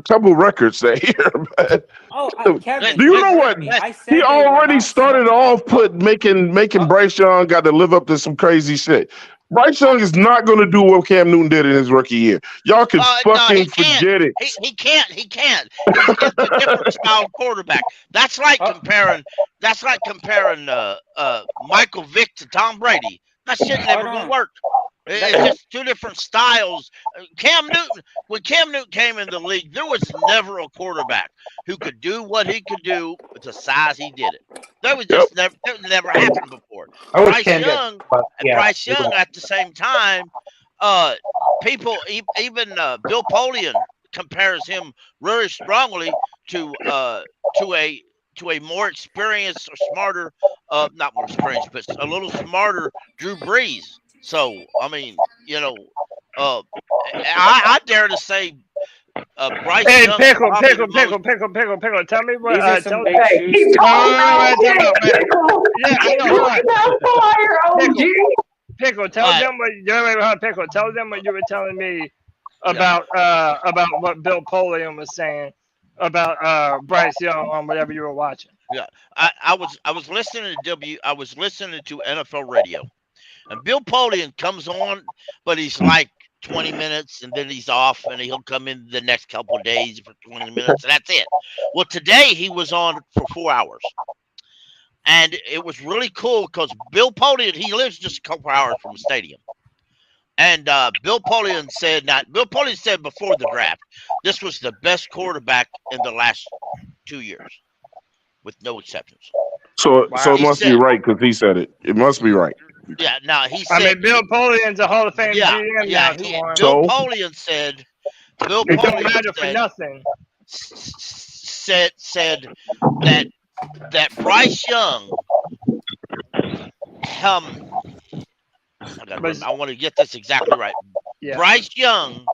[SPEAKER 18] couple records that year, man.
[SPEAKER 9] Oh, Kevin,
[SPEAKER 18] do you know what? He already started off making Bryce Young got to live up to some crazy shit. Bryce Young is not going to do what Cam Newton did in his rookie year. Y'all can fucking forget it.
[SPEAKER 2] He can't. He's a different style quarterback. That's like comparing Michael Vick to Tom Brady. That shit never gonna work. It's just two different styles. When Cam Newton came in the league, there was never a quarterback who could do what he could do with the size he did it. That was just never happened before. Bryce Young at the same time, people, even Bill Polian compares him very strongly to a more experienced or smarter, not more experienced, but a little smarter Drew Brees. So I mean, I dare to say, Bryce
[SPEAKER 1] Hey,
[SPEAKER 2] Young.
[SPEAKER 1] pickle.
[SPEAKER 2] probably
[SPEAKER 1] Tell me what. Tell me.
[SPEAKER 10] Keep talking.
[SPEAKER 1] Pickle. Tell them what. Pickle. Tell them what you were telling me about what Bill Polian was saying about Bryce Young on whatever you were watching.
[SPEAKER 2] Yeah, I was listening to NFL radio, and Bill Polian comes on, but he's like 20 minutes and then he's off, and he'll come in the next couple of days for 20 minutes, and that's it. Well, today he was on for 4 hours, and it was really cool because Bill Polian, he lives just a couple hours from the stadium. And Bill Polian said before the draft, this was the best quarterback in the last 2 years, with no exceptions.
[SPEAKER 18] So it must be right because he said it. It must be right.
[SPEAKER 2] Yeah, no, he said.
[SPEAKER 1] I mean, Bill Polian's a Hall of Fame GM.
[SPEAKER 2] Bill Polian said. Bill
[SPEAKER 1] It don't
[SPEAKER 2] Polian
[SPEAKER 1] matter for nothing.
[SPEAKER 2] Said that Bryce Young. I want to get this exactly right.
[SPEAKER 5] Yeah.
[SPEAKER 2] Bryce Young.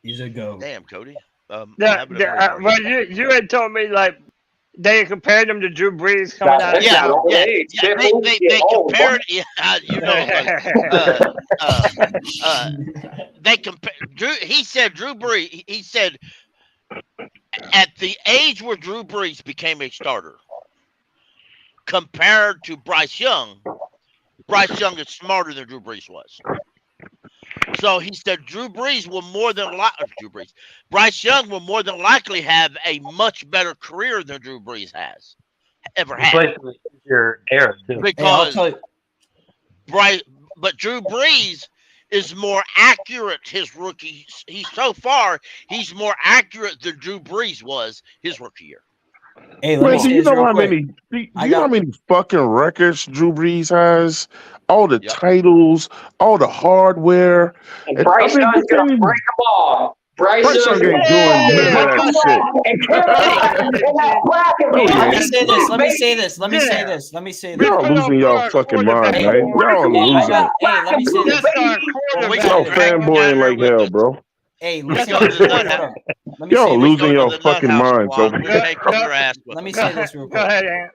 [SPEAKER 5] He's a go.
[SPEAKER 2] Damn, Cody.
[SPEAKER 1] Well, you had told me like they compared him to Drew Brees coming out.
[SPEAKER 2] They compared. They compared. He said Drew Brees. He said at the age where Drew Brees became a starter, compared to Bryce Young is smarter than Drew Brees was. So he said Bryce Young will more than likely have a much better career than Drew Brees has ever had.
[SPEAKER 7] Your era too.
[SPEAKER 2] Because but Drew Brees is more accurate his rookie. He's more accurate than Drew Brees was his rookie year.
[SPEAKER 5] Hey,
[SPEAKER 18] do you know how many fucking records Drew Brees has? All the titles, all the hardware.
[SPEAKER 10] And Bryce Young's gonna break them all. Bryce Young ain't
[SPEAKER 18] doing none of
[SPEAKER 5] Let me say this.
[SPEAKER 18] Y'all losing y'all fucking mind, man. Y'all losing.
[SPEAKER 5] Let me say this.
[SPEAKER 18] Y'all fanboying like hell, bro.
[SPEAKER 5] Hey, listen.
[SPEAKER 18] Y'all losing your fucking minds over here.
[SPEAKER 5] Let me say this real quick.
[SPEAKER 1] Go ahead, Ant.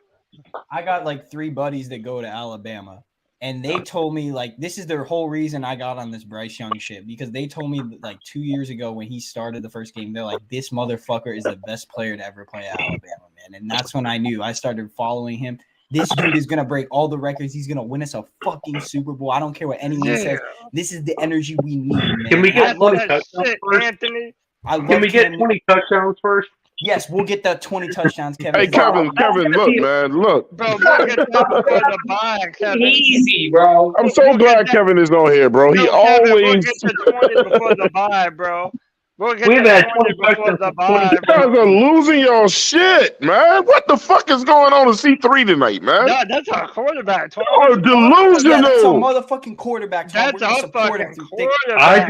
[SPEAKER 5] I got like 3 buddies that go to Alabama, and they told me like this is their whole reason I got on this Bryce Young shit, because they told me like 2 years ago when he started the first game, they're like, this motherfucker is the best player to ever play at Alabama, man. And that's when I knew. I started following him. This dude is gonna break all the records. He's gonna win us a fucking Super Bowl. I don't care what anyone says. This is the energy we need, man.
[SPEAKER 7] Can we get 20 touchdowns first?
[SPEAKER 1] Anthony?
[SPEAKER 7] Can we get 20 touchdowns first?
[SPEAKER 5] Yes, we'll get the 20 touchdowns, Kevin.
[SPEAKER 18] Hey, Kevin, look, man, look.
[SPEAKER 1] Bro, we'll get that before the bye, Kevin.
[SPEAKER 10] Easy, bro.
[SPEAKER 18] I'm so glad Kevin is on here, bro. He always.
[SPEAKER 1] We'll get the 20 before the bye, bro. We'll get
[SPEAKER 7] We've
[SPEAKER 1] the
[SPEAKER 7] had
[SPEAKER 1] 20 before the bye,
[SPEAKER 18] You guys are losing your shit, man. What the fuck is going on in C3 tonight, man?
[SPEAKER 1] No, that's our quarterback.
[SPEAKER 18] Oh, delusional.
[SPEAKER 5] That's a motherfucking quarterback.
[SPEAKER 1] That's our fucking quarterback.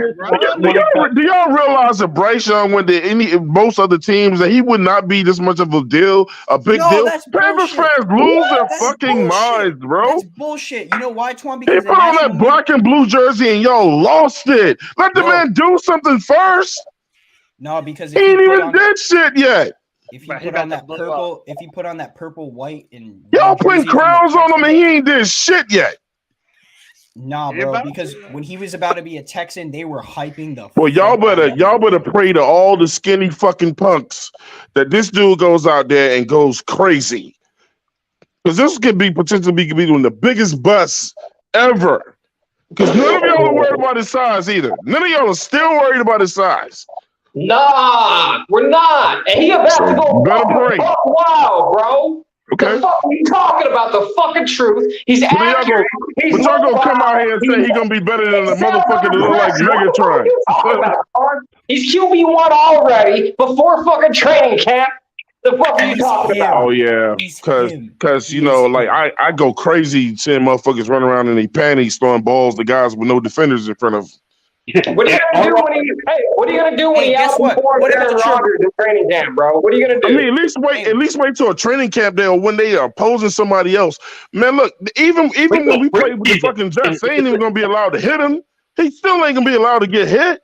[SPEAKER 18] Do y'all realize that Bryce Young went to most other teams that he would not be this much of a deal, a big deal? Panthers fans lose their fucking minds, bro.
[SPEAKER 5] That's bullshit. You know why, Twan?
[SPEAKER 18] They
[SPEAKER 5] Because
[SPEAKER 18] put on that black and blue jersey and y'all lost it. Let the man do something first.
[SPEAKER 5] No, because
[SPEAKER 18] he ain't even did shit yet.
[SPEAKER 5] If you put on that purple, white, and
[SPEAKER 18] y'all putting crowns on him and he ain't did shit yet.
[SPEAKER 5] Nah, bro, because when he was about to be a Texan, they were hyping the.
[SPEAKER 18] Well, y'all better pray to all the skinny fucking punks that this dude goes out there and goes crazy, because this could be potentially be one of the biggest busts ever. Because none of y'all are worried about his size either. None of y'all are still worried about his size.
[SPEAKER 10] Nah, we're not. And he about to go wild, bro.
[SPEAKER 18] Okay.
[SPEAKER 10] The fuck are you talking about? The fucking truth. He's accurate.
[SPEAKER 18] But y'all gonna come out here and say he's gonna be better than the motherfucker that look like Megatron.
[SPEAKER 10] He's QB1 already before fucking training camp. The fuck are you talking about?
[SPEAKER 18] Oh yeah, because you know, like I go crazy seeing motherfuckers run around in their panties throwing balls to guys with no defenders in front of.
[SPEAKER 10] What are you gonna do when he? Hey, what are you gonna do when he outperforms Aaron Rodgers in training camp, bro? What are you gonna do?
[SPEAKER 18] I mean, at least wait till a training camp day or when they are opposing somebody else. Man, look, even when we played with the fucking Jets, they ain't even gonna be allowed to hit him. He still ain't gonna be allowed to get hit.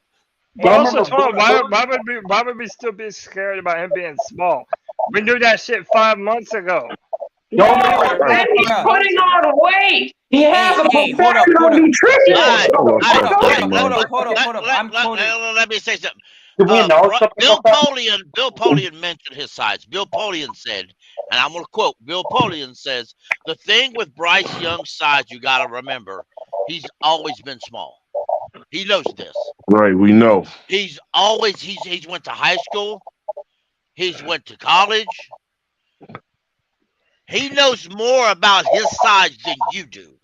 [SPEAKER 1] Also, why would we still be scared about him being small? We knew that shit 5 months ago.
[SPEAKER 10] No, and he's putting on weight. He has a professional nutritionist.
[SPEAKER 2] Hold up. Let me say something. Bill Polian mentioned his size. Bill Polian said, and I'm going to quote, Bill Polian says, the thing with Bryce Young's size, you got to remember, he's always been small. He knows this.
[SPEAKER 18] Right, we know.
[SPEAKER 2] He's went to high school. He's went to college. He knows more about his size than you do.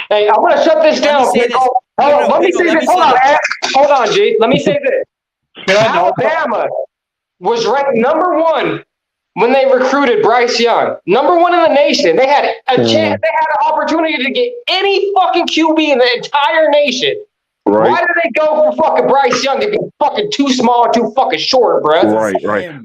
[SPEAKER 10] Hey, I'm going to shut this down. Let me say this. Hold on, G. Let me say this. Alabama was ranked number 1 when they recruited Bryce Young. Number 1 in the nation. They had a chance. They had an opportunity to get any fucking QB in the entire nation. Right. Why did they go for fucking Bryce Young? They'd be fucking too small and too fucking short, bro.
[SPEAKER 18] Right.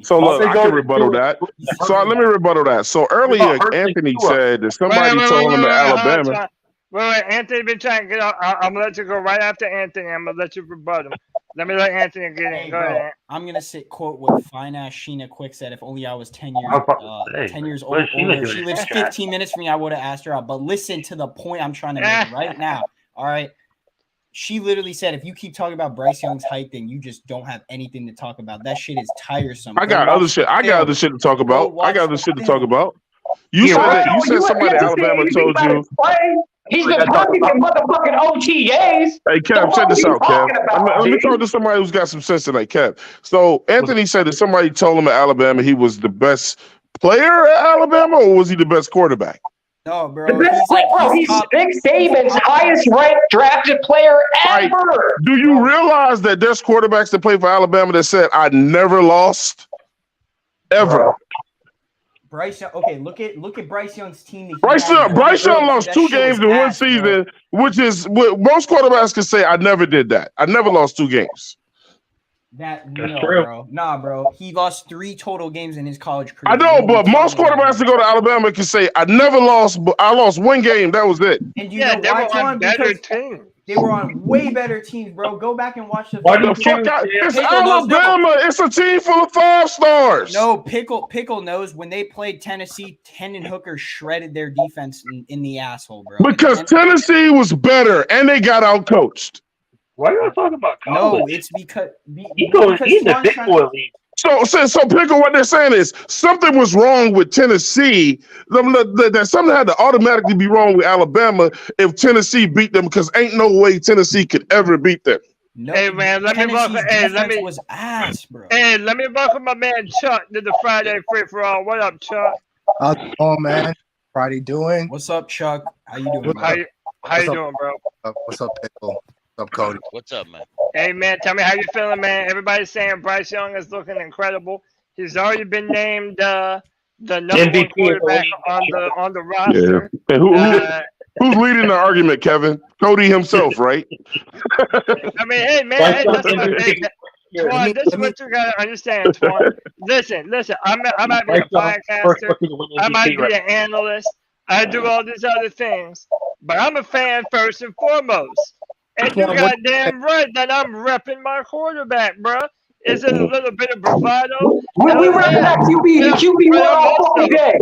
[SPEAKER 18] So look, I can rebuttal that. So let me rebuttal that. So earlier, Anthony said that somebody told him that Alabama.
[SPEAKER 1] Wait, Anthony been trying to get out. I'm gonna let you go right after Anthony. I'm gonna let you rebuttal. Let me let Anthony get in. Go ahead.
[SPEAKER 5] I'm gonna quote what fine ass Sheena Quick said. If only I was 10 years old. If she lives 15 minutes from me, I would have asked her out. But listen to the point I'm trying to make right now. All right. She literally said, if you keep talking about Bryce Young's height, then you just don't have anything to talk about. That shit is tiresome.
[SPEAKER 18] I got other shit to talk about. You said somebody at Alabama told you.
[SPEAKER 10] He's been talking to motherfucking OTAs.
[SPEAKER 18] Hey, Kev, check this out, Kev. Let me talk to somebody who's got some sense tonight, Kev. So Anthony said that somebody told him at Alabama he was the best player at Alabama, or was he the best quarterback?
[SPEAKER 5] No, bro.
[SPEAKER 10] He's Nick Saban's highest ranked drafted player ever.
[SPEAKER 18] Right. Do you realize that there's quarterbacks that play for Alabama that said, I never lost? Ever.
[SPEAKER 5] Bryce Young, okay, look at Bryce Young's team.
[SPEAKER 18] Bryce Young lost 2 games in one season, which is what most quarterbacks can say, I never did that. I never lost 2 games.
[SPEAKER 5] That's true. Bro. Nah, bro. He lost 3 total games in his college career.
[SPEAKER 18] I know, but most quarterbacks that go to Alabama can say, I never lost, but I lost 1 game. That was it.
[SPEAKER 5] And you know why, Twan? Because they were on way better teams, bro. Go back and watch the.
[SPEAKER 18] It's Alabama. It's a team full of 5-stars.
[SPEAKER 5] No, Pickle knows when they played Tennessee, Hendon Hooker shredded their defense in the asshole, bro.
[SPEAKER 18] Because Tennessee was better and they got outcoached.
[SPEAKER 7] Why are you talking about college?
[SPEAKER 5] No, it's because
[SPEAKER 7] he's in the big boy league.
[SPEAKER 18] So Pickle, what they're saying is something was wrong with Tennessee. That something had to automatically be wrong with Alabama if Tennessee beat them, because ain't no way Tennessee could ever beat them.
[SPEAKER 5] No,
[SPEAKER 1] hey man, let me welcome my man Chuck to the Friday Free for All. What up, Chuck?
[SPEAKER 20] How's it going, man? Friday doing?
[SPEAKER 5] What's up, Chuck? How you doing?
[SPEAKER 1] How you doing, bro?
[SPEAKER 20] What's up, Pickle? What's up, Cody?
[SPEAKER 2] What's up, man?
[SPEAKER 1] Hey, man, tell me how you feeling, man. Everybody's saying Bryce Young is looking incredible. He's already been named the number MVP 1 quarterback on the roster.
[SPEAKER 18] Yeah. And who's leading the argument, Kevin? Cody himself, right?
[SPEAKER 1] I mean, hey, man, that's Twan, this is what you gotta understand, Twan. Listen. I might be a podcaster. I might be an analyst. I do all these other things, but I'm a fan first and foremost. And you goddamn right that I'm repping my quarterback, bro. Is it a little bit of bravado?
[SPEAKER 10] We rep that QB all fucking day.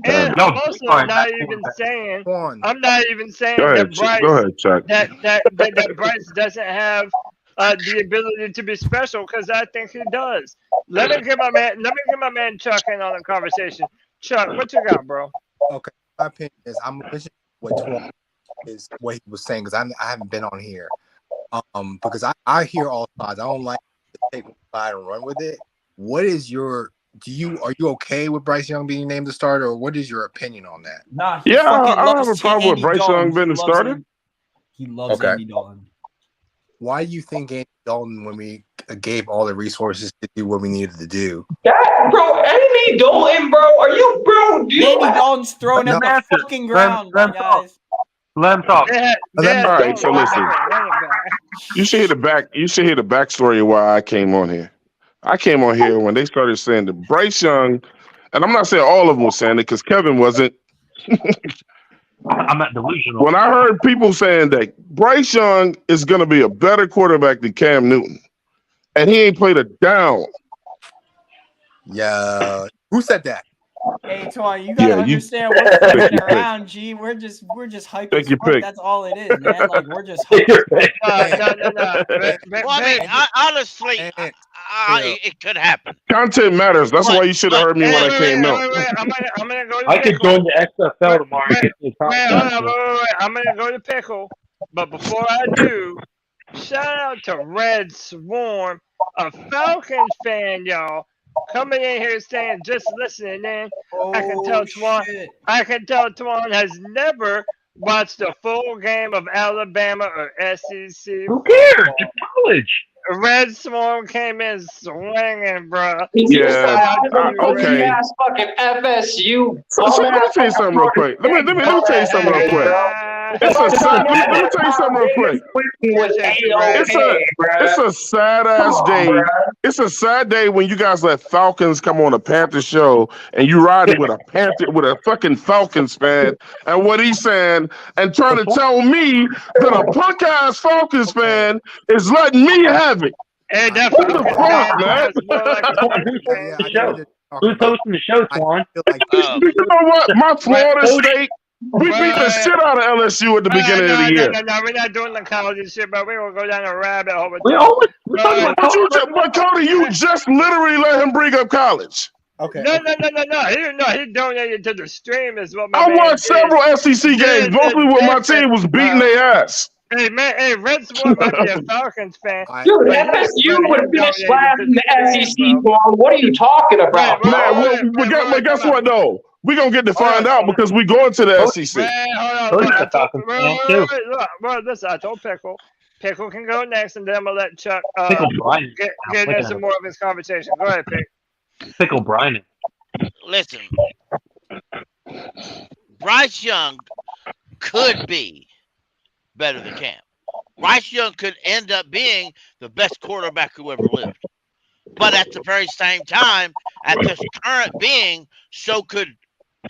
[SPEAKER 1] And I'm also not even saying that Bryce doesn't have the ability to be special, because I think he does. Let me get my man Chuck in on the conversation. Chuck, what you got, bro?
[SPEAKER 20] Okay, my opinion is I'm listening to what Twan is what he was saying, because I haven't been on here. Because I hear all sides. I don't like to take one side and run with it. What is your are you okay with Bryce Young being named the starter, or what is your opinion on that?
[SPEAKER 5] Nah,
[SPEAKER 18] I don't have a problem with Bryce Young being the starter.
[SPEAKER 5] He loves Andy Dalton.
[SPEAKER 20] Why do you think Andy Dalton, when we gave all the resources to do what we needed to do?
[SPEAKER 10] Bro, Andy Dalton, bro, are you, bro?
[SPEAKER 5] Andy Dalton's throwing up the fucking ground, guys.
[SPEAKER 7] Let him talk.
[SPEAKER 18] All right, so listen. You should hear the back. You should hear the backstory of why I came on here. I came on here when they started saying that Bryce Young, and I'm not saying all of them were saying it because Kevin wasn't.
[SPEAKER 7] I'm not delusional.
[SPEAKER 18] When I heard people saying that Bryce Young is going to be a better quarterback than Cam Newton, and he ain't played a down.
[SPEAKER 20] Yeah, who said that?
[SPEAKER 5] Hey, Twan, you gotta understand we're fucking around, G. We're just hyping.
[SPEAKER 18] Take your pick.
[SPEAKER 5] That's all it is, man. Like we're just hyping.
[SPEAKER 2] No. Well, I mean, honestly, it could happen.
[SPEAKER 18] Content matters. That's why you should have heard me when I came out.
[SPEAKER 1] I'm gonna go to
[SPEAKER 7] I could join the XFL tomorrow.
[SPEAKER 1] I'm gonna go to Pickle, but before I do, shout out to Red Swarm, a Falcons fan, y'all. Coming in here saying, just listening in, I can tell Twan has never watched a full game of Alabama or SEC.
[SPEAKER 7] Who cares? It's college.
[SPEAKER 1] Red Swarm came in swinging, bro.
[SPEAKER 18] Yeah. Okay.
[SPEAKER 10] Ass fucking FSU.
[SPEAKER 18] So let me tell you something real quick. Let me tell you something real quick. Let me tell you something real quick. It's a sad ass day. It's a sad day when you guys let Falcons come on a Panther show and you riding with a fucking Falcons fan and what he's saying and trying to tell me that a punk ass Falcons fan is letting me have it.
[SPEAKER 1] Hey,
[SPEAKER 18] what the fuck, man?
[SPEAKER 7] Who's hosting the show, Twan?
[SPEAKER 18] You know what? My Florida State. We beat the shit out of LSU at the beginning of the year.
[SPEAKER 1] No, we're not doing the college shit, but we're gonna go down a rabbit hole.
[SPEAKER 18] But Cody, you just literally let him bring up college.
[SPEAKER 1] Okay. No. He donated to the stream, is what
[SPEAKER 18] I watched several SEC games, mostly when my team was beating their ass.
[SPEAKER 1] Hey man, Red Swarm might be a Falcons fan.
[SPEAKER 10] Dude, FSU would finish last in the SEC. What are you talking about?
[SPEAKER 18] Man, guess what though? We're going to get to find out because we're going to the SEC.
[SPEAKER 1] Well, listen, I told Pickle. Pickle can go next, and then I'm going to let Chuck get into some more of his conversation. Go ahead,
[SPEAKER 7] Pickle Brian.
[SPEAKER 2] Listen, Bryce Young could be better than Cam. Bryce Young could end up being the best quarterback who ever lived. But at the very same time, at this current being, so could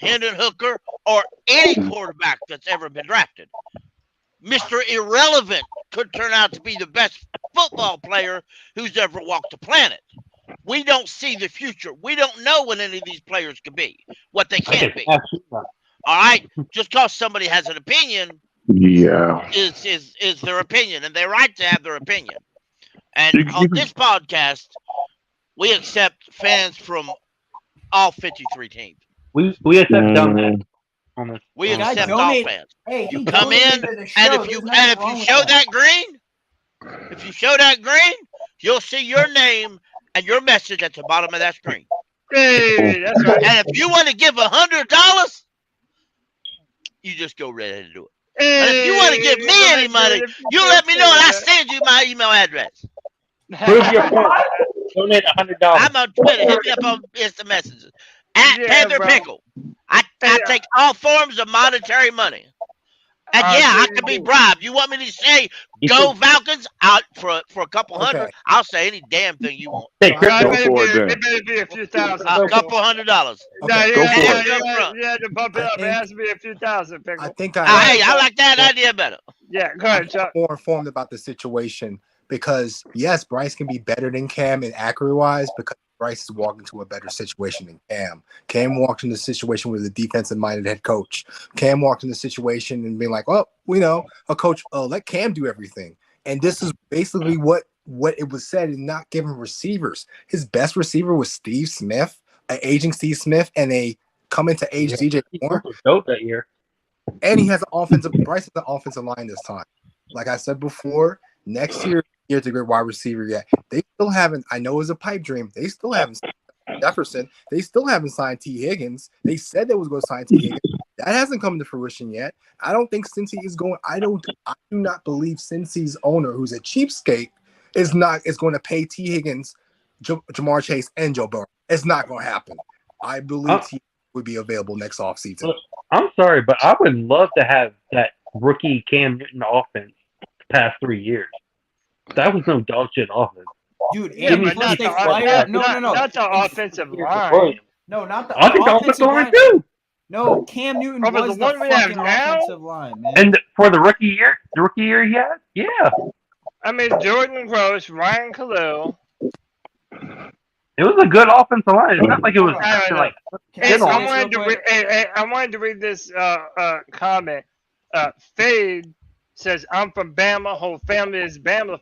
[SPEAKER 2] Hendon Hooker or any quarterback that's ever been drafted. Mr. Irrelevant could turn out to be the best football player who's ever walked the planet. We don't see the future. We don't know what any of these players could be, what they can't be. All right? Just because somebody has an opinion is their opinion, and they're right to have their opinion. And on this podcast, we accept fans from all 53 teams.
[SPEAKER 7] We accept dumb fans.
[SPEAKER 2] We accept all fans. Hey, you come in, and if you show that green, you'll see your name and your message at the bottom of that screen.
[SPEAKER 1] Hey, that's right.
[SPEAKER 2] And if you want to give $100, you just go right ahead and do it. Hey, and if you want to give me any money, you let me know, and I send you my email address.
[SPEAKER 7] Prove your point. Donate $100.
[SPEAKER 2] I'm on Twitter. Hit me up on instant messages. Panther Pickle. I take all forms of monetary money. And I can be bribed. You want me to say, go Falcons out for a couple hundred? I'll say any damn thing you want.
[SPEAKER 1] It better be a few thousand.
[SPEAKER 2] A couple $100.
[SPEAKER 1] Go for it. Yeah, to bump it up. It has to be a few thousand, Pickle.
[SPEAKER 2] I like that idea better.
[SPEAKER 1] Yeah, go ahead, Chuck.
[SPEAKER 20] More informed about the situation because, yes, Bryce can be better than Cam in accuracy-wise because Bryce is walking to a better situation than Cam. Cam walked in the situation with a defensive-minded head coach. Cam walked in the situation and being like, oh, a coach, let Cam do everything. And this is basically what it was said in not giving receivers. His best receiver was Steve Smith, an aging Steve Smith, and a coming-to-age DJ Horn.
[SPEAKER 7] Dope that year.
[SPEAKER 20] And he has Bryce has an offensive line this time. Like I said before, next year, here's a great wide receiver yet. They still haven't, I know it was a pipe dream. They still haven't signed Jefferson. They still haven't signed T. Higgins. They said they was going to sign T. Higgins. That hasn't come to fruition yet. I don't think Cincy is going, I do not believe Cincy's owner, who's a cheapskate, is going to pay T. Higgins, Jamar Chase, and Joe Burrow. It's not going to happen. I believe T. would be available next offseason.
[SPEAKER 7] I'm sorry, but I would love to have that rookie Cam Newton offense the past 3 years. That was no dog shit offense.
[SPEAKER 5] Dude,
[SPEAKER 1] Yeah,
[SPEAKER 5] and
[SPEAKER 1] but
[SPEAKER 5] plus
[SPEAKER 1] not
[SPEAKER 5] they
[SPEAKER 1] the,
[SPEAKER 5] fired. No,
[SPEAKER 1] not the offensive line.
[SPEAKER 5] No, not the
[SPEAKER 7] I think the
[SPEAKER 5] offensive line.
[SPEAKER 7] too.
[SPEAKER 5] No, Cam Newton
[SPEAKER 1] Over
[SPEAKER 5] was
[SPEAKER 1] the one we have
[SPEAKER 5] fucking
[SPEAKER 1] now?
[SPEAKER 5] offensive line, man.
[SPEAKER 7] And for the rookie year he had, yeah.
[SPEAKER 1] I mean, Jordan Gross, Ryan Khalil.
[SPEAKER 7] It was a good offensive line. It's not like it was like.
[SPEAKER 1] Hey, I wanted to read this comment. Fade says, "I'm from Bama. Whole family is Bama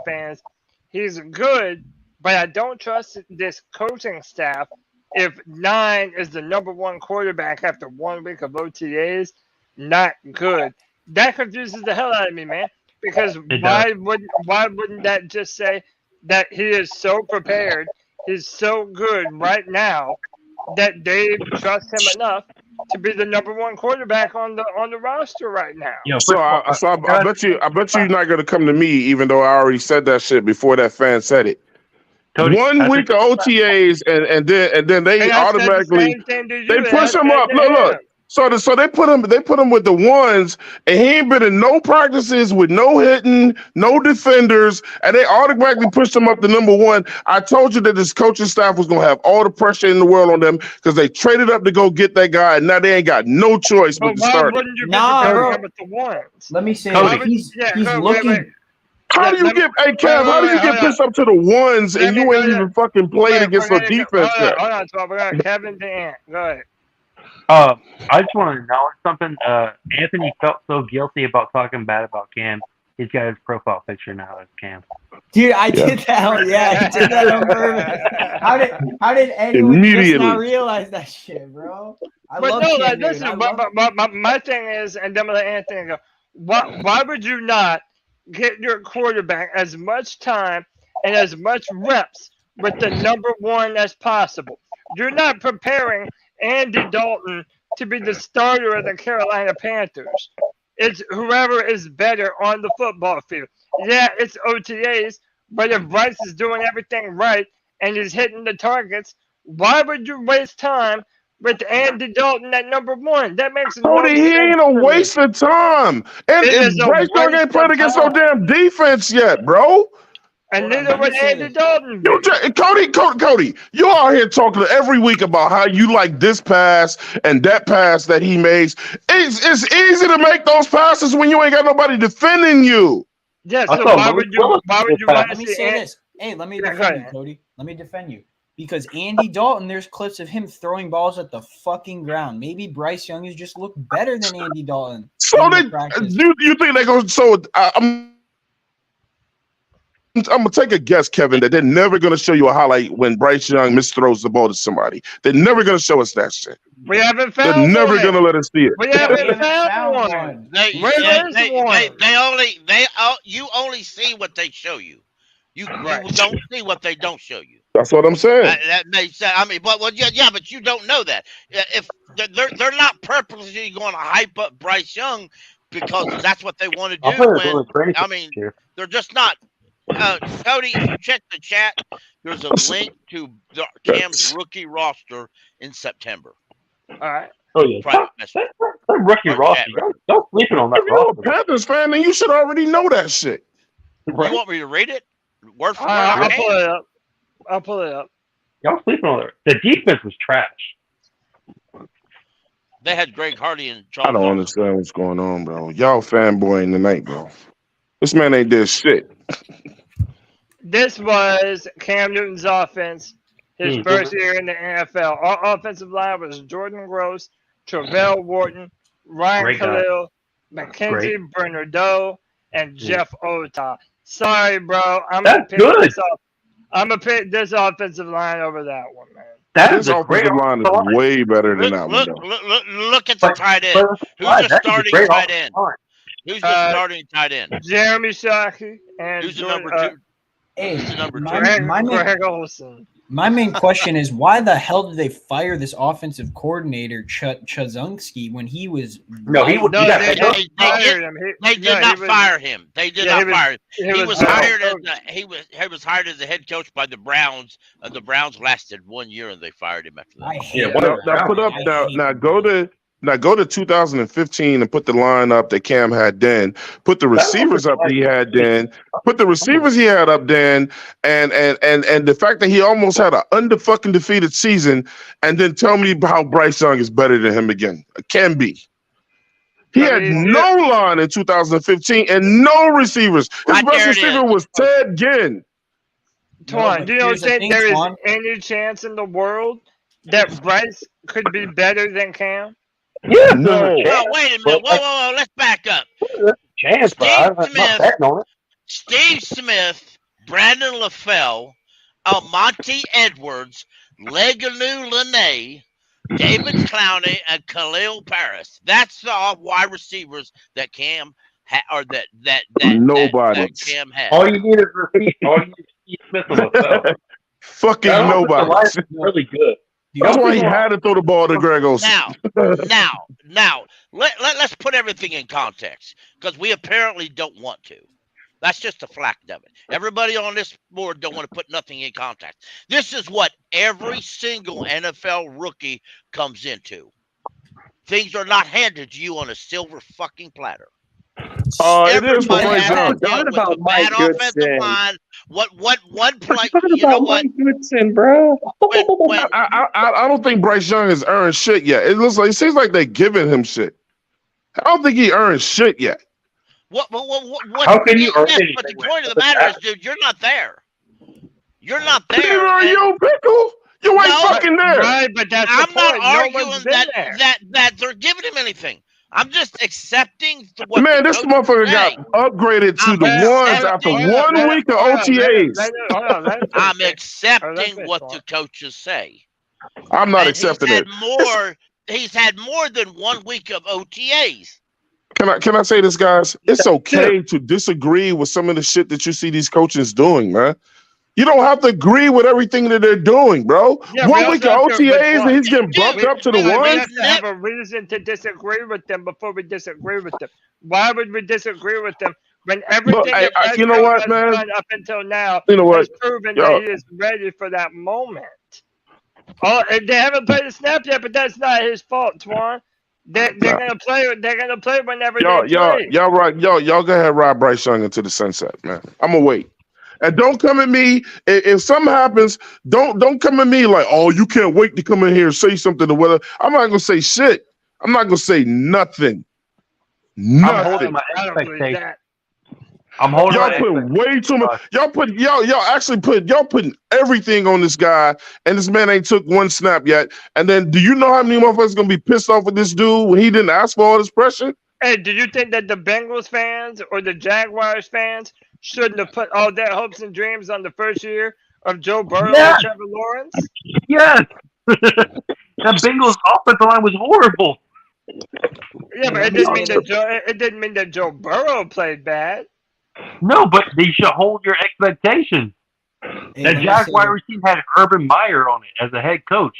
[SPEAKER 1] fans. He's good, but I don't trust this coaching staff. If 9 is the #1 quarterback after 1 week of OTAs, not good." That confuses the hell out of me, man. Because why wouldn't that just say that he is so prepared, he's so good right now that they trust him enough to be the #1 quarterback on the roster right now?
[SPEAKER 18] So I bet you're not gonna come to me, even though I already said that shit before that fan said it.
[SPEAKER 7] Cody,
[SPEAKER 18] 1 week of OTAs and then they automatically they push him up. Look. So they put him with the ones, and he ain't been in no practices with no hitting, no defenders, and they automatically pushed him up to #1. I told you that this coaching staff was gonna have all the pressure in the world on them because they traded up to go get that guy, and now they ain't got no choice but to start.
[SPEAKER 5] Let me say,
[SPEAKER 18] Cody.
[SPEAKER 5] he's looking.
[SPEAKER 18] How do you get, hey Kev? How do you get pissed up to the ones and you ain't even fucking played against no defense yet?
[SPEAKER 1] Hold on, so we got Kevin DeAnt. Go ahead.
[SPEAKER 7] I just want to acknowledge something. Anthony felt so guilty about talking bad about Cam. He's got his profile picture now as Cam.
[SPEAKER 5] Dude, I did that. Yeah, I did that on purpose. How did anyone just not realize that shit, bro? I love Cam Newton.
[SPEAKER 1] My thing is, and then I'm gonna let Anthony go. Why would you not get your quarterback as much time and as much reps with the #1 as possible? You're not preparing Andy Dalton to be the starter of the Carolina Panthers. It's whoever is better on the football field. Yeah, it's OTAs, but if Bryce is doing everything right and he's hitting the targets, why would you waste time with Andy Dalton at #1? That makes no
[SPEAKER 18] Cody, he ain't a waste of time. And Bryce Young ain't played against no damn defense yet, bro.
[SPEAKER 1] And neither would Andy Dalton.
[SPEAKER 18] Cody, you out here talking every week about how you like this pass and that pass that he makes. It's easy to make those passes when you ain't got nobody defending you.
[SPEAKER 1] Yes, so why would you want
[SPEAKER 5] Let me say this. Hey, let me defend you, Cody. Let me defend you. Because Andy Dalton, there's clips of him throwing balls at the fucking ground. Maybe Bryce Young has just looked better than Andy Dalton.
[SPEAKER 18] So you think they go? So I'm gonna take a guess, Kevin, that they're never gonna show you a highlight when Bryce Young misthrows the ball to somebody. They're never gonna show us that shit.
[SPEAKER 1] We haven't found.
[SPEAKER 18] They're never gonna let us see it.
[SPEAKER 1] We haven't found one.
[SPEAKER 2] You only see what they show you. You don't see what they don't show you.
[SPEAKER 18] That's what I'm saying.
[SPEAKER 2] That makes sense. I mean, but you don't know that. If they're not purposely going to hype up Bryce Young because that's what they want to do. I mean, they're just not. Cody, if you check the chat, there's a link to Cam's rookie roster in September.
[SPEAKER 1] All right.
[SPEAKER 7] Oh yeah, that rookie roster. Don't sleep on that.
[SPEAKER 18] If you're a Panthers fan, then you should already know that shit.
[SPEAKER 2] Right? You want me to read it? Word for word.
[SPEAKER 1] I'll pull it up.
[SPEAKER 7] Y'all sleeping on it. The defense was trash.
[SPEAKER 2] They had Greg Hardy and Charles.
[SPEAKER 18] I don't understand what's going on, bro. Y'all fanboying tonight, bro. This man ain't did shit.
[SPEAKER 1] This was Cam Newton's offense, his first year in the NFL. Our offensive line was Jordan Gross, Travell Wharton, Ryan Khalil, Mackenzie Bernardo, and Jeff Ota. Sorry, bro. I'm gonna pick this offensive line over that one, man.
[SPEAKER 18] This offensive line is way better than that one.
[SPEAKER 2] Look at the tight end. Who's the starting tight end? Who's the starting tight end?
[SPEAKER 1] Jeremy Shockey and
[SPEAKER 2] who's the number 2?
[SPEAKER 1] Greg Olsen.
[SPEAKER 5] My main question is, why the hell did they fire this offensive coordinator, Chazunski, when he was...
[SPEAKER 2] They did not fire him. They did not fire him. He was hired as the head coach by the Browns, and the Browns lasted 1 year, and they fired him after that.
[SPEAKER 18] Now Now go to 2015 and put the line up that Cam had then. Put the receivers up that he had then. Put the receivers he had up then, and the fact that he almost had an under-fucking defeated season, and then tell me how Bryce Young is better than him again. It can be. He had no line in 2015 and no receivers. His best receiver was Ted Ginn.
[SPEAKER 1] Twan, do you don't think there is any chance in the world that Bryce could be better than Cam?
[SPEAKER 7] Yeah,
[SPEAKER 18] no.
[SPEAKER 2] Oh, wait a minute. Whoa. Let's back up.
[SPEAKER 7] Chance,
[SPEAKER 2] Steve Smith, Brandon LaFell, Almonte Edwards, Leganu Lene, David Clowney, and Khalil Paris. That's the wide receivers that Cam
[SPEAKER 18] nobody.
[SPEAKER 2] that Cam had.
[SPEAKER 7] All you need is repeat. All you need is Steve Smith on the
[SPEAKER 18] Fucking nobody.
[SPEAKER 7] Really good.
[SPEAKER 18] That's why he had to throw the ball to Greg Olsen.
[SPEAKER 2] Now, let's put everything in context because we apparently don't want to. That's just a fact of it. Everybody on this board don't want to put nothing in context. This is what every single NFL rookie comes into. Things are not handed to you on a silver fucking platter.
[SPEAKER 18] It is for Bryce Young.
[SPEAKER 2] Talking about Mike Goodson. One play? You know what?
[SPEAKER 10] Goodson, bro.
[SPEAKER 18] I don't think Bryce Young has earned shit yet. It seems like they're giving him shit. I don't think he earned shit yet.
[SPEAKER 2] What?
[SPEAKER 7] How can you earn anything?
[SPEAKER 2] But the point of the matter is, dude, you're not there. You're not there.
[SPEAKER 18] Neither are you, Pickle. You ain't fucking there.
[SPEAKER 1] Right, but that's
[SPEAKER 2] I'm
[SPEAKER 1] the
[SPEAKER 2] not
[SPEAKER 1] point.
[SPEAKER 2] arguing that they're giving him anything. I'm just accepting what
[SPEAKER 18] Man, this motherfucker got upgraded to the ones after 1 week of OTAs.
[SPEAKER 2] I'm accepting what the coaches say.
[SPEAKER 18] I'm not accepting it.
[SPEAKER 2] He's had more than 1 week of OTAs.
[SPEAKER 18] Can I say this, guys? It's okay to disagree with some of the shit that you see these coaches doing, man. You don't have to agree with everything that they're doing, bro.
[SPEAKER 1] Yeah,
[SPEAKER 18] 1 week of OTAs and he's getting bumped up to the
[SPEAKER 1] We
[SPEAKER 18] ones.
[SPEAKER 1] have to have a reason to disagree with them before we disagree with them. Why would we disagree with them when everything that
[SPEAKER 18] you know what, man?
[SPEAKER 1] done up until now
[SPEAKER 18] You know what?
[SPEAKER 1] has proven that he is ready for that moment? Oh, they haven't played a snap yet, but that's not his fault, Twan. They're gonna play. They're gonna play whenever they play.
[SPEAKER 18] Y'all right. Y'all go ahead, ride Bryce Young into the sunset, man. I'm gonna wait. And don't come at me if something happens. Don't come at me like, oh, you can't wait to come in here and say something or whatever. I'm not gonna say shit. I'm not gonna say nothing.
[SPEAKER 7] I'm holding my expectations.
[SPEAKER 18] Y'all put way too much. Y'all putting everything on this guy, and this man ain't took one snap yet. And then, do you know how many motherfuckers gonna be pissed off with this dude when he didn't ask for all this pressure?
[SPEAKER 1] Hey, do you think that the Bengals fans or the Jaguars fans shouldn't have put all their hopes and dreams on the first year of Joe Burrow and Trevor Lawrence?
[SPEAKER 7] Yes. The Bengals offensive line was horrible.
[SPEAKER 1] Yeah, but it didn't mean that Joe Burrow played bad.
[SPEAKER 7] No, but they should hold your expectations. That Jaguars team had Urban Meyer on it as a head coach.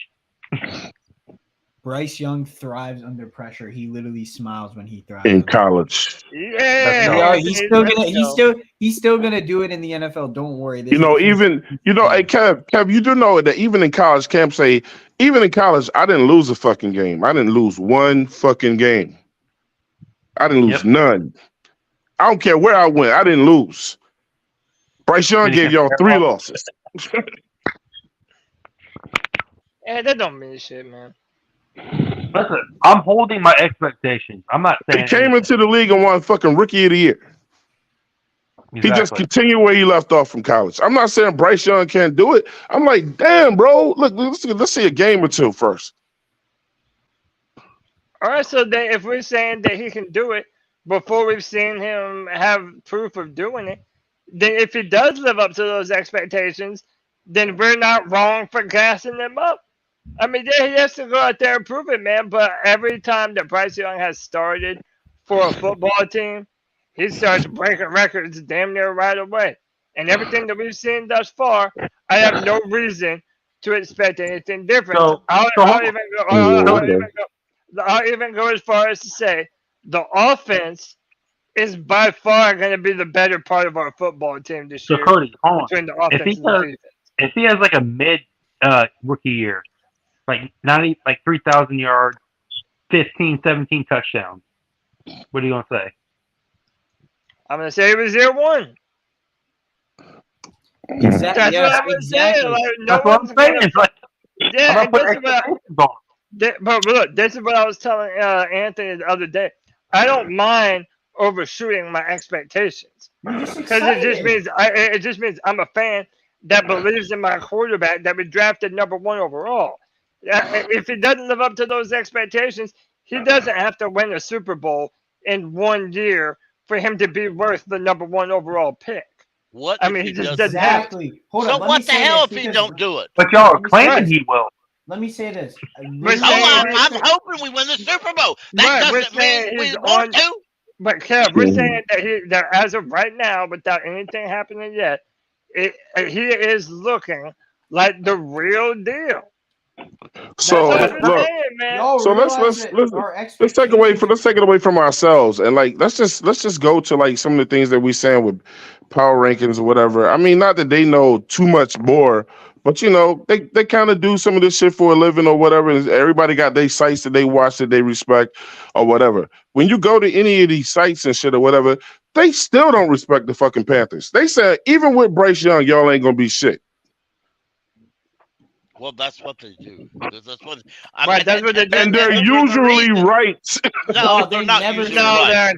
[SPEAKER 5] Bryce Young thrives under pressure. He literally smiles when he thrives
[SPEAKER 18] in college.
[SPEAKER 1] Yeah,
[SPEAKER 5] he's still gonna do it in the NFL. Don't worry.
[SPEAKER 18] Hey, Kev, you do know that even in college, Cam say, even in college, I didn't lose a fucking game. I didn't lose one fucking game. I didn't lose none. I don't care where I went. I didn't lose. Bryce Young gave y'all 3 losses.
[SPEAKER 1] Yeah, that don't mean shit, man.
[SPEAKER 7] Listen, I'm holding my expectations. I'm not saying
[SPEAKER 18] he came into the league and won fucking Rookie of the Year. Exactly. He just continued where he left off from college. I'm not saying Bryce Young can't do it. I'm like, damn, bro. Look, let's see a game or two first.
[SPEAKER 1] All right, so then if we're saying that he can do it before we've seen him have proof of doing it, then if he does live up to those expectations, then we're not wrong for gassing him up. I mean, yeah, he has to go out there and prove it, man. But every time that Bryce Young has started for a football team, he starts breaking records damn near right away. And everything that we've seen thus far, I have no reason to expect anything different. I'll even go as far as to say the offense is by far going to be the better part of our football team this year.
[SPEAKER 7] So, Cody, hold on.
[SPEAKER 1] Between the offense and the defense.
[SPEAKER 7] If he has like a mid rookie year, like 3,000 yards, 15, 17 touchdowns. What are you going to say?
[SPEAKER 1] I'm going to say it was year one.
[SPEAKER 5] Exactly.
[SPEAKER 1] That's what I'm going to say. Like, no
[SPEAKER 7] That's what I'm saying. It's like,
[SPEAKER 1] yeah,
[SPEAKER 7] I'm
[SPEAKER 1] and
[SPEAKER 7] not
[SPEAKER 1] this
[SPEAKER 7] putting
[SPEAKER 1] is what
[SPEAKER 7] expectations on.
[SPEAKER 1] but look, this is what I was telling Anthony the other day. I don't mind overshooting my expectations because it just means I'm a fan that believes in my quarterback that we drafted number 1 overall. If he doesn't live up to those expectations, he doesn't have to win a Super Bowl in 1 year for him to be worth the number 1 overall pick.
[SPEAKER 2] What?
[SPEAKER 1] I mean, he just doesn't have to.
[SPEAKER 5] Hold
[SPEAKER 2] so
[SPEAKER 5] on,
[SPEAKER 2] what the hell if he don't do it?
[SPEAKER 7] But y'all are claiming he will.
[SPEAKER 5] Let me say this.
[SPEAKER 2] I'm hoping we win the Super Bowl. That doesn't mean we want to.
[SPEAKER 1] But Kev, we're saying that as of right now, without anything happening yet, he is looking like the real deal.
[SPEAKER 18] So look, so let's take it away from ourselves and like let's just go to like some of the things that we saying with power rankings or whatever. I mean, not that they know too much more, but you know they kind of do some of this shit for a living or whatever. And everybody got their sites that they watch that they respect or whatever. When you go to any of these sites and shit or whatever, they still don't respect the fucking Panthers. They said even with Bryce Young, y'all ain't gonna be shit.
[SPEAKER 2] Well, that's what they do. That's what
[SPEAKER 1] they do.
[SPEAKER 18] And they're usually right.
[SPEAKER 2] No, they're not usually right.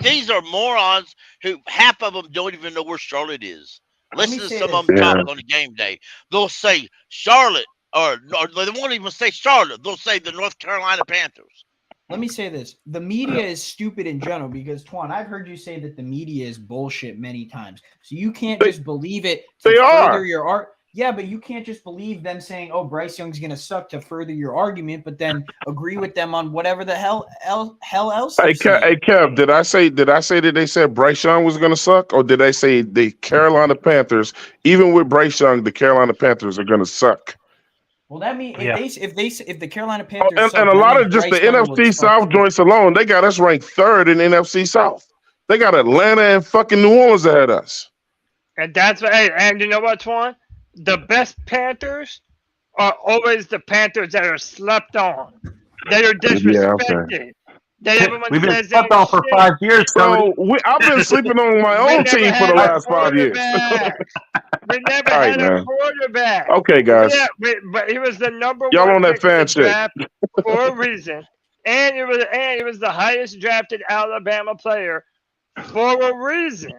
[SPEAKER 2] These are morons who half of them don't even know where Charlotte is. Listen to some of them talk on the game day. They'll say Charlotte, or they won't even say Charlotte. They'll say the North Carolina Panthers.
[SPEAKER 5] Let me say this. The media is stupid in general because, Twan, I've heard you say that the media is bullshit many times. So you can't just believe it to further your art. Yeah, but you can't just believe them saying, oh, Bryce Young's going to suck to further your argument, but then agree with them on whatever the hell else.
[SPEAKER 18] Hey, Kev, did I say that they said Bryce Young was going to suck, or did they say the Carolina Panthers, even with Bryce Young, the Carolina Panthers are going to suck?
[SPEAKER 5] Well, that means if the Carolina Panthers
[SPEAKER 18] and a lot of just the NFC South joints alone, they got us ranked 3rd in NFC South. They got Atlanta and fucking New Orleans ahead of us.
[SPEAKER 1] And that's what. Hey, and you know what, Twan? The best Panthers are always the Panthers that are slept on. They are disrespected.
[SPEAKER 7] We've been slept on for 5 years.
[SPEAKER 18] So I've been sleeping on my own team for the last 5 years.
[SPEAKER 1] We never had a quarterback.
[SPEAKER 18] Okay, guys.
[SPEAKER 1] Yeah, but he was the number 1.
[SPEAKER 18] Y'all on that fan shit
[SPEAKER 1] for a reason, and he was the highest drafted Alabama player for a reason.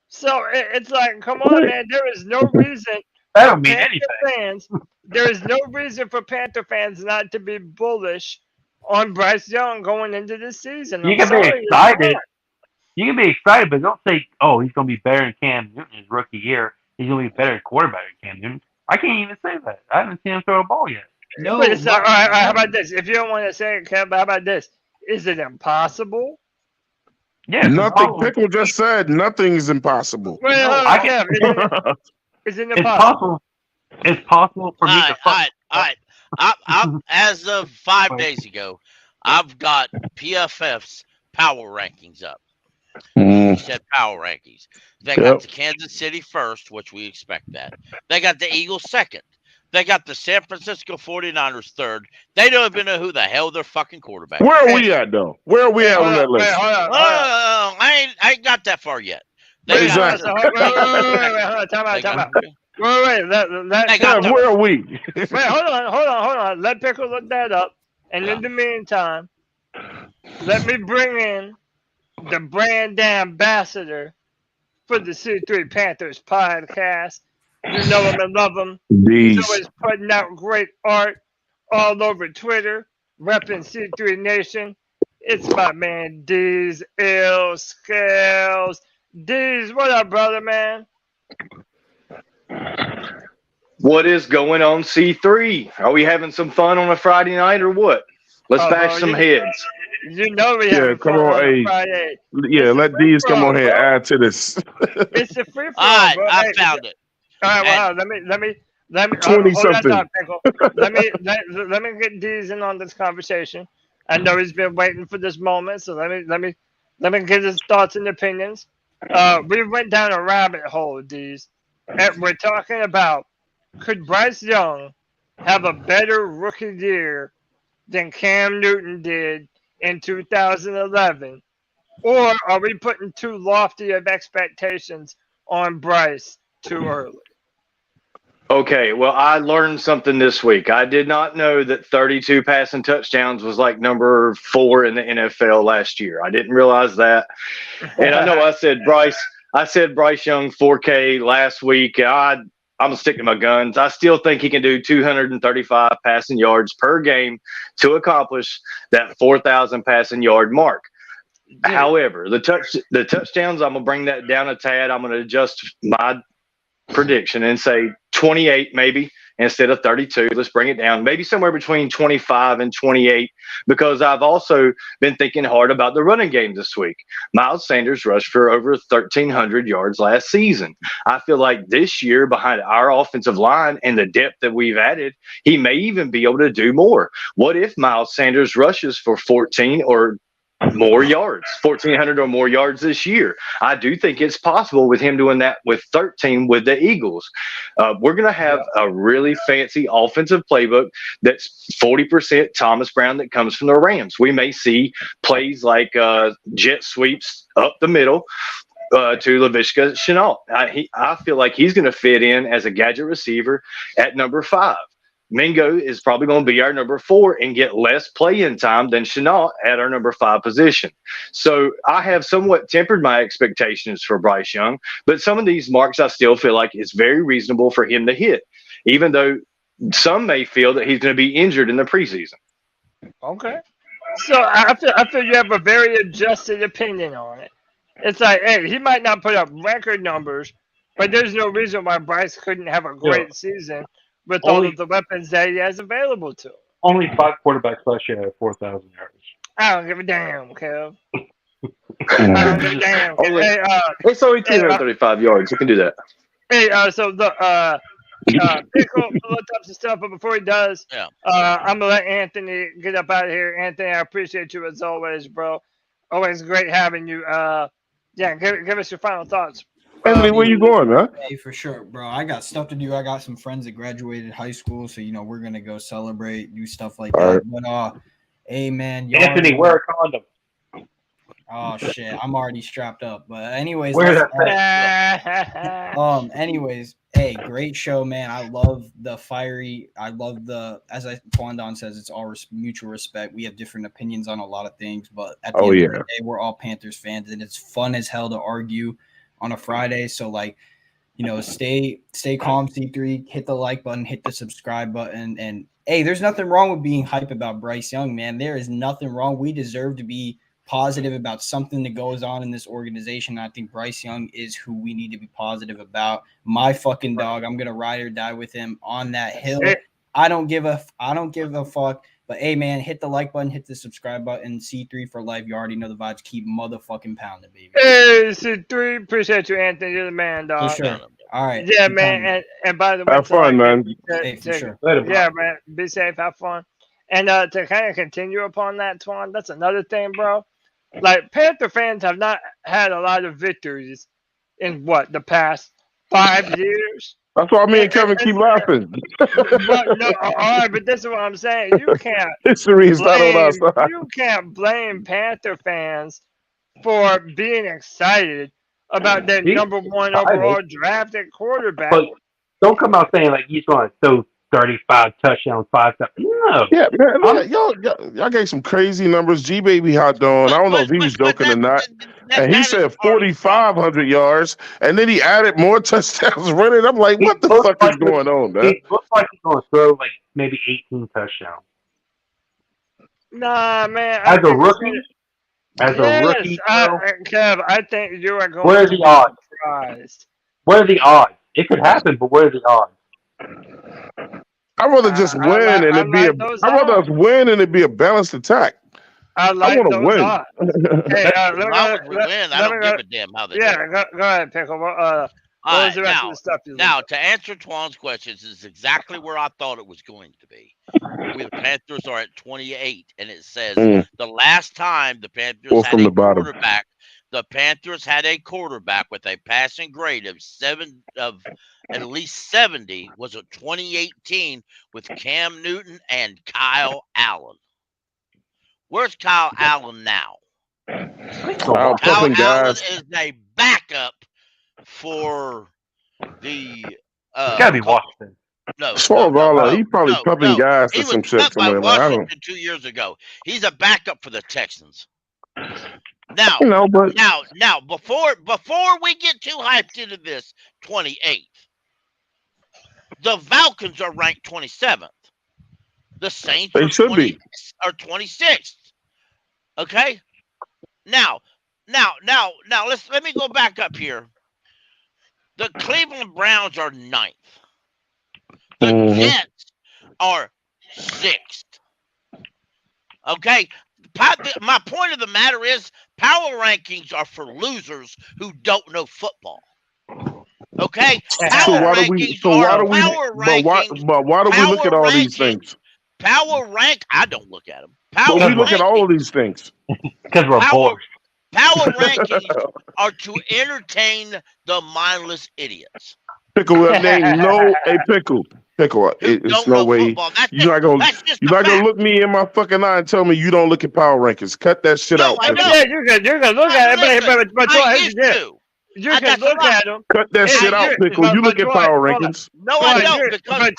[SPEAKER 1] So it's like, come on, man. There is no reason.
[SPEAKER 7] That don't mean anything.
[SPEAKER 1] There is no reason for Panther fans not to be bullish on Bryce Young going into this season.
[SPEAKER 7] You can be excited. You can be excited, but don't say, "Oh, he's going to be better than Cam Newton his rookie year. He's going to be better quarterback than Cam Newton." I can't even say that. I haven't seen him throw a ball yet.
[SPEAKER 1] No. But all right, how about this? If you don't want to say it, Kev, how about this? Is it impossible?
[SPEAKER 7] Yeah,
[SPEAKER 18] nothing. Pickle just said nothing is impossible.
[SPEAKER 1] Is it impossible?
[SPEAKER 7] It's possible for me to.
[SPEAKER 2] All right. As of 5 days ago, I've got PFF's power rankings up. He said power rankings. They got the Kansas City first, which we expect that. They got the Eagles second. They got the San Francisco 49ers third. They don't even know who the hell their fucking quarterback is.
[SPEAKER 18] Where are we at, though? Where are we at on that list?
[SPEAKER 2] I ain't got that far yet.
[SPEAKER 18] Exactly.
[SPEAKER 1] Time out. Wait.
[SPEAKER 18] Where are we?
[SPEAKER 1] Wait, hold on. Let Pickle look that up. And in the meantime, let me bring in the brand ambassador for the C3 Panthers Podcast. You know him and love him. He's always putting out great art all over Twitter, repping C3 Nation. It's my man, D's Ill Scales. D's, what up, brother, man?
[SPEAKER 21] What is going on, C3? Are we having some fun on a Friday night or what? Let's bash some heads.
[SPEAKER 1] You know we have
[SPEAKER 18] come on, Friday. Yeah, let D's come on here and add to this.
[SPEAKER 1] It's a free for
[SPEAKER 2] all. All right, I found it.
[SPEAKER 1] All right, wow. Let me
[SPEAKER 18] 20-something.
[SPEAKER 1] let me get D's in on this conversation. I know he's been waiting for this moment, so let me get his thoughts and opinions. We went down a rabbit hole, D's. And we're talking about, could Bryce Young have a better rookie year than Cam Newton did in 2011? Or are we putting too lofty of expectations on Bryce too early?
[SPEAKER 21] Okay, well, I learned something this week. I did not know that 32 passing touchdowns was like number 4 in the NFL last year. I didn't realize that. And I know I said Bryce Young 4K last week. I'm sticking to my guns. I still think he can do 235 passing yards per game to accomplish that 4,000 passing yard mark. Yeah. However, the touchdowns, I'm going to bring that down a tad. I'm going to adjust my prediction and say 28 maybe instead of 32. Let's bring it down, maybe somewhere between 25 and 28, because I've also been thinking hard about the running game this week. Miles Sanders rushed for over 1,300 yards last season. I feel like this year, behind our offensive line and the depth that we've added, he may even be able to do more. What if Miles Sanders rushes for 14 or more yards, 1,400 or more yards this year? I do think it's possible with him doing that with 13 with the Eagles. We're going to have a really fancy offensive playbook that's 40% Thomas Brown that comes from the Rams. We may see plays like jet sweeps up the middle to Laviska Shenault. I feel like he's going to fit in as a gadget receiver at number 5. Mingo is probably going to be our number 4 and get less play-in time than Shenault at our number 5 position. So I have somewhat tempered my expectations for Bryce Young, but some of these marks I still feel like it's very reasonable for him to hit, even though some may feel that he's going to be injured in the preseason.
[SPEAKER 1] Okay. So I feel you have a very adjusted opinion on it. It's like, hey, he might not put up record numbers, but there's no reason why Bryce couldn't have a great season with all of the weapons that he has available to him.
[SPEAKER 7] Only 5 quarterbacks last year had 4,000 yards.
[SPEAKER 1] I don't give a damn, Kev. I don't give a damn. Hey,
[SPEAKER 21] it's only 235 yards. You can do that.
[SPEAKER 1] Hey, so the Pickle looked up some stuff, but before he does, I'm gonna let Anthony get up out of here. Anthony, I appreciate you as always, bro. Always great having you. Give us your final thoughts.
[SPEAKER 18] Anthony, where you going, man?
[SPEAKER 5] Hey, for sure, bro. I got stuff to do. I got some friends that graduated high school, so we're gonna go celebrate, do stuff like that. Right. But hey, man,
[SPEAKER 7] Anthony, wear a condom.
[SPEAKER 5] Oh shit, I'm already strapped up. But anyways, anyways, hey, great show, man. I love the fiery. I love the, as Twan says, it's all mutual respect. We have different opinions on a lot of things, but at the end of the day, we're all Panthers fans, and it's fun as hell to argue on a Friday. So stay calm, C3, hit the like button, hit the subscribe button. And hey, there's nothing wrong with being hype about Bryce Young, man. There is nothing wrong. We deserve to be positive about something that goes on in this organization. I think Bryce Young is who we need to be positive about. My fucking dog. I'm going to ride or die with him on that hill. I don't give a fuck. But hey, man, hit the like button, hit the subscribe button. C3 for life. You already know the vibes. Keep motherfucking pounding, baby.
[SPEAKER 1] Hey, C3, appreciate you, Anthony. You're the man, dog.
[SPEAKER 5] For sure. All right.
[SPEAKER 1] Yeah, man. And by the way,
[SPEAKER 18] have fun, man.
[SPEAKER 5] Hey, for sure.
[SPEAKER 1] Yeah, man. Be safe. Have fun. And to kind of continue upon that, Twan, that's another thing, bro. Like, Panther fans have not had a lot of victories in the past 5 years.
[SPEAKER 18] That's why me and Kevin keep laughing.
[SPEAKER 1] All right, but this is what I'm saying. You can't.
[SPEAKER 18] History's not on our side.
[SPEAKER 1] You can't blame Panther fans for being excited about their number 1 overall drafted quarterback.
[SPEAKER 7] But don't come out saying like he's going to throw 35 touchdowns, 5 times. No.
[SPEAKER 18] Yeah, man. Y'all gave some crazy numbers. G Baby hot dog. I don't know if he was joking or not. And he said 4,500 yards, and then he added more touchdowns running. I'm like, what the fuck is going on, man?
[SPEAKER 7] It looks like he's going to throw like maybe 18 touchdowns.
[SPEAKER 1] Nah, man.
[SPEAKER 7] As a rookie,
[SPEAKER 1] Kev, I think you are going.
[SPEAKER 7] What are the odds?
[SPEAKER 1] Surprised.
[SPEAKER 7] What are the odds? It could happen, but what are the odds?
[SPEAKER 18] I'd rather just win and it'd be I'd rather us win and it'd be a balanced attack.
[SPEAKER 1] I want to
[SPEAKER 18] win.
[SPEAKER 1] Hey,
[SPEAKER 2] I don't give a damn how they do.
[SPEAKER 1] Go ahead, Pickle. What was the rest of the stuff you
[SPEAKER 2] now, to answer Twan's questions, is exactly where I thought it was going to be. The Panthers are at 28, and it says the last time the Panthers had a quarterback, the Panthers had a quarterback with a passing grade of at least 70 was a 2018 with Cam Newton and Kyle Allen. Where's Kyle Allen now? Kyle Allen is a backup for the
[SPEAKER 7] gotta be Washington.
[SPEAKER 2] No,
[SPEAKER 18] he's probably pumping gas or some shit somewhere.
[SPEAKER 2] Washington 2 years ago. He's a backup for the Texans. Now, now, before we get too hyped into this, 28th, the Falcons are ranked 27th. The Saints
[SPEAKER 18] are
[SPEAKER 2] 26th. Okay. Now, let me go back up here. The Cleveland Browns are 9th. The Jets are 6th. Okay. My point of the matter is power rankings are for losers who don't know football. Okay?
[SPEAKER 18] Why do we look at all these things?
[SPEAKER 2] Power rank, I don't look at them.
[SPEAKER 18] But we look at all of these things.
[SPEAKER 7] Because we're bored.
[SPEAKER 2] Power rankings are to entertain the mindless idiots.
[SPEAKER 18] Pickle, Pickle. It's no way. You're not gonna look me in my fucking eye and tell me you don't look at power rankings. Cut that shit out.
[SPEAKER 1] You're gonna look at it, but you can look at them.
[SPEAKER 18] Cut that shit out, Pickle. You look at power rankings.
[SPEAKER 2] No, I don't, because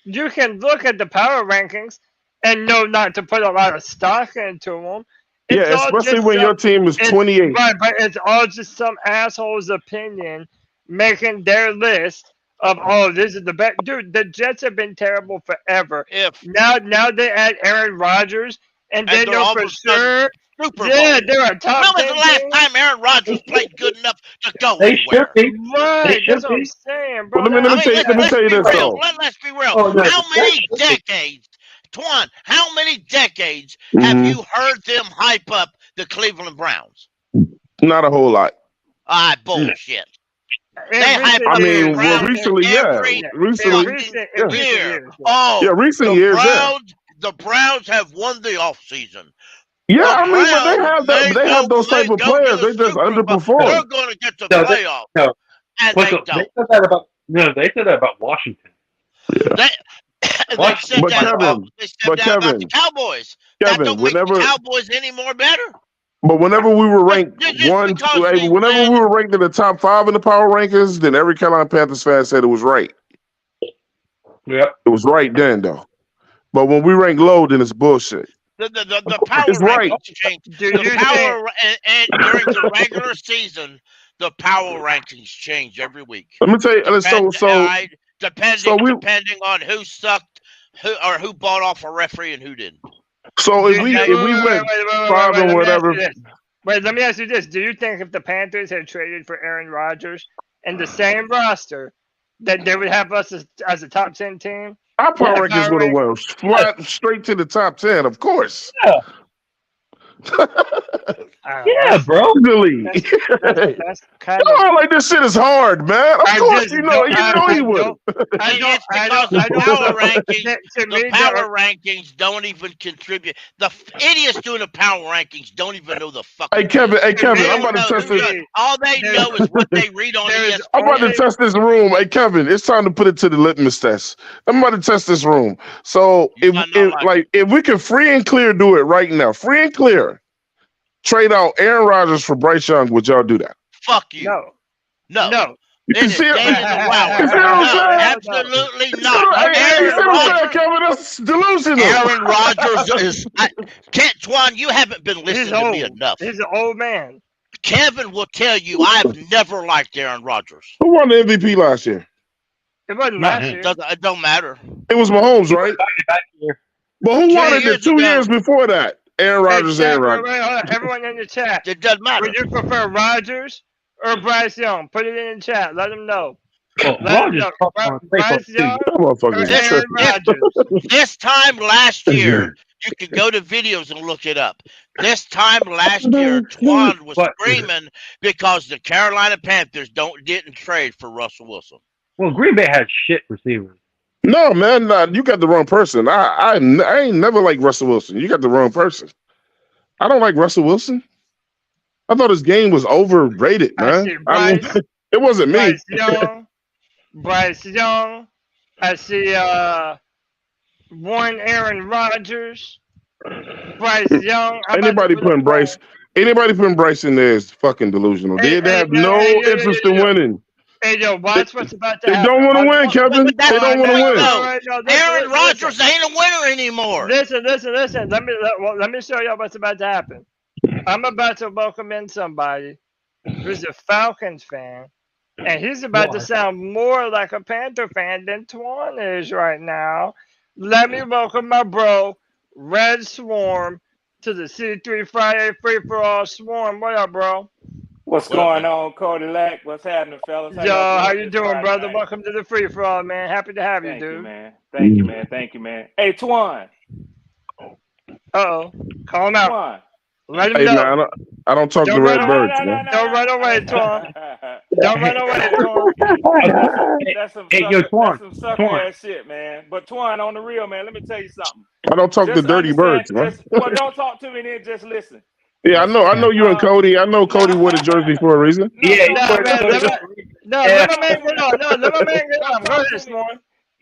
[SPEAKER 1] you can look at the power rankings and know not to put a lot of stock into them.
[SPEAKER 18] Especially when your team is 28.
[SPEAKER 1] Right, but it's all just some asshole's opinion making their list of, this is the best. Dude, the Jets have been terrible forever. Now they add Aaron Rodgers, and they know for sure.
[SPEAKER 2] Super Bowl.
[SPEAKER 1] Yeah, they're a top.
[SPEAKER 2] When was the last time Aaron Rodgers played good enough to go
[SPEAKER 7] anywhere?
[SPEAKER 1] Right, that's what I'm saying, bro.
[SPEAKER 18] Well, let me tell you this, though.
[SPEAKER 2] Let's be real. How many decades, Twan, how many decades have you heard them hype up the Cleveland Browns?
[SPEAKER 18] Not a whole lot.
[SPEAKER 2] Bullshit. They hype up the Browns
[SPEAKER 18] recently,
[SPEAKER 2] every year.
[SPEAKER 18] Recent years,
[SPEAKER 2] The Browns have won the offseason.
[SPEAKER 18] Yeah, I mean, but they have those type of players. They just underperform.
[SPEAKER 2] They're going to get to the playoffs. And they don't.
[SPEAKER 7] They said that about Washington.
[SPEAKER 2] They said that about the Cowboys. That don't make the Cowboys any more better.
[SPEAKER 18] But whenever we were ranked whenever we were ranked in the top 5 in the power rankings, then every Carolina Panthers fan said it was right.
[SPEAKER 7] Yeah,
[SPEAKER 18] it was right then, though. But when we rank low, then it's bullshit.
[SPEAKER 2] The power rankings change. And during the regular season, the power rankings change every week.
[SPEAKER 18] Let me tell you.
[SPEAKER 2] Depending on who sucked, who bought off a referee and who didn't.
[SPEAKER 18] So if we went 5 or whatever.
[SPEAKER 1] Wait, let me ask you this: do you think if the Panthers had traded for Aaron Rodgers and the same roster, that they would have us as a top 10 team?
[SPEAKER 18] Our power rankings would have went flat straight to the top 10, of course.
[SPEAKER 7] Yeah. Yeah, bro.
[SPEAKER 18] Really?
[SPEAKER 1] That's kind of
[SPEAKER 18] like this shit is hard, man. Of course, you know he would.
[SPEAKER 2] The power rankings don't even contribute. The idiots doing the power rankings don't even know the fuck.
[SPEAKER 18] Hey Kevin, I'm about to test this.
[SPEAKER 2] All they know is what they read on ESPN.
[SPEAKER 18] I'm about to test this room. Hey Kevin, it's time to put it to the litmus test. I'm about to test this room. So if we can free and clear do it right now, free and clear. Trade out Aaron Rodgers for Bryce Young. Would y'all do that?
[SPEAKER 2] Fuck you. No.
[SPEAKER 18] You can see it.
[SPEAKER 2] Absolutely not.
[SPEAKER 18] Kevin, that's delusional.
[SPEAKER 2] Aaron Rodgers is. Twan, you haven't been listening to me enough.
[SPEAKER 1] He's an old man.
[SPEAKER 2] Kevin will tell you I've never liked Aaron Rodgers.
[SPEAKER 18] Who won the MVP last year?
[SPEAKER 1] It wasn't last year.
[SPEAKER 2] It don't matter.
[SPEAKER 18] It was Mahomes, right? But who won it 2 years before that? Aaron Rodgers,
[SPEAKER 1] everyone in the chat.
[SPEAKER 2] It doesn't matter.
[SPEAKER 1] Would you prefer Rodgers or Bryce Young? Put it in the chat. Let them know.
[SPEAKER 7] Bryce
[SPEAKER 1] Young or Aaron Rodgers.
[SPEAKER 2] This time last year, you can go to videos and look it up. This time last year, Twan was screaming because the Carolina Panthers didn't trade for Russell Wilson.
[SPEAKER 7] Well, Green Bay had shit receivers.
[SPEAKER 18] No, man, you got the wrong person. I ain't never liked Russell Wilson. You got the wrong person. I don't like Russell Wilson. I thought his game was overrated, man. It wasn't me.
[SPEAKER 1] Bryce Young. I see Aaron Rodgers. Bryce Young.
[SPEAKER 18] Anybody putting Bryce in there is fucking delusional. They have no interest in winning.
[SPEAKER 1] Hey, yo, watch what's about to happen.
[SPEAKER 18] They don't want to win, Kevin. They don't want to win.
[SPEAKER 2] Aaron Rodgers ain't a winner anymore.
[SPEAKER 1] Listen. Let me show y'all what's about to happen. I'm about to welcome in somebody who's a Falcons fan, and he's about to sound more like a Panther fan than Twan is right now. Let me welcome my bro, Red Swarm, to the C3 Friday Free for All Swarm. What up, bro?
[SPEAKER 3] What's going on, Cody Lack? What's happening, fellas?
[SPEAKER 1] How you doing, brother? Welcome to the Free for All, man. Happy to have you, dude.
[SPEAKER 3] Thank you, man. Hey, Twan.
[SPEAKER 1] Uh-oh. Call him out.
[SPEAKER 3] Twan.
[SPEAKER 1] Let him know.
[SPEAKER 18] Man, I don't talk to red birds, man.
[SPEAKER 1] Don't run away, Twan. Don't run away, Twan.
[SPEAKER 3] That's some sucker ass shit, man. But Twan, on the real, man, let me tell you something.
[SPEAKER 18] I don't talk to dirty birds, man.
[SPEAKER 3] Don't talk to me, then just listen.
[SPEAKER 18] Yeah, I know you and Cody. I know Cody wore the jersey for a reason.
[SPEAKER 1] Let my man get on. Go ahead, Swarm.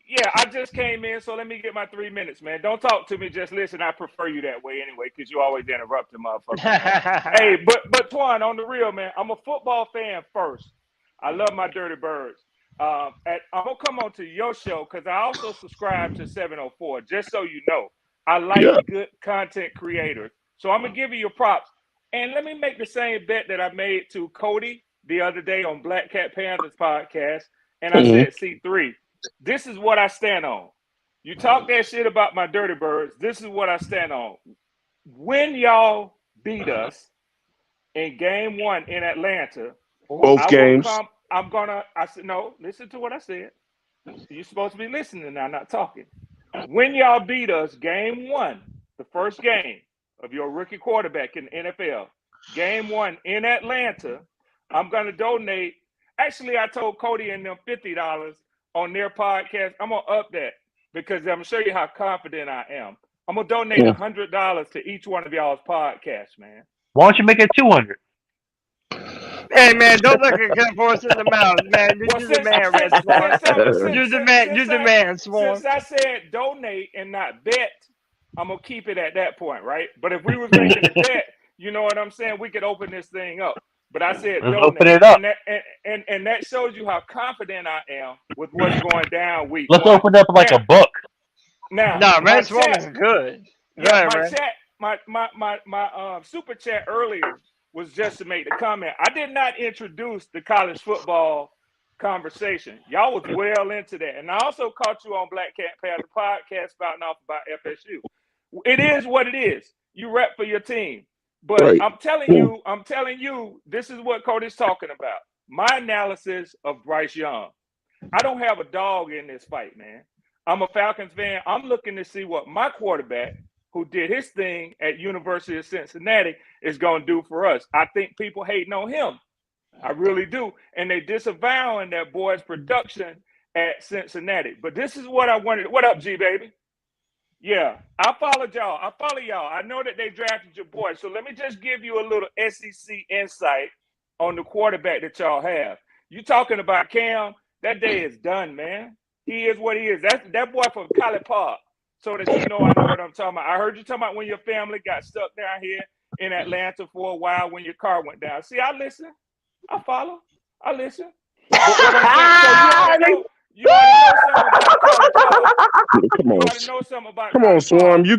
[SPEAKER 3] Yeah, I just came in, so let me get my 3 minutes, man. Don't talk to me, just listen. I prefer you that way anyway, because you always interrupt the motherfucker. Hey, but Twan, on the real, man, I'm a football fan first. I love my Dirty Birds. I'm going to come on to your show, because I also subscribe to 704, just so you know. I like good content creators. So I'm going to give you your props. And let me make the same bet that I made to Cody the other day on Black Cat Panthers podcast, and I said C3. This is what I stand on. You talk that shit about my Dirty Birds. This is what I stand on. When y'all beat us in game 1 in Atlanta,
[SPEAKER 18] both games,
[SPEAKER 3] I said, no, listen to what I said. You're supposed to be listening now, not talking. When y'all beat us game 1, the first game of your rookie quarterback in the NFL, game 1 in Atlanta, I'm going to donate. Actually, I told Cody and them $50 on their podcast. I'm going to up that because I'm going to show you how confident I am. I'm going to donate $100 to each one of y'all's podcasts, man.
[SPEAKER 7] Why don't you make it 200?
[SPEAKER 1] Hey, man, don't look at Ken Force in the mouth, man. You're the man, Red Swarm. You're the man, Swarm.
[SPEAKER 3] Since I said donate and not bet, I'm going to keep it at that point, right? But if we were making a bet, you know what I'm saying? We could open this thing up. But I said donate.
[SPEAKER 7] Open it up.
[SPEAKER 3] And that shows you how confident I am with what's going down week.
[SPEAKER 7] Let's open up like a book.
[SPEAKER 3] Now,
[SPEAKER 1] Red Swarm is good.
[SPEAKER 3] Yeah, my super chat earlier was just to make the comment. I did not introduce the college football conversation. Y'all was well into that. And I also caught you on Black Cat Panther podcast spouting off about FSU. It is what it is. You rep for your team. But right. I'm telling you, this is what Cody's talking about. My analysis of Bryce Young. I don't have a dog in this fight, man. I'm a Falcons fan. I'm looking to see what my quarterback, who did his thing at University of Cincinnati, is going to do for us. I think people hating on him. I really do. And they disavowing that boy's production at Cincinnati. But this is what I wanted. What up, G, baby? Yeah, I followed y'all. I know that they drafted your boy. So let me just give you a little SEC insight on the quarterback that y'all have. You talking about Cam, that day is done, man. He is what he is. That's that boy from College Park. So that you know I know what I'm talking about. I heard you talking about when your family got stuck down here in Atlanta for a while when your car went down. See, I listen. I follow. I listen. But what I'm saying, so you already know something about
[SPEAKER 18] Come on, Swarm. You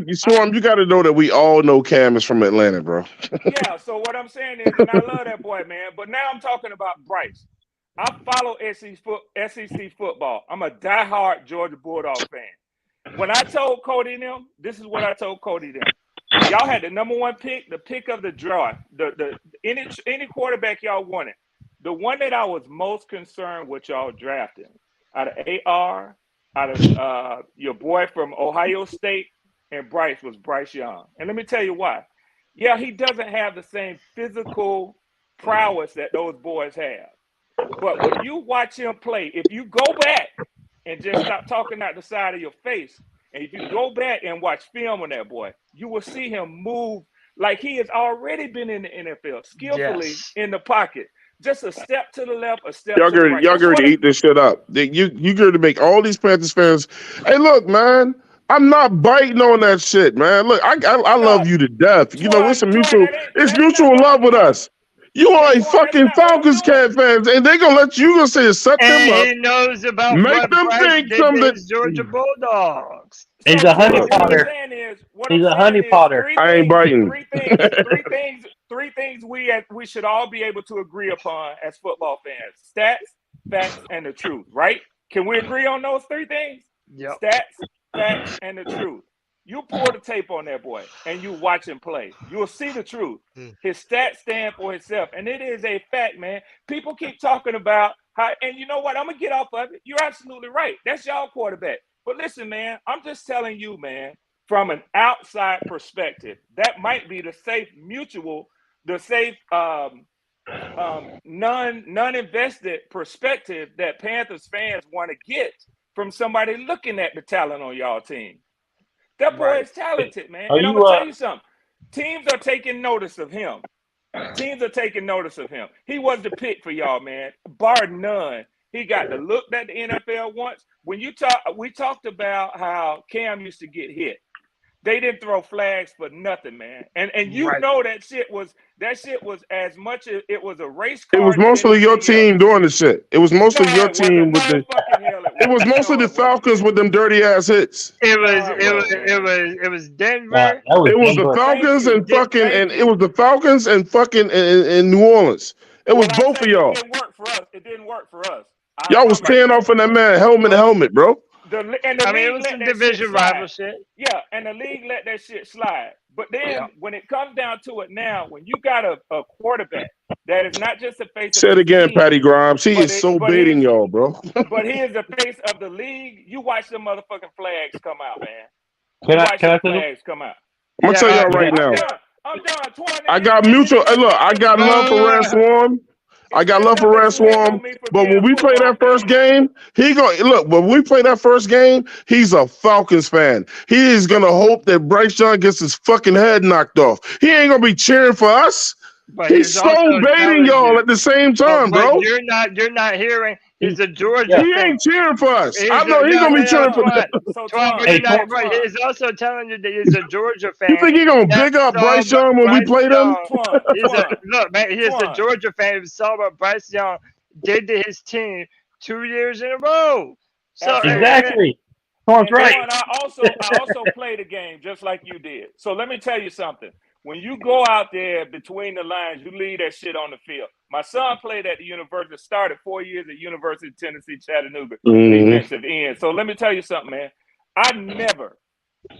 [SPEAKER 18] got to know that we all know Cam is from Atlanta, bro.
[SPEAKER 3] Yeah, so what I'm saying is, and I love that boy, man, but now I'm talking about Bryce. I follow SEC football. I'm a diehard Georgia Bulldog fan. When I told Cody them, this is what I told Cody them. Y'all had the number 1 pick, the pick of the draft, any quarterback y'all wanted. The one that I was most concerned with y'all drafting out of AR, out of your boy from Ohio State, and Bryce was Bryce Young. And let me tell you why. Yeah, he doesn't have the same physical prowess that those boys have. But when you watch him play, if you go back and just stop talking out the side of your face, and if you go back and watch film on that boy, you will see him move like he has already been in the NFL, skillfully in the pocket. Just a step to the left, a step to the right.
[SPEAKER 18] Y'all going to eat this shit up. You going to make all these Panthers fans. Hey, look, man. I'm not biting on that shit, man. Look, I love you to death. You know, it's mutual love with us. You are a fucking Falcons fans, and they gonna let you say set them up.
[SPEAKER 1] He knows about
[SPEAKER 18] make
[SPEAKER 1] what
[SPEAKER 18] them
[SPEAKER 1] Bryce
[SPEAKER 18] think
[SPEAKER 1] did
[SPEAKER 18] something.
[SPEAKER 1] to his Georgia Bulldogs.
[SPEAKER 6] He's a honey potter. He's a honey potter.
[SPEAKER 18] I ain't biting.
[SPEAKER 3] Three things we should all be able to agree upon as football fans: stats, facts, and the truth. Right? Can we agree on those three things?
[SPEAKER 1] Yep.
[SPEAKER 3] Stats, facts, and the truth. You pull the tape on that boy and you watch him play. You'll see the truth. His stats stand for himself. And it is a fact, man. People keep talking about how, and you know what? I'm going to get off of it. You're absolutely right. That's y'all quarterback. But listen, man, I'm just telling you, man, from an outside perspective, that might be the safe non-invested perspective that Panthers fans want to get from somebody looking at the talent on y'all team. That boy is talented, man. And I'm going to tell you something. Teams are taking notice of him. Teams are taking notice of him. He was the pick for y'all, man. Bar none. He got the look that the NFL wants. When we talked about how Cam used to get hit. They didn't throw flags for nothing, man. And you know that shit was as much as it was a race car.
[SPEAKER 18] It was mostly your team doing the shit. It was mostly your team with the. It was mostly the Falcons with them dirty ass hits.
[SPEAKER 1] It was Denver.
[SPEAKER 18] It was the Falcons and fucking, and it was the Falcons and fucking in New Orleans. It was both of y'all.
[SPEAKER 3] It didn't work for us. It didn't work for us.
[SPEAKER 18] Y'all was tearing off in that man helmet to helmet, bro.
[SPEAKER 1] It was some division rival shit.
[SPEAKER 3] Yeah, and the league let that shit slide. But then when it comes down to it now, when you got a quarterback that is not just the face
[SPEAKER 18] Say
[SPEAKER 3] of
[SPEAKER 18] it
[SPEAKER 3] the
[SPEAKER 18] again,
[SPEAKER 3] team,
[SPEAKER 18] Patty Grimes. He is so baiting y'all, bro.
[SPEAKER 3] but he is the face of the league. You watch the motherfucking flags come out, man.
[SPEAKER 6] Can I say
[SPEAKER 3] flags come out.
[SPEAKER 18] I'm gonna tell y'all right now.
[SPEAKER 3] I'm done. Twan,
[SPEAKER 18] I got mutual. Hey, look, I got love for Red Swarm. I got love for Red Swarm, but when we play that first game, when we play that first game, he's a Falcons fan. He is gonna hope that Bryce Young gets his fucking head knocked off. He ain't gonna be cheering for us.
[SPEAKER 1] But
[SPEAKER 18] he's so baiting y'all at the same time, bro.
[SPEAKER 1] You're not hearing. He's a Georgia.
[SPEAKER 18] He ain't cheering for us. I know he's gonna be cheering for us.
[SPEAKER 1] He's also telling you that he's a Georgia fan.
[SPEAKER 18] You think he's gonna big up Bryce Young when we play them?
[SPEAKER 1] Look, man, he's a Georgia fan who saw what Bryce Young did to his team 2 years in a row. So
[SPEAKER 6] exactly. That's right.
[SPEAKER 3] And I also played a game just like you did. So let me tell you something. When you go out there between the lines, you leave that shit on the field. My son played at the university, started 4 years at University of Tennessee, Chattanooga, defensive end. So let me tell you something, man. I never,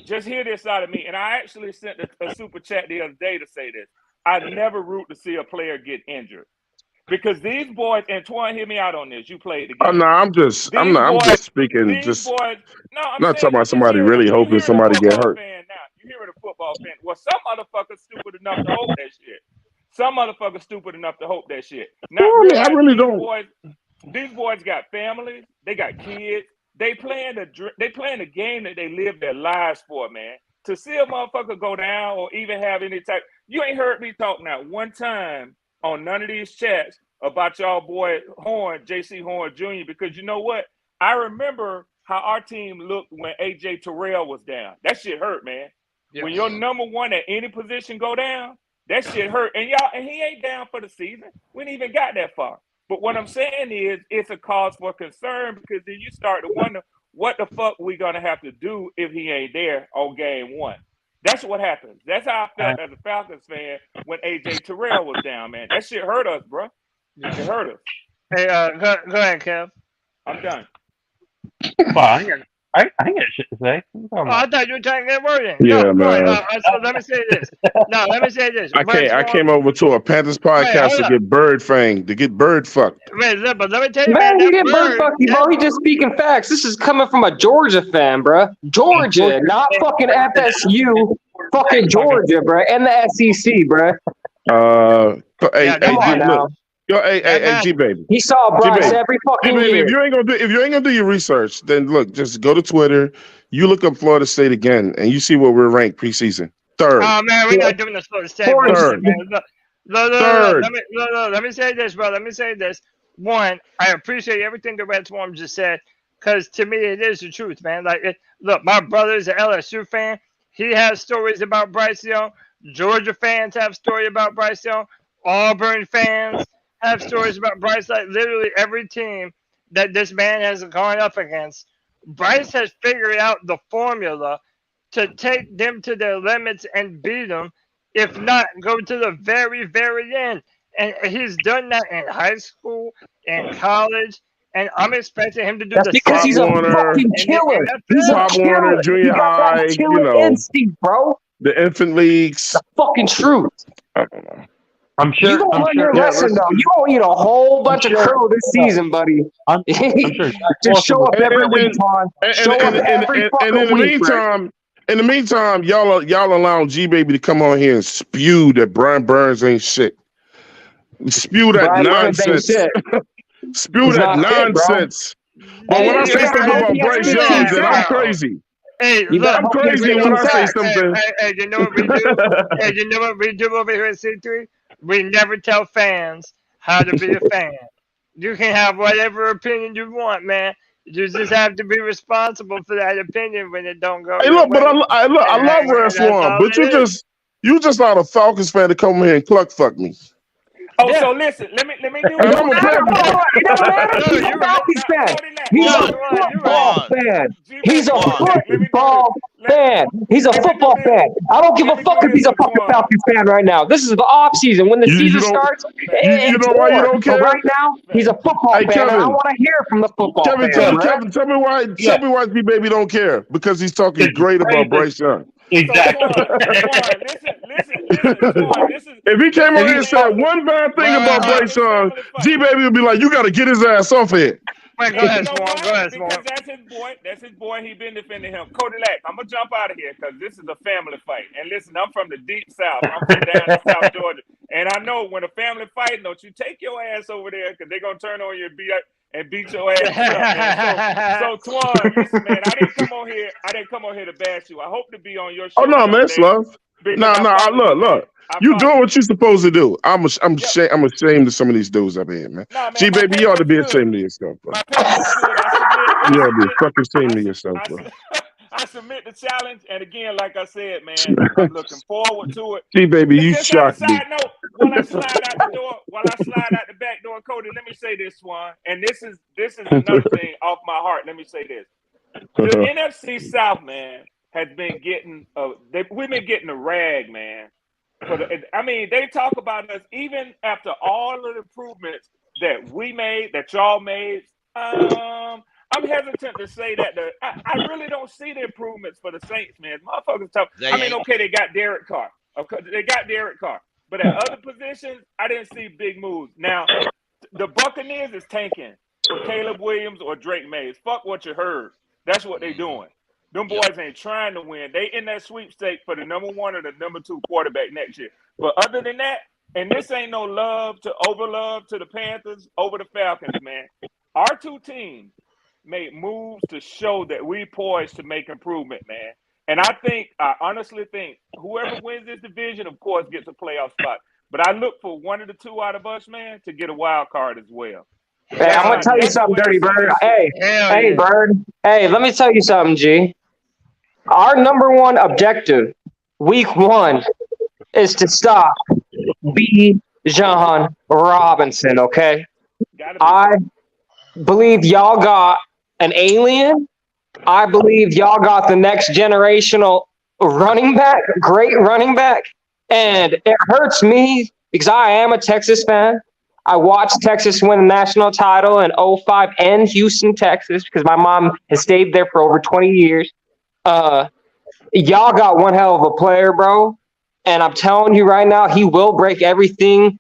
[SPEAKER 3] just hear this out of me, and I actually sent a super chat the other day to say this. I never root to see a player get injured. Because these boys, and Twan, hear me out on this. You played the game.
[SPEAKER 18] Oh, no, I'm just speaking. Just I'm not talking about somebody really hoping somebody get hurt.
[SPEAKER 3] You hear it, a football fan. Well, some motherfuckers stupid enough to hope that shit. Some motherfuckers stupid enough to hope that shit.
[SPEAKER 18] I really don't.
[SPEAKER 3] These boys got families. They got kids. They playing the game that they live their lives for, man. To see a motherfucker go down or even have any type. You ain't heard me talk now one time on none of these chats about y'all boy Horn, Jaycee Horn Jr. Because you know what? I remember how our team looked when AJ Terrell was down. That shit hurt, man. Yeah. When your number one at any position go down, that shit hurt. And he ain't down for the season. We ain't even got that far. But what I'm saying is it's a cause for concern because then you start to wonder what the fuck we gonna have to do if he ain't there on game one. That's what happens. That's how I felt as a Falcons fan when AJ Terrell was down, man. That shit hurt us, bro. It hurt us.
[SPEAKER 1] Hey, go ahead, Kev.
[SPEAKER 3] I'm done.
[SPEAKER 6] I ain't got shit to say.
[SPEAKER 1] I thought you were trying to get word in.
[SPEAKER 18] Yeah, man.
[SPEAKER 1] So let me say this.
[SPEAKER 18] I came over to a Panthers podcast to get bird fucked.
[SPEAKER 1] Wait, but let me tell you,
[SPEAKER 10] man, you get bird fucked, bro. He just speaking facts. This is coming from a Georgia fan, bro. Georgia, not fucking FSU. Fucking Georgia, bro, and the SEC, bro.
[SPEAKER 18] Come on now. Yo, hey, G baby.
[SPEAKER 10] He saw Bryce every fucking year.
[SPEAKER 18] If you ain't gonna do your research, then look, just go to Twitter. You look up Florida State again, and you see where we're ranked preseason. Third.
[SPEAKER 1] Oh man, we're not doing this for the same bullshit, man. Look, let me say this, bro. Let me say this. One, I appreciate everything the Red Swarm just said, because to me it is the truth, man. Like, look, my brother's an LSU fan. He has stories about Bryce Young. Georgia fans have stories about Bryce Young. Auburn fans have stories about Bryce. Like, literally every team that this man has gone up against, Bryce has figured out the formula to take them to their limits and beat them. If not, go to the very, very end. And he's done that in high school, in college, and I'm expecting him to do
[SPEAKER 10] That's
[SPEAKER 1] the
[SPEAKER 10] because
[SPEAKER 1] same.
[SPEAKER 10] he's a fucking killer. He's a
[SPEAKER 18] Pop
[SPEAKER 10] killer.
[SPEAKER 18] Warner, junior
[SPEAKER 10] He got
[SPEAKER 18] high,
[SPEAKER 10] that killer instinct, bro.
[SPEAKER 18] the infant leagues.
[SPEAKER 10] Fucking truth.
[SPEAKER 18] I don't know.
[SPEAKER 10] I'm sure. You gonna learn your lesson though. You gonna eat a whole bunch of crow this season, buddy. I'm sure. Just show up every week, Twan. Show up every fucking week.
[SPEAKER 18] In the meantime, y'all allowing G Baby to come on here and spew that Brian Burns ain't shit. Spew that nonsense. Spew that nonsense. But when I say something about Bryce Young, then I'm crazy.
[SPEAKER 1] Hey,
[SPEAKER 18] I'm crazy when I say something.
[SPEAKER 1] Hey, you know what we do? Hey, you know what we do over here at C3? We never tell fans how to be a fan. You can have whatever opinion you want, man. You just have to be responsible for that opinion when it don't go.
[SPEAKER 18] Hey, look, but I love Red Swan, but you just not a Falcons fan to come here and cluck fuck me.
[SPEAKER 3] Oh, so listen, let me do
[SPEAKER 18] it. I'm a
[SPEAKER 10] It doesn't matter. He's a Falcons fan. He's a football fan. He's a football fan. He's a football fan. I don't give a fuck if he's a fucking Falcons fan right now. This is the off season. When the season starts,
[SPEAKER 18] you know why you don't care?
[SPEAKER 10] But right now, he's a football fan.
[SPEAKER 18] Kevin,
[SPEAKER 10] and I want to hear from the football fan.
[SPEAKER 18] Kevin, tell me why G Baby don't care. Because he's talking great about Bryce Young.
[SPEAKER 3] Exactly. Listen.
[SPEAKER 18] If he came on here and said one bad thing about Bryce Young, G Baby would be like, "You got to get his ass off here."
[SPEAKER 1] Wait, go ahead, Swan.
[SPEAKER 3] Because that's his boy. He been defending him. Cody Lack, I'm gonna jump out of here because this is a family fight. And listen, I'm from the deep south. I'm from down in South Georgia, and I know when a family fight, don't you take your ass over there because they're gonna turn on you and beat your ass up. So Twan, listen, man, I didn't come on here to bash you. I hope to be on your show.
[SPEAKER 18] Oh no, man, it's love. No, look. You doing what you're supposed to do. I'm ashamed of some of these dudes up here, man. G Baby, you ought to be ashamed of yourself, bro. You ought to be fucking ashamed of yourself, bro.
[SPEAKER 3] I submit the challenge, and again, like I said, man, I'm looking forward to it.
[SPEAKER 18] G Baby, you shocked me.
[SPEAKER 3] Side note, while I slide out the back door, Cody, let me say this one, and this is another thing off my heart. Let me say this: the NFC South, man, has been getting we've been getting a rag, man. They talk about us even after all of the improvements that we made, that y'all made. I'm hesitant to say that. I really don't see the improvements for the Saints, man. Motherfuckers talk. Okay, they got Derek Carr. Okay, they got Derek Carr. But at other positions, I didn't see big moves. Now, the Buccaneers is tanking for Caleb Williams or Drake Mays. Fuck what you heard. That's what they doing. Them boys ain't trying to win. They in that sweepstake for the number 1 or the number 2 quarterback next year. But other than that, and this ain't no love to the Panthers over the Falcons, man. Our two teams made moves to show that we poised to make improvement, man. And I honestly think whoever wins this division, of course, gets a playoff spot. But I look for one of the two out of us, man, to get a wild card as well.
[SPEAKER 10] Hey, I'm gonna tell you something, Dirty Bird. Hey, Bird. Hey, let me tell you something, G. Our number one objective, week 1, is to stop Bijan Robinson. Okay. I believe y'all got an alien. I believe y'all got the next generational running back, great running back. And it hurts me because I am a Texas fan. I watched Texas win the national title in 2005 in Houston, Texas, because my mom has stayed there for over 20 years. Y'all got one hell of a player, bro. And I'm telling you right now, he will break everything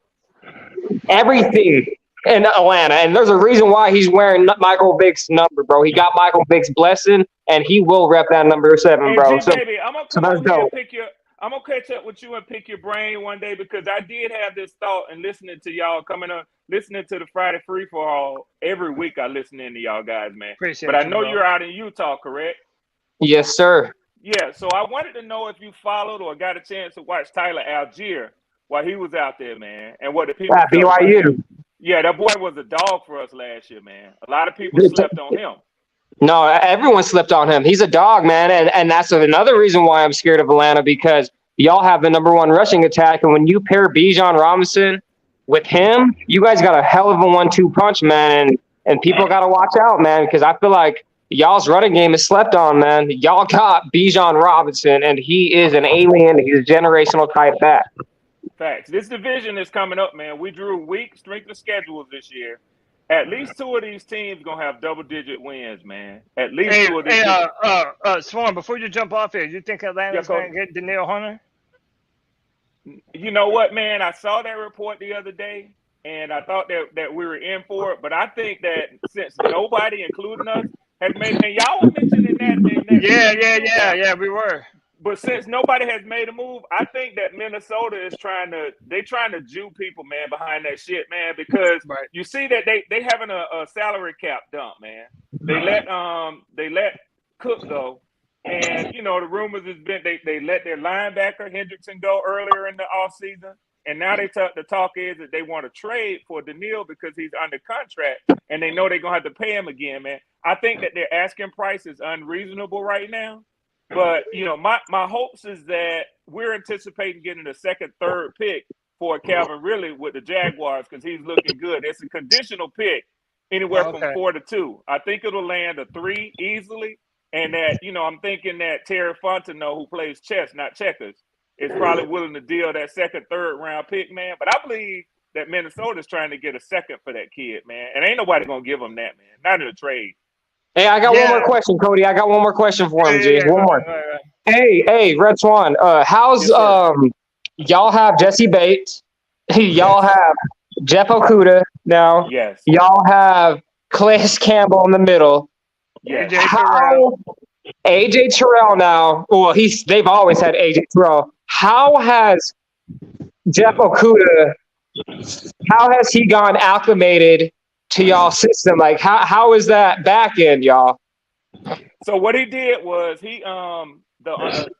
[SPEAKER 10] in Atlanta. And there's a reason why he's wearing Michael Vick's number, bro. He got Michael Vick's blessing, and he will rep that number 7, bro.
[SPEAKER 3] Baby, I'm gonna catch up with you and pick your brain one day because I did have this thought and listening to y'all listening to the Friday Free for All every week. I listen in to y'all guys, man. But I know you're out in Utah, correct?
[SPEAKER 10] Yes, sir.
[SPEAKER 3] Yeah, so I wanted to know if you followed or got a chance to watch Tyler Algier while he was out there, man, and what the people felt about
[SPEAKER 10] BYU.
[SPEAKER 3] him. Yeah, that boy was a dog for us last year, man. A lot of people slept on him.
[SPEAKER 10] No, everyone slept on him. He's a dog, man, and that's another reason why I'm scared of Atlanta, because y'all have the #1 rushing attack, and when you pair Bijan Robinson with him, you guys got a hell of a 1-2 punch, man, and people got to watch out, man, because I feel like y'all's running game is slept on, man. Y'all got Bijan Robinson, and he is an alien. He's a generational type back.
[SPEAKER 3] Facts. This division is coming up, man. We drew weak strength of schedules this year. At least 2 of these teams gonna have double-digit wins, man. At least 2 of these.
[SPEAKER 1] Swan, before you jump off here, you think Atlanta's gonna get Danielle Hunter?
[SPEAKER 3] You know what, man? I saw that report the other day, and I thought that we were in for it. But I think that since nobody, including us, has made, and y'all were mentioning that.
[SPEAKER 1] Yeah, we were.
[SPEAKER 3] But since nobody has made a move, I think that Minnesota is trying to Jew people, man, behind that shit, man, because you see that they having a salary cap dump, man. They let Cook go, and the rumors has been they let their linebacker Henderson go earlier in the offseason, and now the talk is that they want to trade for Daniil because he's under contract, and they know they're gonna have to pay him again, man. I think that their asking price is unreasonable right now. But, my hopes is that we're anticipating getting a second, third pick for Calvin Ridley with the Jaguars because he's looking good. It's a conditional pick anywhere from 4 to 2. I think it'll land a 3 easily. And that, I'm thinking that Terry Fontenot, who plays chess, not checkers, is probably willing to deal that second, third round pick, man. But I believe that Minnesota's trying to get a second for that kid, man. And ain't nobody going to give him that, man. Not in a trade.
[SPEAKER 10] Hey, I got one more question, Cody. I got one more question for him, G. One more. Hey, Red Twan. How's y'all have Jesse Bates? Y'all have Jeff Okudah now.
[SPEAKER 3] Yes.
[SPEAKER 10] Y'all have Calais Campbell in the middle.
[SPEAKER 3] Yes.
[SPEAKER 10] AJ Terrell now. Well, they've always had AJ Terrell. How has Jeff Okudah? How has he gone acclimated to y'all system? Like how is that back end, y'all?
[SPEAKER 3] So what he did was the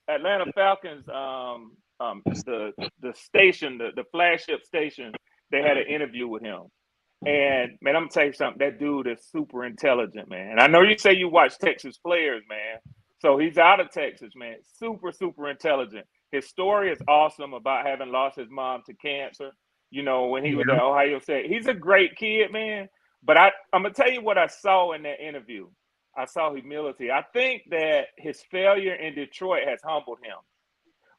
[SPEAKER 3] Atlanta Falcons the station, the flagship station, they had an interview with him. And man, I'm gonna tell you something, that dude is super intelligent, man. And I know you say you watch Texas players, man. So he's out of Texas, man. Super, super intelligent. His story is awesome about having lost his mom to cancer, when he was at Ohio State. He's a great kid, man. But I'm going to tell you what I saw in that interview. I saw humility. I think that his failure in Detroit has humbled him.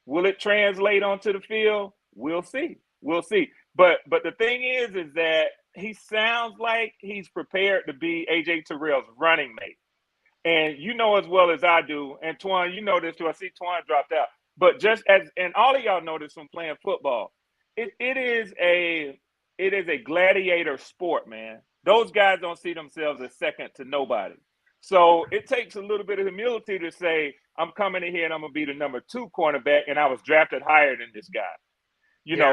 [SPEAKER 3] Will it translate onto the field? We'll see. We'll see. But the thing is that he sounds like he's prepared to be A.J. Terrell's running mate. And you know as well as I do, and Twan, you know this too. I see Twan dropped out. But and all of y'all know this from playing football, it is a gladiator sport, man. Those guys don't see themselves as second to nobody. So it takes a little bit of humility to say, I'm coming in here and I'm going to be the #2 cornerback, and I was drafted higher than this guy.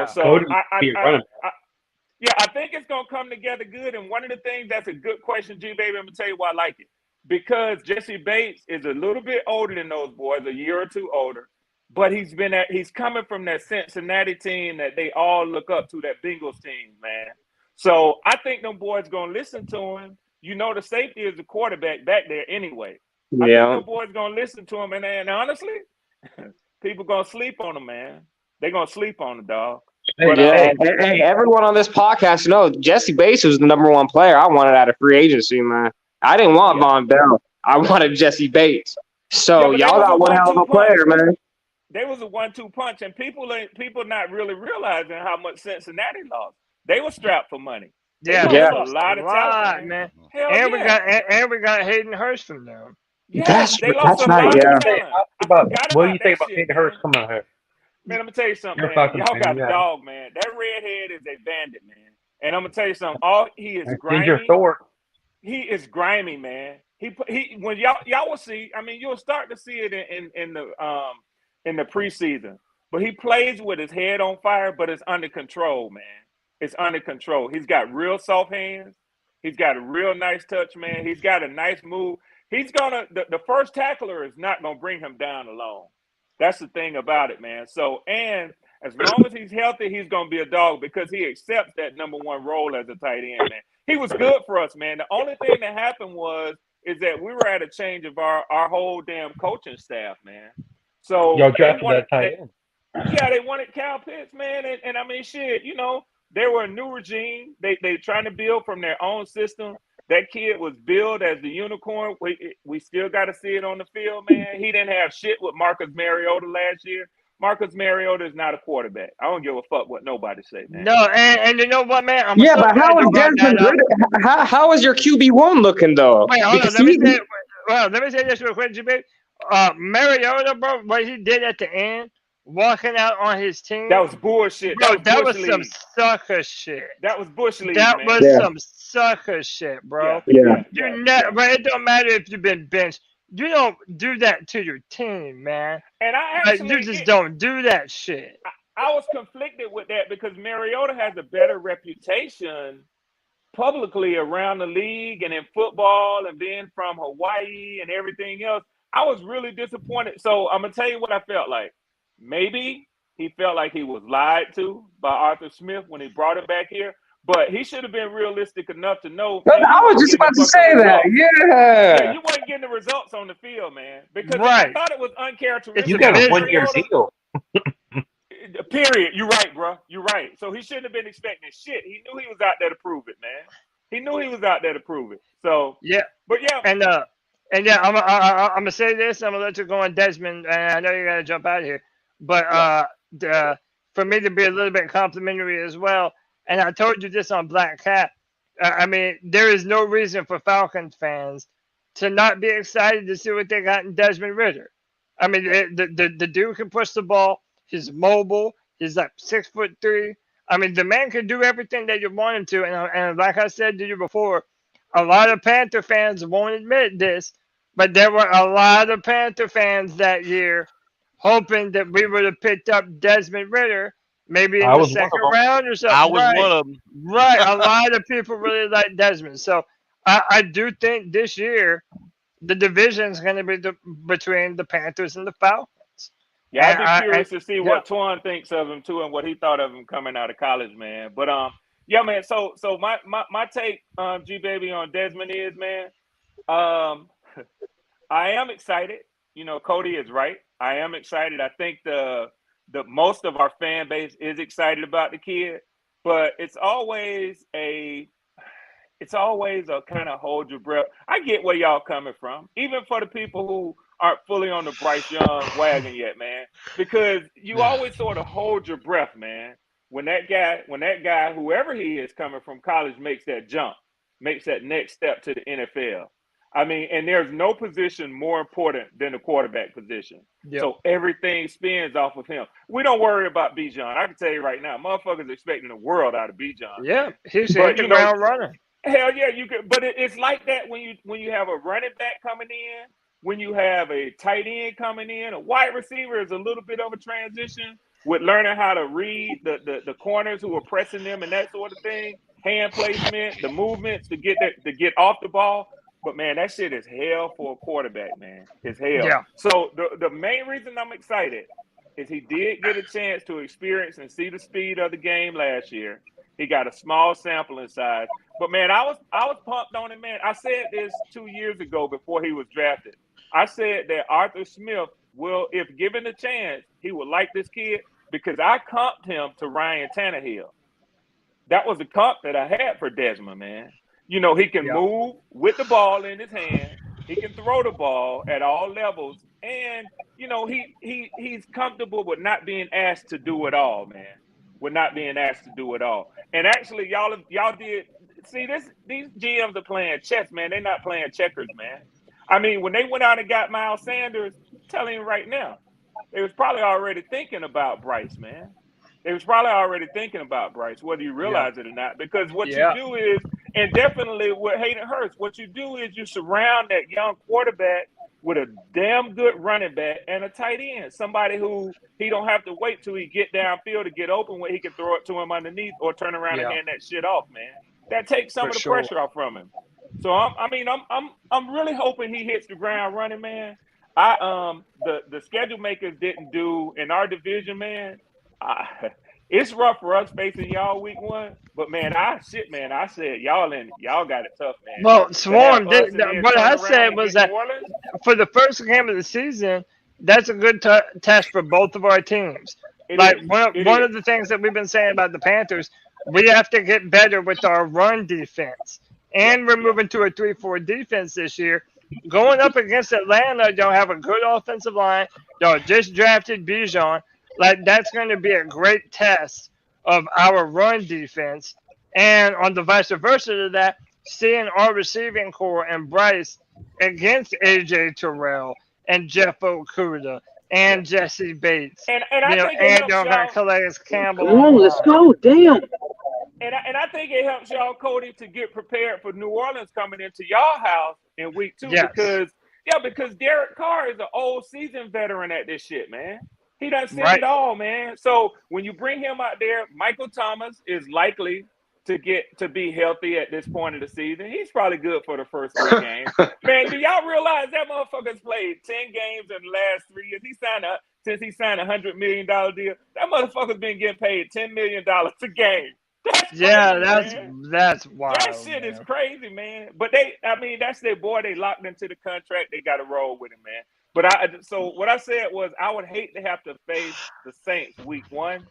[SPEAKER 3] So I think it's going to come together good. And one of the things, that's a good question, G-Baby, I'm going to tell you why I like it. Because Jesse Bates is a little bit older than those boys, a year or two older. But he's coming from that Cincinnati team that they all look up to, that Bengals team, man. So I think them boys gonna listen to him. The safety is the quarterback back there anyway. I think them boys gonna listen to him, and honestly, people gonna sleep on him, man. They gonna sleep on the dog.
[SPEAKER 10] Hey, everyone on this podcast knows Jesse Bates was the #1 player I wanted out of free agency, man. I didn't want Von Bell. I wanted Jesse Bates. So y'all got one hell of a player, man.
[SPEAKER 3] They was a 1-2 punch, and people not really realizing how much Cincinnati lost. They were strapped for money.
[SPEAKER 1] Yeah,
[SPEAKER 3] a lot of talent,
[SPEAKER 1] man.
[SPEAKER 3] Hell
[SPEAKER 1] and we got Hayden Hurst from them.
[SPEAKER 10] That's
[SPEAKER 3] they
[SPEAKER 10] right.
[SPEAKER 3] lost a lot of talent.
[SPEAKER 7] What do you think about Hayden Hurst coming out here?
[SPEAKER 3] Man, I'm gonna tell you something, man. Y'all got a dog, man. That redhead is a bandit, man. And I'm gonna tell you something. He is grimy. He is grimy, man. He when y'all will see. I mean, you'll start to see it in the preseason. But he plays with his head on fire, but it's under control, man. It's under control. He's got real soft hands. He's got a real nice touch, man. He's got a nice move. he's gonna the first tackler is not gonna bring him down alone. That's the thing about it, man. So, and as long as he's healthy, he's gonna be a dog because he accepts that number one role as a tight end, man. He was good for us, man. The only thing that happened is that we were at a change of our whole damn coaching staff, man. So
[SPEAKER 7] y'all drafted that tight end.
[SPEAKER 3] Yeah, they wanted Cal Pitts, man, and I mean, shit, you know, they were a new regime. They trying to build from their own system. That kid was billed as the unicorn. We still got to see it on the field, man. He didn't have shit with Marcus Mariota last year. Marcus Mariota is not a quarterback. I don't give a fuck what nobody say, man.
[SPEAKER 1] No, and you know what, man?
[SPEAKER 10] But how is Desmond Ridder? How is your QB1 looking though?
[SPEAKER 1] Wait, hold on. Let me say this real quick, Jimmy. Mariota, bro, what he did at the end, walking out on his team.
[SPEAKER 3] That was bullshit.
[SPEAKER 1] Bro, that was some sucker shit.
[SPEAKER 3] That was bush league,
[SPEAKER 1] That
[SPEAKER 3] man.
[SPEAKER 1] was some sucker shit, bro.
[SPEAKER 10] Yeah.
[SPEAKER 1] But it don't matter if you've been benched. You don't do that to your team, man.
[SPEAKER 3] And
[SPEAKER 1] you just don't do that shit.
[SPEAKER 3] I was conflicted with that because Mariota has a better reputation publicly around the league and in football and being from Hawaii and everything else. I was really disappointed. So I'm going to tell you what I felt like. Maybe he felt like he was lied to by Arthur Smith when he brought him back here. But he should have been realistic enough to know.
[SPEAKER 10] But I was just about to say that.
[SPEAKER 3] Yeah, you wasn't getting the results on the field, man. Because I thought it was uncharacteristic.
[SPEAKER 7] You got a 1-year deal.
[SPEAKER 3] Period. You're right, bro. You're right. So he shouldn't have been expecting shit. He knew he was out there to prove it, man. He knew he was out there to prove it. So
[SPEAKER 1] yeah.
[SPEAKER 3] But yeah.
[SPEAKER 1] And yeah, I'm gonna say this. I'm gonna let you go on Desmond. And I know you gotta jump out of here. But for me to be a little bit complimentary as well. And I told you this on Black Cat. I mean, there is no reason for Falcons fans to not be excited to see what they got in Desmond Ridder. I mean, the dude can push the ball. He's mobile. He's like 6'3". I mean, the man can do everything that you want him to. And like I said to you before, a lot of Panther fans won't admit this, but there were a lot of Panther fans that year hoping that we would have picked up Desmond Ridder. Maybe in the second round or something.
[SPEAKER 2] I was one of them.
[SPEAKER 1] Right. A lot of people really like Desmond. So I do think this year the division is going to be between the Panthers and the Falcons.
[SPEAKER 3] Yeah, I'd be curious to see what Twan thinks of him too and what he thought of him coming out of college, man. But yeah, man. So my take, G baby, on Desmond is, man. I am excited. You know, Cody is right. I am excited. I think the most of our fan base is excited about the kid, but it's always a kind of hold your breath. I get where y'all coming from, even for the people who aren't fully on the Bryce Young wagon yet, man, because you always sort of hold your breath, man, when that guy, whoever he is coming from college, makes that jump, makes that next step to the NFL. I mean, and there's no position more important than the quarterback position. Yep. So everything spins off of him. We don't worry about Bijan. I can tell you right now, motherfuckers expecting the world out of Bijan.
[SPEAKER 1] Yeah, he's a ground runner.
[SPEAKER 3] Hell yeah, you could. But it's like that when you have a running back coming in, when you have a tight end coming in, a wide receiver is a little bit of a transition with learning how to read the corners who are pressing them and that sort of thing, hand placement, the movements to get off the ball. But, man, that shit is hell for a quarterback, man. It's hell. Yeah. So the main reason I'm excited is he did get a chance to experience and see the speed of the game last year. He got a small sampling size. But, man, I was pumped on him, man. I said this 2 years ago before he was drafted. I said that Arthur Smith will, if given a chance, he would like this kid because I comped him to Ryan Tannehill. That was a comp that I had for Desmond, man. You know, he can move with the ball in his hand. He can throw the ball at all levels. And, you know, he's comfortable with not being asked to do it all, man. With not being asked to do it all. And actually, y'all did – see, these GMs are playing chess, man. They're not playing checkers, man. I mean, when they went out and got Miles Sanders, I'm telling you right now, they was probably already thinking about Bryce, man. They was probably already thinking about Bryce, whether you realize it or not. Because what you do is – and definitely with Hayden Hurst, what you do is you surround that young quarterback with a damn good running back and a tight end, somebody who he don't have to wait till he get downfield to get open where he can throw it to him underneath or turn around and hand that shit off, man. That takes some of the pressure off from him. So I'm really hoping he hits the ground running, man. The schedule makers didn't do in our division, man. It's rough for us facing y'all week 1, but man, I said y'all got it tough, man.
[SPEAKER 1] Well, Swarm, what I said was that for the first game of the season, that's a good test for both of our teams. One of the things that we've been saying about the Panthers, we have to get better with our run defense. And we're moving to a 3-4 defense this year. Going up against Atlanta, they'll have a good offensive line. They'll just drafted Bijan. That's going to be a great test of our run defense. And on the vice versa to that, seeing our receiving core and Bryce against AJ Terrell and Jeff Okuda and Jesse Bates. And I think and y'all got Calais Campbell.
[SPEAKER 10] Let's go. Damn.
[SPEAKER 3] And I think it helps y'all, Cody, to get prepared for New Orleans coming into y'all house in week 2 because Derek Carr is an old seasoned veteran at this shit, man. He done seen it all, man. So when you bring him out there, Michael Thomas is likely to be healthy at this point of the season. He's probably good for the first 3 games. Man, do y'all realize that motherfucker's played 10 games in the last 3 years? Since he signed a $100 million deal, that motherfucker's been getting paid $10 million a game. That's crazy,
[SPEAKER 1] that's wild.
[SPEAKER 3] That shit is crazy, man. But that's their boy. They locked into the contract. They got to roll with him, man. But so what I said was I would hate to have to face the Saints week 1.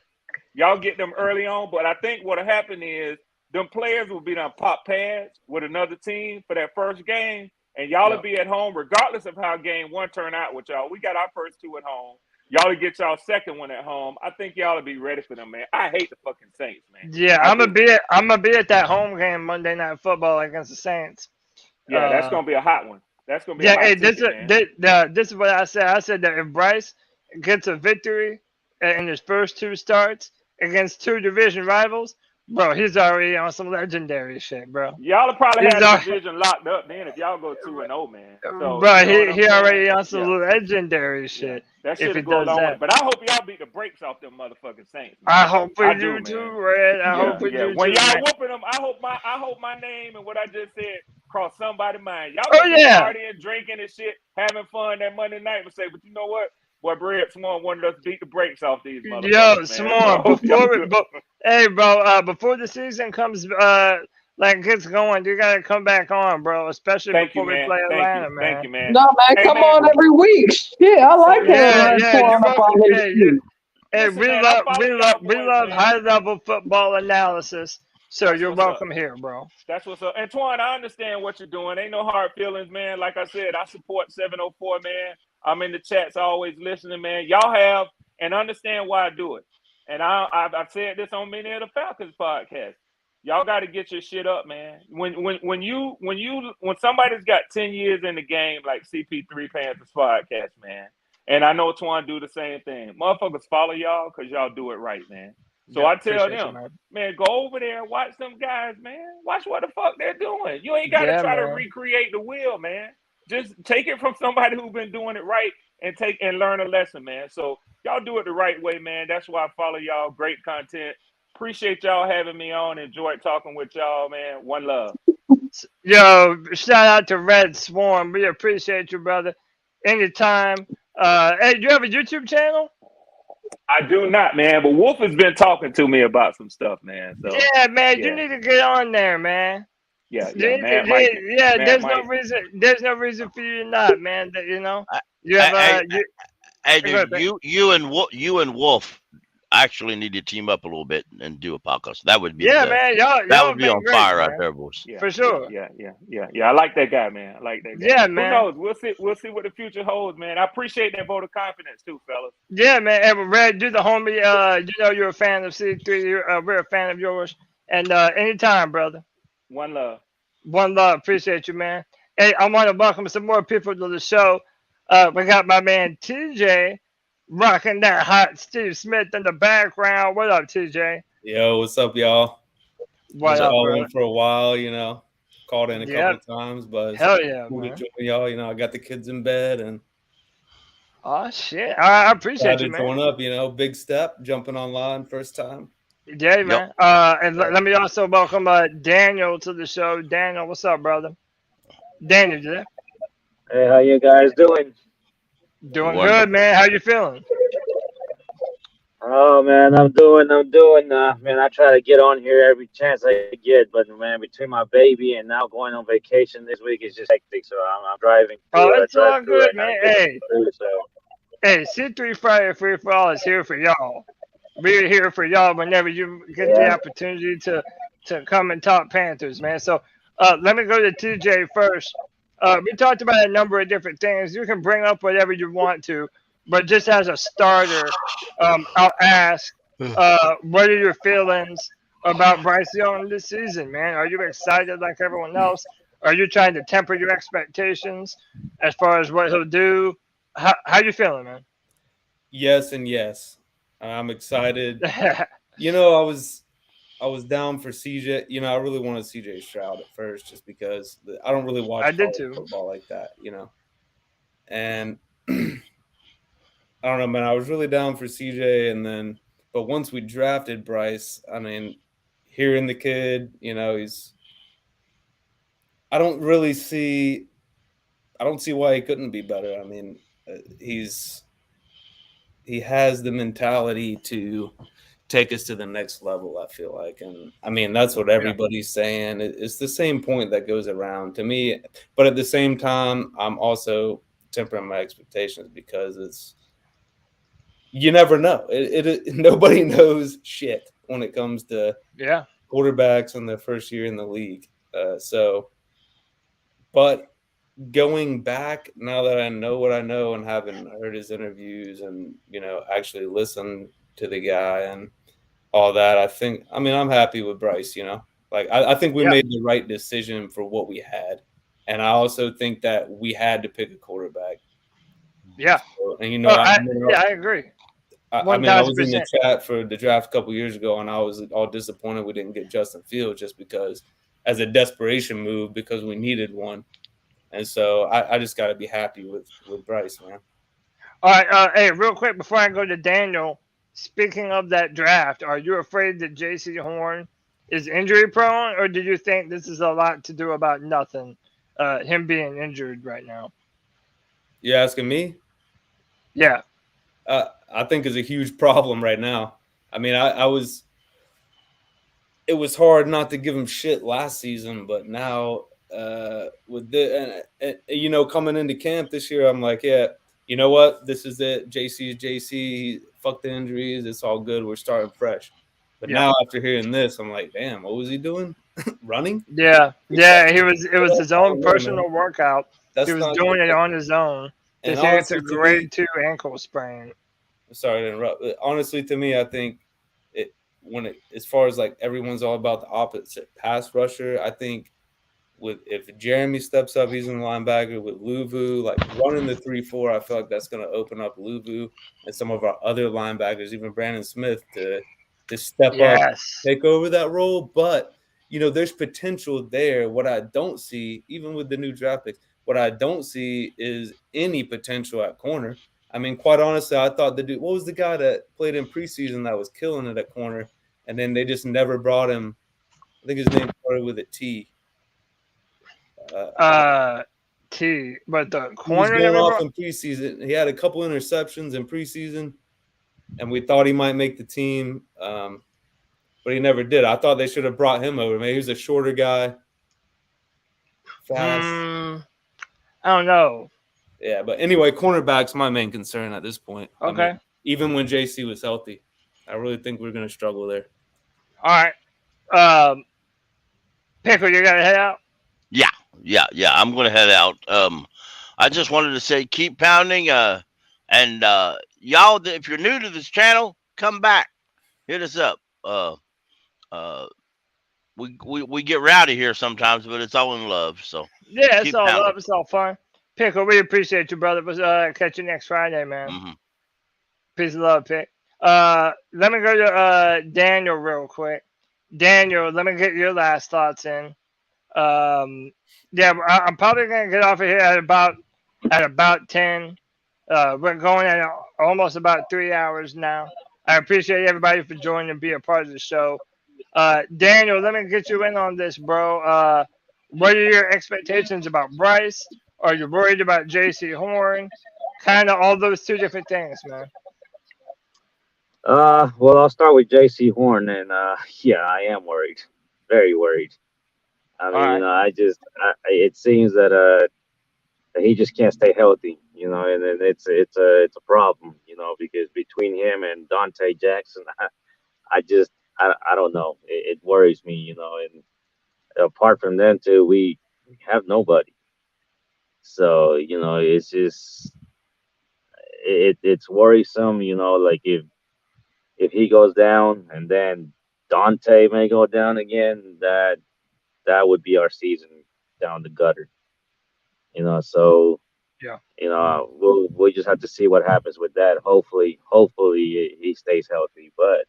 [SPEAKER 3] Y'all get them early on, but I think what'll happen is them players will be done pop pads with another team for that first game, and y'all will be at home regardless of how game 1 turn out with y'all. We got our first 2 at home. Y'all will get y'all second one at home. I think y'all will be ready for them, man. I hate the fucking Saints, man.
[SPEAKER 1] Yeah, I'm gonna be at that home game Monday Night Football against the Saints.
[SPEAKER 3] Yeah, that's gonna be a hot one. That's gonna be a hot ticket,
[SPEAKER 1] this is what I said. I said that if Bryce gets a victory in his first 2 starts against 2 division rivals, bro, he's already on some legendary shit, bro.
[SPEAKER 3] Y'all will probably have the division locked up then if y'all go 2-0, man. So,
[SPEAKER 1] bro, he already on some legendary shit.
[SPEAKER 3] That shit will go along with it. But I hope y'all beat the brakes off them motherfucking Saints. Man.
[SPEAKER 1] I hope we do too, Red. I hope we do
[SPEAKER 3] when
[SPEAKER 1] too.
[SPEAKER 3] When y'all whooping them, I hope my name and what I just said cross somebody's mind. Y'all partying, drinking and shit, having fun that Monday night and say, but you know what? Boy, Brett Swan wanted us to beat the brakes off these motherfuckers.
[SPEAKER 1] Yo, Swan, before the season comes gets going, you gotta come back on, bro. Especially before we play Atlanta, man.
[SPEAKER 3] Thank you, man.
[SPEAKER 10] No, man, come on every week. Shit, I like that.
[SPEAKER 1] Hey, we love high level football analysis. So you're welcome here, bro.
[SPEAKER 3] That's what's up. And Twan, I understand what you're doing. Ain't no hard feelings, man. Like I said, I support 704, man. I'm in the chats always listening, man. Y'all have and understand why I do it. And I've said this on many of the Falcons podcasts. Y'all got to get your shit up, man. When somebody's got 10 years in the game, like CP3 Panthers Podcast, man, and I know Twan do the same thing. Motherfuckers follow y'all because y'all do it right, man. So I tell them, man, go over there and watch them guys, man. Watch what the fuck they're doing. You ain't got to try to recreate the wheel, man. Just take it from somebody who's been doing it right and learn a lesson, man. So y'all do it the right way, man. That's why I follow y'all. Great content. Appreciate y'all having me on. Enjoyed talking with y'all, man. One love.
[SPEAKER 1] Yo, shout out to Red Swarm. We appreciate you, brother. Anytime. Hey, do you have a YouTube channel?
[SPEAKER 3] I do not, man. But Wolf has been talking to me about some stuff, man. So,
[SPEAKER 1] yeah, man. You need to get on there, man.
[SPEAKER 3] Yeah,
[SPEAKER 1] there's no reason for you to not, man. You know, you have
[SPEAKER 2] you and Wolf actually need to team up a little bit and do a podcast. That would be
[SPEAKER 1] man.
[SPEAKER 2] That would be on fire out there, boys.
[SPEAKER 3] Yeah,
[SPEAKER 1] for sure.
[SPEAKER 3] Yeah. I like that guy, man. I like that guy.
[SPEAKER 1] Yeah, man.
[SPEAKER 3] Who knows? We'll see what the future holds, man. I appreciate that vote of confidence too, fellas.
[SPEAKER 1] Yeah, man. And Red, do the homie. You're a fan of C3. We're a fan of yours. And anytime, brother.
[SPEAKER 3] One love.
[SPEAKER 1] One love. Appreciate you, man. Hey, I want to welcome some more people to the show. We got my man TJ rocking that hot Steve Smith in the background. What up, TJ?
[SPEAKER 8] Yo, what's up, y'all?
[SPEAKER 1] What up, bro?
[SPEAKER 8] For a while, called in a couple of times, but
[SPEAKER 1] hell yeah,
[SPEAKER 8] cool to join y'all. I got the kids in bed and
[SPEAKER 1] shit. I appreciate you, man.
[SPEAKER 8] Going up, big step, jumping online first time.
[SPEAKER 1] Yeah, man. And let me also welcome Daniel to the show. Daniel, what's up, brother? Daniel, you there?
[SPEAKER 6] Hey, how you guys doing?
[SPEAKER 1] Doing good, man. How you feeling?
[SPEAKER 6] Oh man, I'm doing. Man, I try to get on here every chance I get, but man, between my baby and now going on vacation this week, it's just hectic. So I'm driving.
[SPEAKER 1] It's all good, man. Hey, C3 Friday Free for All is here for y'all. We're here for y'all whenever you get the opportunity to come and talk Panthers, man. So let me go to TJ first. We talked about a number of different things. You can bring up whatever you want to, but just as a starter, I'll ask, what are your feelings about Bryce Young this season, man? Are you excited like everyone else? Are you trying to temper your expectations as far as what he'll do? How you feeling, man?
[SPEAKER 8] Yes and yes. I'm excited. You know, I was down for CJ. You know, I really wanted CJ Stroud at first just because I don't really watch football like that, you know. And I don't know, man. I was really down for CJ, but once we drafted Bryce, I mean, hearing the kid, you know, I don't see why he couldn't be better. I mean, he has the mentality to take us to the next level, I feel like. And I mean, that's what everybody's saying. It's the same point that goes around to me. But at the same time, I'm also tempering my expectations because you never know. Nobody knows shit when it comes to quarterbacks in their first year in the league. But going back, now that I know what I know and having heard his interviews and, you know, actually listened to the guy and all that, I'm happy with Bryce, you know. Like, I think we made the right decision for what we had. And I also think that we had to pick a quarterback.
[SPEAKER 1] Yeah.
[SPEAKER 8] So, and, you know,
[SPEAKER 1] I agree.
[SPEAKER 8] I mean, I was in the chat for the draft a couple years ago, and I was all disappointed we didn't get Justin Fields just because, as a desperation move, because we needed one. And so I just got to be happy with Bryce, man.
[SPEAKER 1] All right. Hey, real quick before I go to Daniel, speaking of that draft, are you afraid that Jaycee Horn is injury prone, or do you think this is a lot to do about nothing, him being injured right now?
[SPEAKER 8] You asking me?
[SPEAKER 1] Yeah.
[SPEAKER 8] I think it's a huge problem right now. I mean, it was hard not to give him shit last season, but now with you know, coming into camp this year, I'm like, yeah, you know what? This is it. JC is JC. Fuck the injuries. It's all good. We're starting fresh. But now after hearing this, I'm like, damn, what was he doing? Running?
[SPEAKER 1] Yeah. It was his own personal workout. He was doing it on his own.
[SPEAKER 8] And
[SPEAKER 1] it's a grade 2 ankle sprain.
[SPEAKER 8] Sorry to interrupt. But honestly, to me, I think as far as like everyone's all about the opposite pass rusher, I think if Jeremy steps up, he's in the linebacker with Luvu, like running the 3-4, I feel like that's going to open up Luvu and some of our other linebackers, even Brandon Smith, to step up, take over that role. But, you know, there's potential there. What I don't see, even with the new draft picks, what I don't see is any potential at corner. I mean, quite honestly, I thought what was the guy that played in preseason that was killing it at corner, and then they just never brought him. I think his name started with a T.
[SPEAKER 1] But the corner
[SPEAKER 8] he was going off in preseason. He had a couple interceptions in preseason, and we thought he might make the team, but he never did. I thought they should have brought him over. Maybe he was a shorter guy, fast.
[SPEAKER 1] I don't know.
[SPEAKER 8] Yeah, but anyway, cornerback's my main concern at this point.
[SPEAKER 1] Okay.
[SPEAKER 8] I mean, even when JC was healthy, I really think we're going to struggle there.
[SPEAKER 1] All right. Pickle, you got to head out?
[SPEAKER 2] Yeah. I'm going to head out. I just wanted to say keep pounding. And y'all, if you're new to this channel, come back. Hit us up. We get rowdy here sometimes, but it's all in love. So
[SPEAKER 1] yeah, it's all love. It's all fun. Pickle, we appreciate you, brother. Catch you next Friday, man.
[SPEAKER 2] Mm-hmm.
[SPEAKER 1] Peace and love, Pick. Let me go to Daniel real quick. Daniel, let me get your last thoughts in. I'm probably gonna get off of here at about 10. We're going at almost about 3 hours now. I appreciate everybody for joining and being a part of the show. Daniel, let me get you in on this, bro. What are your expectations about Bryce? Are you worried about Jaycee Horn? Kind of all those two different things, man.
[SPEAKER 6] Well, I'll start with Jaycee Horn, and yeah, I am worried, very worried. I mean, it seems that he just can't stay healthy, and it's a problem, because between him and Dante Jackson, I don't know, it worries me, and apart from them two, we have nobody. So it's just it's worrisome, like if he goes down and then Dante may go down again, that would be our season down the gutter. So
[SPEAKER 1] yeah,
[SPEAKER 6] we'll just have to see what happens with that. Hopefully he stays healthy. But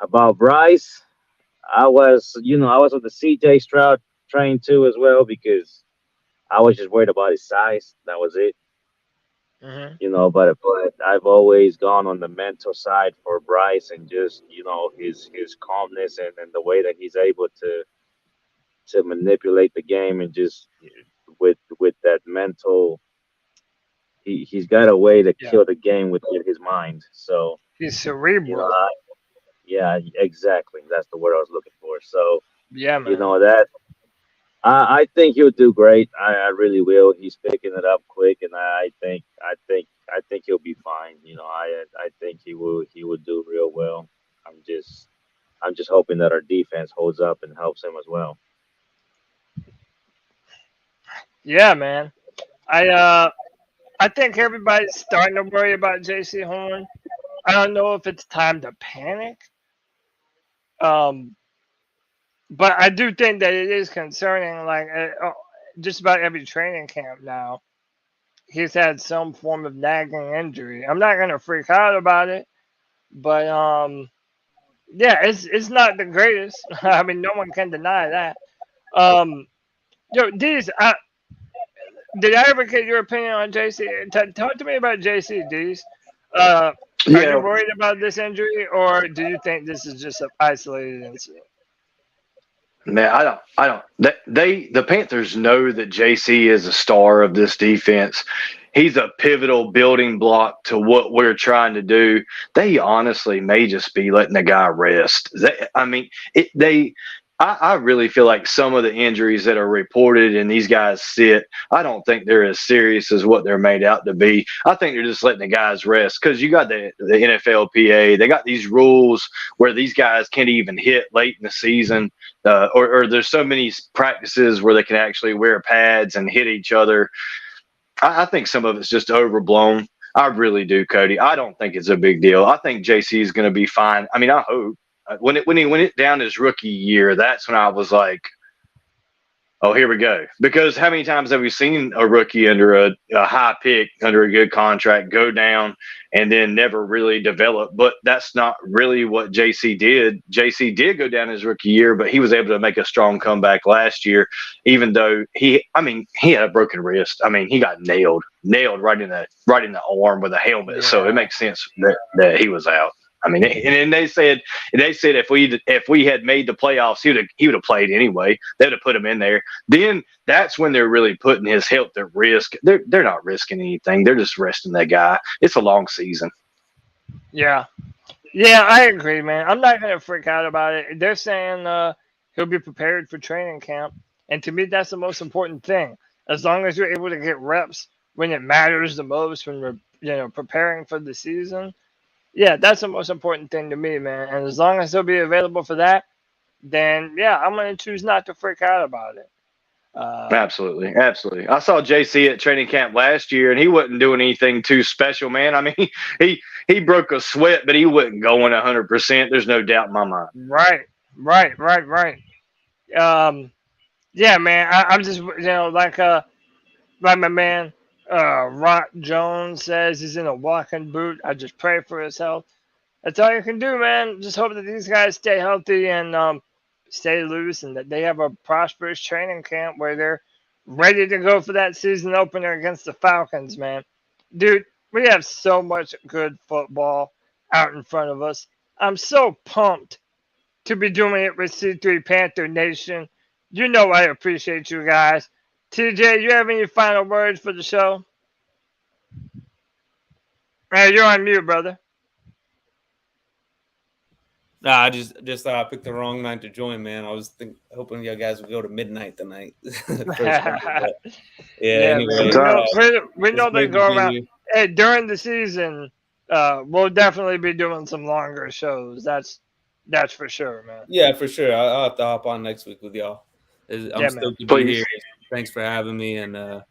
[SPEAKER 6] about Bryce, I was on the CJ Stroud train too as well, because I was just worried about his size. That was it.
[SPEAKER 1] Mm-hmm.
[SPEAKER 6] But I've always gone on the mental side for Bryce, and just his calmness and the way that he's able to manipulate the game, and just with that mental, he's got a way to kill the game with his mind. So
[SPEAKER 1] he's cerebral.
[SPEAKER 6] Yeah, exactly. That's the word I was looking for. So
[SPEAKER 1] yeah, man.
[SPEAKER 6] That I think he'll do great. I really will. He's picking it up quick, and I think he'll be fine. I think he will do real well. I'm just hoping that our defense holds up and helps him as well.
[SPEAKER 1] Yeah, man. I think everybody's starting to worry about Jaycee Horn. I don't know if it's time to panic. But I do think that it is concerning. Like just about every training camp now, he's had some form of nagging injury. I'm not gonna freak out about it, but yeah, it's not the greatest. I mean, no one can deny that. D's, did I ever get your opinion on JC? Talk to me about JC, D's. Are you worried about this injury, or do you think this is just an isolated incident?
[SPEAKER 21] Man, I don't. The Panthers know that JC is a star of this defense. He's a pivotal building block to what we're trying to do. They honestly may just be letting the guy rest. I really feel like some of the injuries that are reported and these guys sit, I don't think they're as serious as what they're made out to be. I think they're just letting the guys rest, because you got the NFLPA. They got these rules where these guys can't even hit late in the season, or there's so many practices where they can actually wear pads and hit each other. I think some of it's just overblown. I really do, Cody. I don't think it's a big deal. I think JC is going to be fine. I mean, I hope. When he went down his rookie year, that's when I was like, oh, here we go. Because how many times have we seen a rookie under a high pick, under a good contract, go down and then never really develop? But that's not really what JC did. JC did go down his rookie year, but he was able to make a strong comeback last year, even though he had a broken wrist. I mean, he got nailed right in the arm with a helmet. Yeah. So it makes sense that he was out. I mean, and they said if we had made the playoffs, he would have played anyway. They would have put him in there. Then that's when they're really putting his health at risk. They're not risking anything. They're just resting that guy. It's a long season.
[SPEAKER 1] Yeah, I agree, man. I'm not gonna freak out about it. They're saying he'll be prepared for training camp, and to me, that's the most important thing. As long as you're able to get reps when it matters the most, when we're preparing for the season. Yeah, that's the most important thing to me, man. And as long as he'll be available for that, then, yeah, I'm going to choose not to freak out about it.
[SPEAKER 21] Absolutely. I saw JC at training camp last year, and he wasn't doing anything too special, man. I mean, he broke a sweat, but he wasn't going 100%. There's no doubt in my mind.
[SPEAKER 1] Right. Yeah, man, I'm just, like my man, Rock Jones says he's in a walking boot. I just pray for his health. That's all you can do, man. Just hope that these guys stay healthy and stay loose, and that they have a prosperous training camp where they're ready to go for that season opener against the Falcons, man. Dude, we have so much good football out in front of us. I'm so pumped to be doing it with C3 Panther Nation. You know I appreciate you guys. TJ, you have any final words for the show? Hey, you're on mute, brother.
[SPEAKER 8] Nah, I just thought I picked the wrong night to join, man. I was hoping you guys would go to midnight tonight. Anyway,
[SPEAKER 1] we know they go around. Hey, during the season, we'll definitely be doing some longer shows. That's for sure, man.
[SPEAKER 8] Yeah, for sure. I'll have to hop on next week with y'all. I'm stoked to be here. Thanks for having me. And I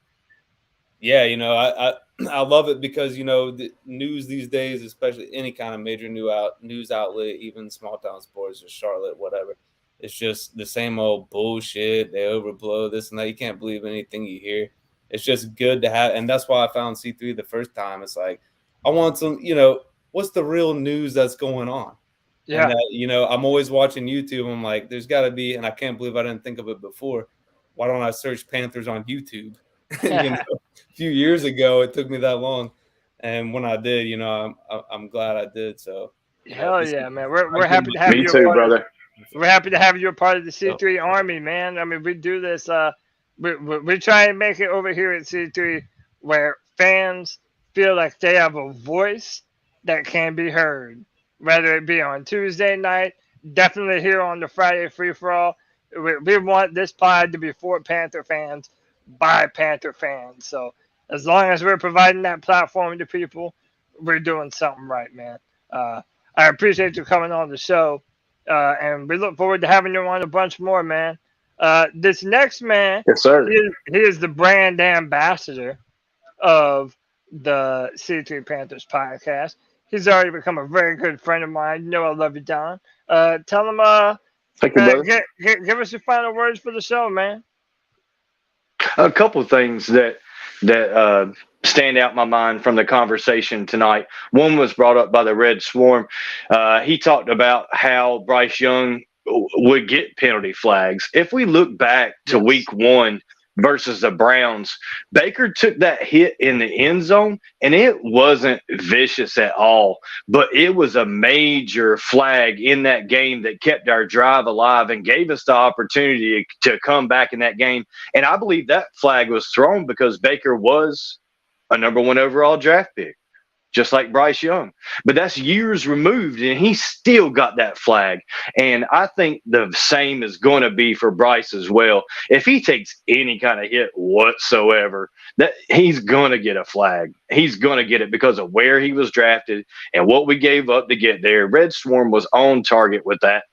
[SPEAKER 8] love it because, the news these days, especially any kind of major news outlet, even small town sports or Charlotte, whatever, it's just the same old bullshit. They overblow this and that. You can't believe anything you hear. It's just good to have. And that's why I found C3 the first time. It's like, I want some, what's the real news that's going on?
[SPEAKER 1] Yeah.
[SPEAKER 8] And I'm always watching YouTube. I'm like, there's got to be, and I can't believe I didn't think of it before. Why don't I search Panthers on YouTube? A few years ago, it took me that long, and when I did, I'm glad I did. So
[SPEAKER 1] hell yeah, man, we're happy to have you.
[SPEAKER 21] Me too, brother.
[SPEAKER 1] We're happy to have you a part of the C3 Army, man. I mean, we do this. We try and make it over here at C3 where fans feel like they have a voice that can be heard, whether it be on Tuesday night, definitely here on the Friday Free For All. We want this pod to be for Panther fans by Panther fans. So as long as we're providing that platform to people, we're doing something right, man. I appreciate you coming on the show, and we look forward to having you on a bunch more, man. This next man,
[SPEAKER 21] yes, sir.
[SPEAKER 1] He is the brand ambassador of the C3 Panthers podcast. He's already become a very good friend of mine. You know I love you, Don. Tell him,
[SPEAKER 21] thank you, brother.
[SPEAKER 1] Give us your final words for the show, man.
[SPEAKER 21] A couple of things that stand out in my mind from the conversation tonight. One was brought up by the Red Swarm. He talked about how Bryce Young would get penalty flags. If we look back to week 1 versus the Browns, Baker took that hit in the end zone, and it wasn't vicious at all, but it was a major flag in that game that kept our drive alive and gave us the opportunity to come back in that game. And I believe that flag was thrown because Baker was a number 1 overall draft pick, just like Bryce Young. But that's years removed, and he still got that flag. And I think the same is going to be for Bryce as well. If he takes any kind of hit whatsoever, that he's going to get a flag. He's going to get it because of where he was drafted and what we gave up to get there. Red Swarm was on target with that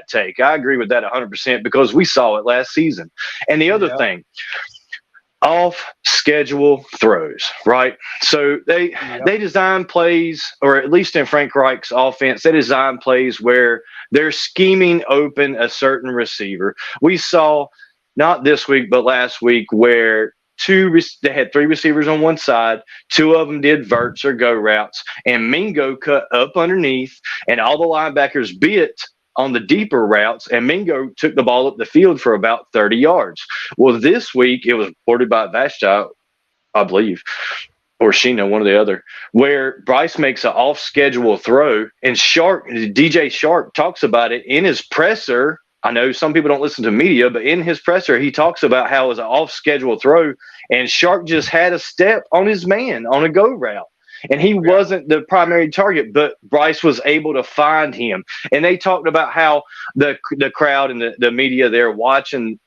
[SPEAKER 21] take. I agree with that 100% because we saw it last season. And the other thing, off schedule throws, right? So they design plays, or at least in Frank Reich's offense, they design plays where they're scheming open a certain receiver. We saw not this week, but last week where they had 3 receivers on one side, 2 of them did verts or go routes, and Mingo cut up underneath, and all the linebackers bit on the deeper routes, and Mingo took the ball up the field for about 30 yards. Well, this week it was reported by Vashta, I believe, or Sheena, one or the other, where Bryce makes an off-schedule throw, and DJ Shark talks about it in his presser. I know some people don't listen to media, but in his presser, he talks about how it was an off-schedule throw, and Shark just had a step on his man on a go route. And he wasn't the primary target, but Bryce was able to find him. And they talked about how the crowd and the media there watching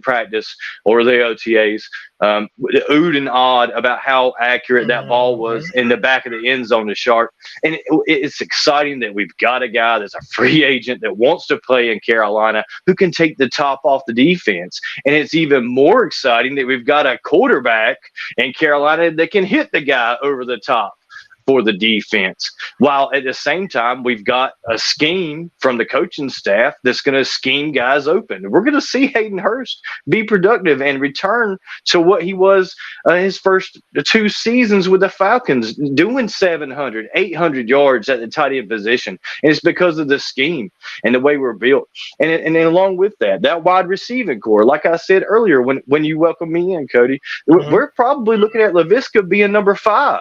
[SPEAKER 21] practice, or the OTAs, oohed and awed about how accurate that ball was in the back of the end zone to Sharp. And it's exciting that we've got a guy that's a free agent that wants to play in Carolina who can take the top off the defense. And it's even more exciting that we've got a quarterback in Carolina that can hit the guy over the top for the defense, while at the same time we've got a scheme from the coaching staff that's going to scheme guys open. We're going to see Hayden Hurst be productive and return to what he was his first 2 seasons with the Falcons, doing 700, 800 yards at the tight end position. And it's because of the scheme and the way we're built. And along with that wide receiving core, like I said earlier, when you welcome me in, Cody, we're probably looking at LaVisca being number 5.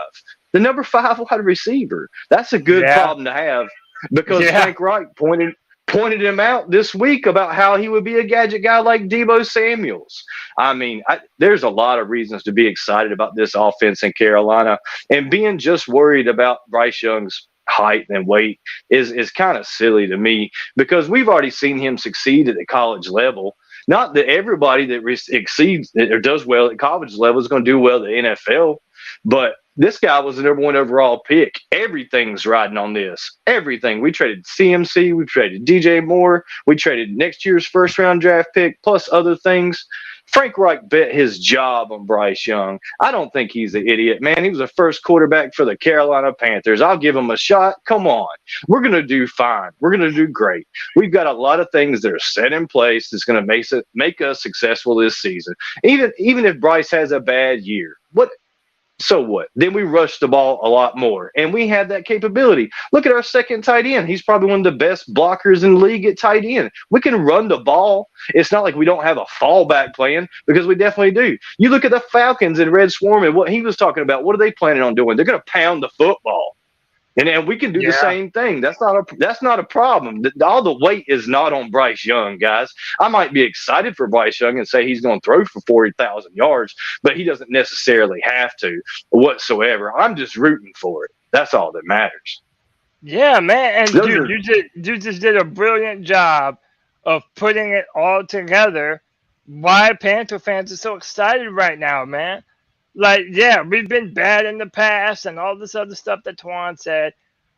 [SPEAKER 21] The number 5 wide receiver. That's a good problem to have, because Frank Reich pointed pointed him out this week about how he would be a gadget guy like Deebo Samuels. I mean, there's a lot of reasons to be excited about this offense in Carolina, and being just worried about Bryce Young's height and weight is kind of silly to me, because we've already seen him succeed at the college level. Not that everybody that exceeds or does well at college level is going to do well at the NFL, but this guy was the number 1 overall pick. Everything's riding on this. Everything. We traded CMC. We traded DJ Moore. We traded next year's first-round draft pick, plus other things. Frank Reich bet his job on Bryce Young. I don't think he's an idiot, man. He was the first quarterback for the Carolina Panthers. I'll give him a shot. Come on. We're going to do fine. We're going to do great. We've got a lot of things that are set in place that's going to make us successful this season. Even if Bryce has a bad year. So what? Then we rush the ball a lot more, and we have that capability. Look at our second tight end. He's probably one of the best blockers in the league at tight end. We can run the ball. It's not like we don't have a fallback plan, because we definitely do. You look at the Falcons and Red Swarm and what he was talking about. What are they planning on doing? They're going to pound the football. And we can do the same thing. That's not a problem. All the weight is not on Bryce Young, guys. I might be excited for Bryce Young and say he's going to throw for 40,000 yards, but he doesn't necessarily have to whatsoever. I'm just rooting for it. That's all that matters.
[SPEAKER 1] Yeah, man. And you just did a brilliant job of putting it all together. Why Panther fans are so excited right now, man. Like, yeah, we've been bad in the past and all this other stuff that Twan said.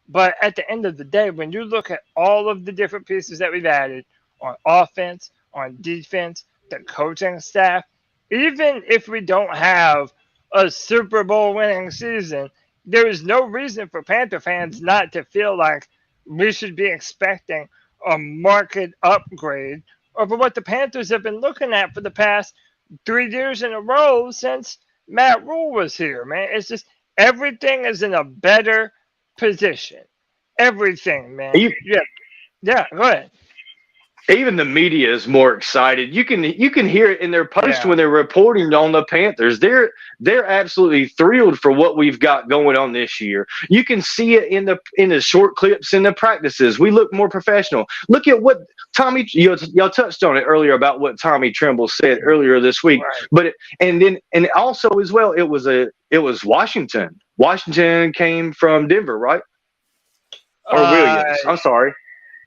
[SPEAKER 1] But at the end of the day, when you look at all of the different pieces that we've added on offense, on defense, the coaching staff, even if we don't have a Super Bowl winning season, there is no reason for Panther fans not to feel like we should be expecting a market upgrade over what the Panthers have been looking at for the past 3 years in a row since Matt Rule was here, man. It's just everything is in a better position. Everything, man. Yeah, go ahead.
[SPEAKER 21] Even the media is more excited. You can hear it in their post when they're reporting on the Panthers. They're absolutely thrilled for what we've got going on this year. You can see it in the short clips in the practices. We look more professional. Look at what Tommy, y'all touched on it earlier about what Tommy Tremble said earlier this week. Right. But and also as well, it was Washington. Washington came from Denver, right? Or Williams. I'm sorry.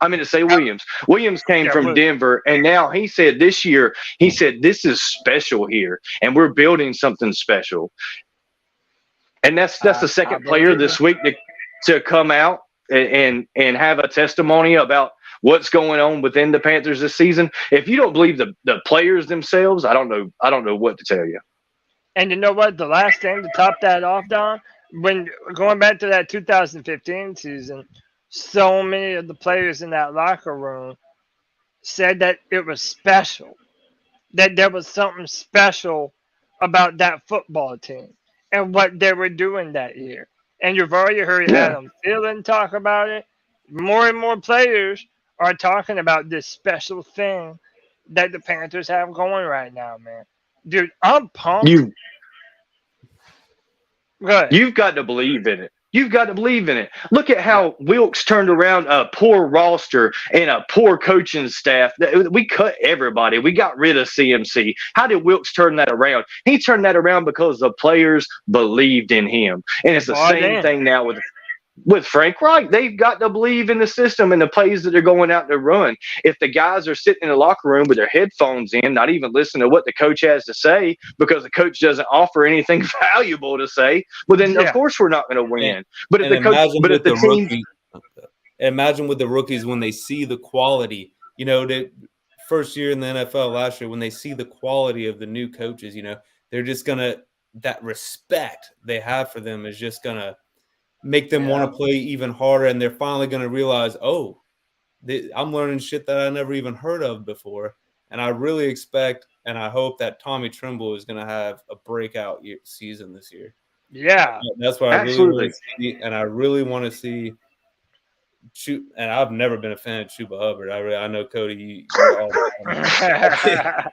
[SPEAKER 21] I meant to say Williams. Williams came from Denver, and now he said this year, this is special here, and we're building something special. And that's the second player this week to come out and have a testimony about what's going on within the Panthers this season. If you don't believe the players themselves, I don't know what to tell you.
[SPEAKER 1] And you know what? The last thing to top that off, Don, when going back to that 2015 season, so many of the players in that locker room said that it was special, that there was something special about that football team and what they were doing that year. And you've already heard Adam Thielen talk about it. More and more players are talking about this special thing that the Panthers have going right now, man. Dude, I'm pumped.
[SPEAKER 21] You've got to believe in it. You've got to believe in it. Look at how Wilkes turned around a poor roster and a poor coaching staff. We cut everybody. We got rid of CMC. How did Wilkes turn that around? He turned that around because the players believed in him. And it's the same thing now with Frank Reich. They've got to believe in the system and the plays that they're going out to run. If the guys are sitting in the locker room with their headphones in, not even listening to what the coach has to say because the coach doesn't offer anything valuable to say, well, then of course we're not going to win. But if the coach,
[SPEAKER 8] imagine with the rookies when they see the quality, the first year in the NFL last year, when they see the quality of the new coaches, they're just that respect they have for them is just going to make them want to play even harder, and they're finally going to realize, I'm learning shit that I never even heard of before. And I really expect and I hope that Tommy Tremble is going to have a breakout season this year.
[SPEAKER 1] Yeah,
[SPEAKER 8] that's what I really want to see, and I really want to see. And I've never been a fan of Chuba Hubbard. I know Cody.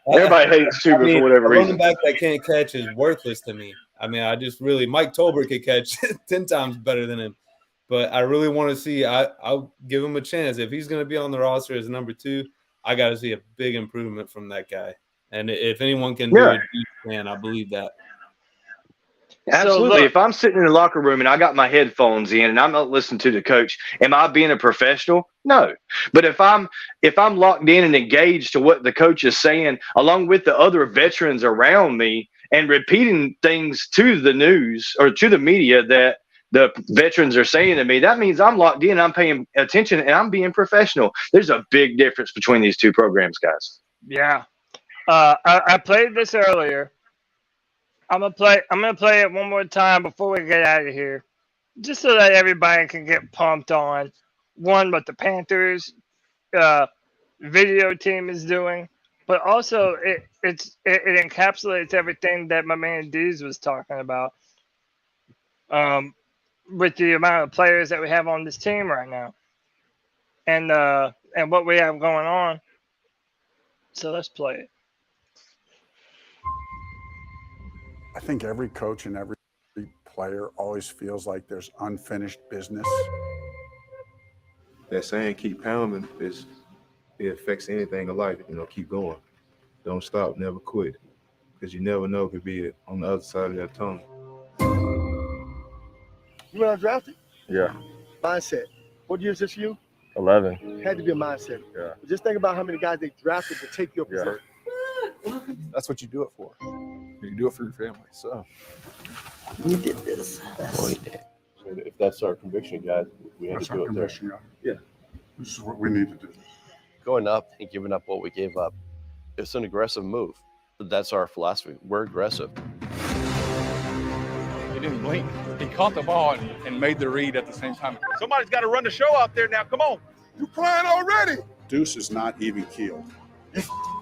[SPEAKER 21] Everybody hates Chuba for whatever reason.
[SPEAKER 8] Running back that can't catch is worthless to me. I mean, I just really Mike Tolbert could catch 10 times better than him. But I really want to see. I'll give him a chance. If he's going to be on the roster as number 2, I got to see a big improvement from that guy. And if anyone can do it, he can. I believe that.
[SPEAKER 21] Absolutely. If I'm sitting in the locker room and I got my headphones in and I'm not listening to the coach, am I being a professional? No. But if I'm locked in and engaged to what the coach is saying, along with the other veterans around me, and repeating things to the news or to the media that the veterans are saying to me, that means I'm locked in, I'm paying attention, and I'm being professional. There's a big difference between these two programs, guys.
[SPEAKER 1] Yeah. I played this earlier. I'm gonna play it one more time before we get out of here, just so that everybody can get pumped on what the Panthers video team is doing, but also it encapsulates everything that my man Deez was talking about. With the amount of players that we have on this team right now, and what we have going on. So let's play it.
[SPEAKER 11] I think every coach and every player always feels like there's unfinished business.
[SPEAKER 12] That saying, keep pounding, it affects anything in life. Keep going. Don't stop, never quit. Because you never know, could be on the other side of that tunnel.
[SPEAKER 13] You went undrafted?
[SPEAKER 12] Yeah.
[SPEAKER 13] Mindset. What year is this for you?
[SPEAKER 12] 11.
[SPEAKER 13] Had to be a mindset.
[SPEAKER 12] Yeah.
[SPEAKER 13] Just think about how many guys they drafted to take your position.
[SPEAKER 17] That's what you do it for. You do it for your family. So
[SPEAKER 13] we did this.
[SPEAKER 14] If that's our conviction, guys, we have to do it there.
[SPEAKER 11] Yeah. This is what we need to do.
[SPEAKER 14] Going up and giving up what we gave up, it's an aggressive move. That's our philosophy. We're aggressive.
[SPEAKER 15] He didn't blink. He caught the ball and made the read at the same time.
[SPEAKER 16] Somebody's got to run the show out there now. Come on.
[SPEAKER 11] You crying already? Deuce is not even keeled.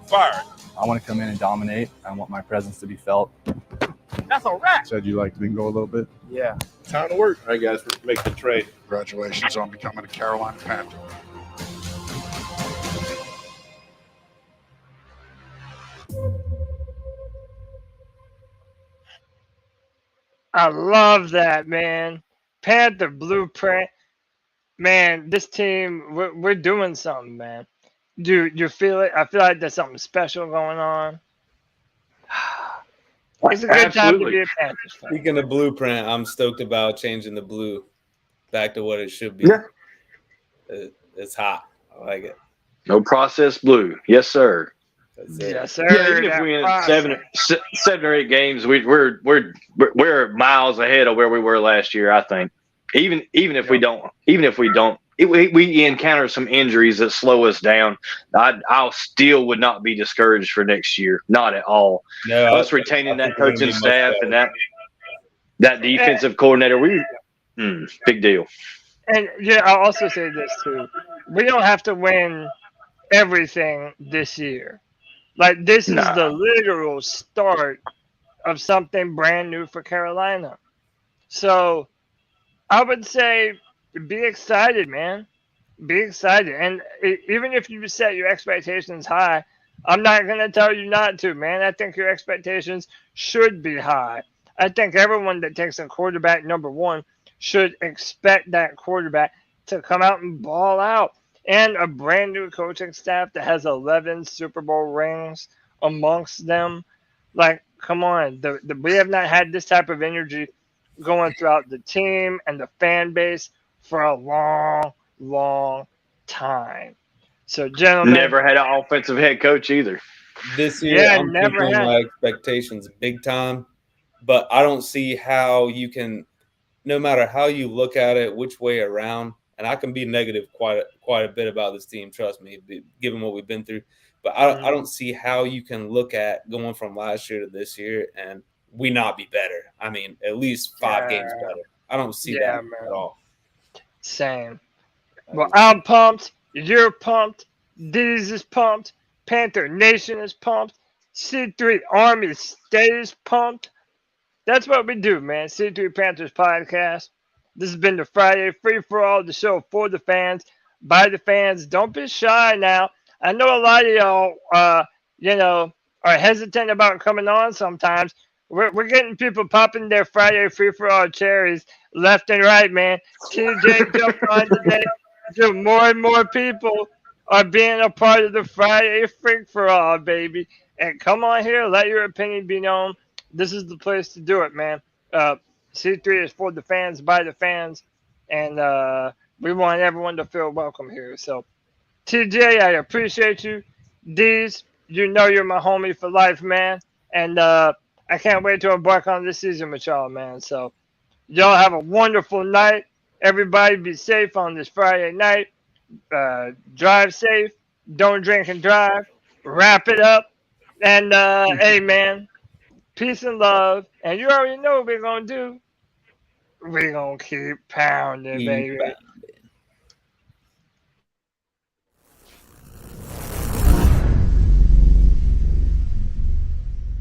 [SPEAKER 16] Fired.
[SPEAKER 17] I want to come in and dominate. I want my presence to be felt.
[SPEAKER 16] That's a wrap.
[SPEAKER 11] Said you like bingo a little bit?
[SPEAKER 13] Yeah.
[SPEAKER 16] Time to work. All right, guys, make the trade.
[SPEAKER 11] Congratulations on becoming a Carolina Panther.
[SPEAKER 1] I love that, man. Panther blueprint. Man, this team, we're doing something, man. Do you feel it? I feel like there's something special going on. It's a good time to be a Panthers fan.
[SPEAKER 8] Speaking of blueprint, I'm stoked about changing the blue back to what it should be.
[SPEAKER 21] Yeah.
[SPEAKER 8] It's hot. I like it.
[SPEAKER 21] No processed blue. Yes, sir.
[SPEAKER 1] Yes, sir.
[SPEAKER 21] Yeah, even if we win 7 or 8 games, we're miles ahead of where we were last year. I think. Even if we don't, we encounter some injuries that slow us down. I still would not be discouraged for next year. Not at all.
[SPEAKER 8] No,
[SPEAKER 21] us retaining that coaching staff and that defensive coordinator, big deal.
[SPEAKER 1] And yeah, I'll also say this too: we don't have to win everything this year. Like this is the literal start of something brand new for Carolina. So I would say be excited, man. Be excited. And even if you set your expectations high, I'm not going to tell you not to, man. I think your expectations should be high. I think everyone that takes a quarterback number 1 should expect that quarterback to come out and ball out. And a brand new coaching staff that has 11 Super Bowl rings amongst them. Like, come on. We have not had this type of energy going throughout the team and the fan base for a long, long time. So, gentlemen.
[SPEAKER 21] Never had an offensive head coach either.
[SPEAKER 8] This year, I'm keeping my expectations big time. But I don't see how you can, no matter how you look at it, which way around, and I can be negative quite a bit about this team, trust me, given what we've been through. But I don't see how you can look at going from last year to this year and we not be better. I mean, at least 5 games better. I don't see that at all.
[SPEAKER 1] Same. Well, I'm pumped. You're pumped. Deez is pumped. Panther Nation is pumped. C3 Army stays pumped. That's what we do, man. C3 Panthers Podcast. This has been the Friday free-for-all, the show for the fans, by the fans. Don't be shy now. I know a lot of y'all, are hesitant about coming on sometimes. We're getting people popping their Friday free-for-all cherries left and right, man. TJ jumped on today. More and more people are being a part of the Friday free-for-all, baby. And come on here, let your opinion be known. This is the place to do it, man. C3 is for the fans, by the fans, and we want everyone to feel welcome here. So, TJ, I appreciate you. D's, you know you're my homie for life, man. And I can't wait to embark on this season with y'all, man. So, y'all have a wonderful night. Everybody be safe on this Friday night. Drive safe. Don't drink and drive. Wrap it up. And, hey, man, peace and love. And you already know what we're going to do. We're going to keep pounding, baby.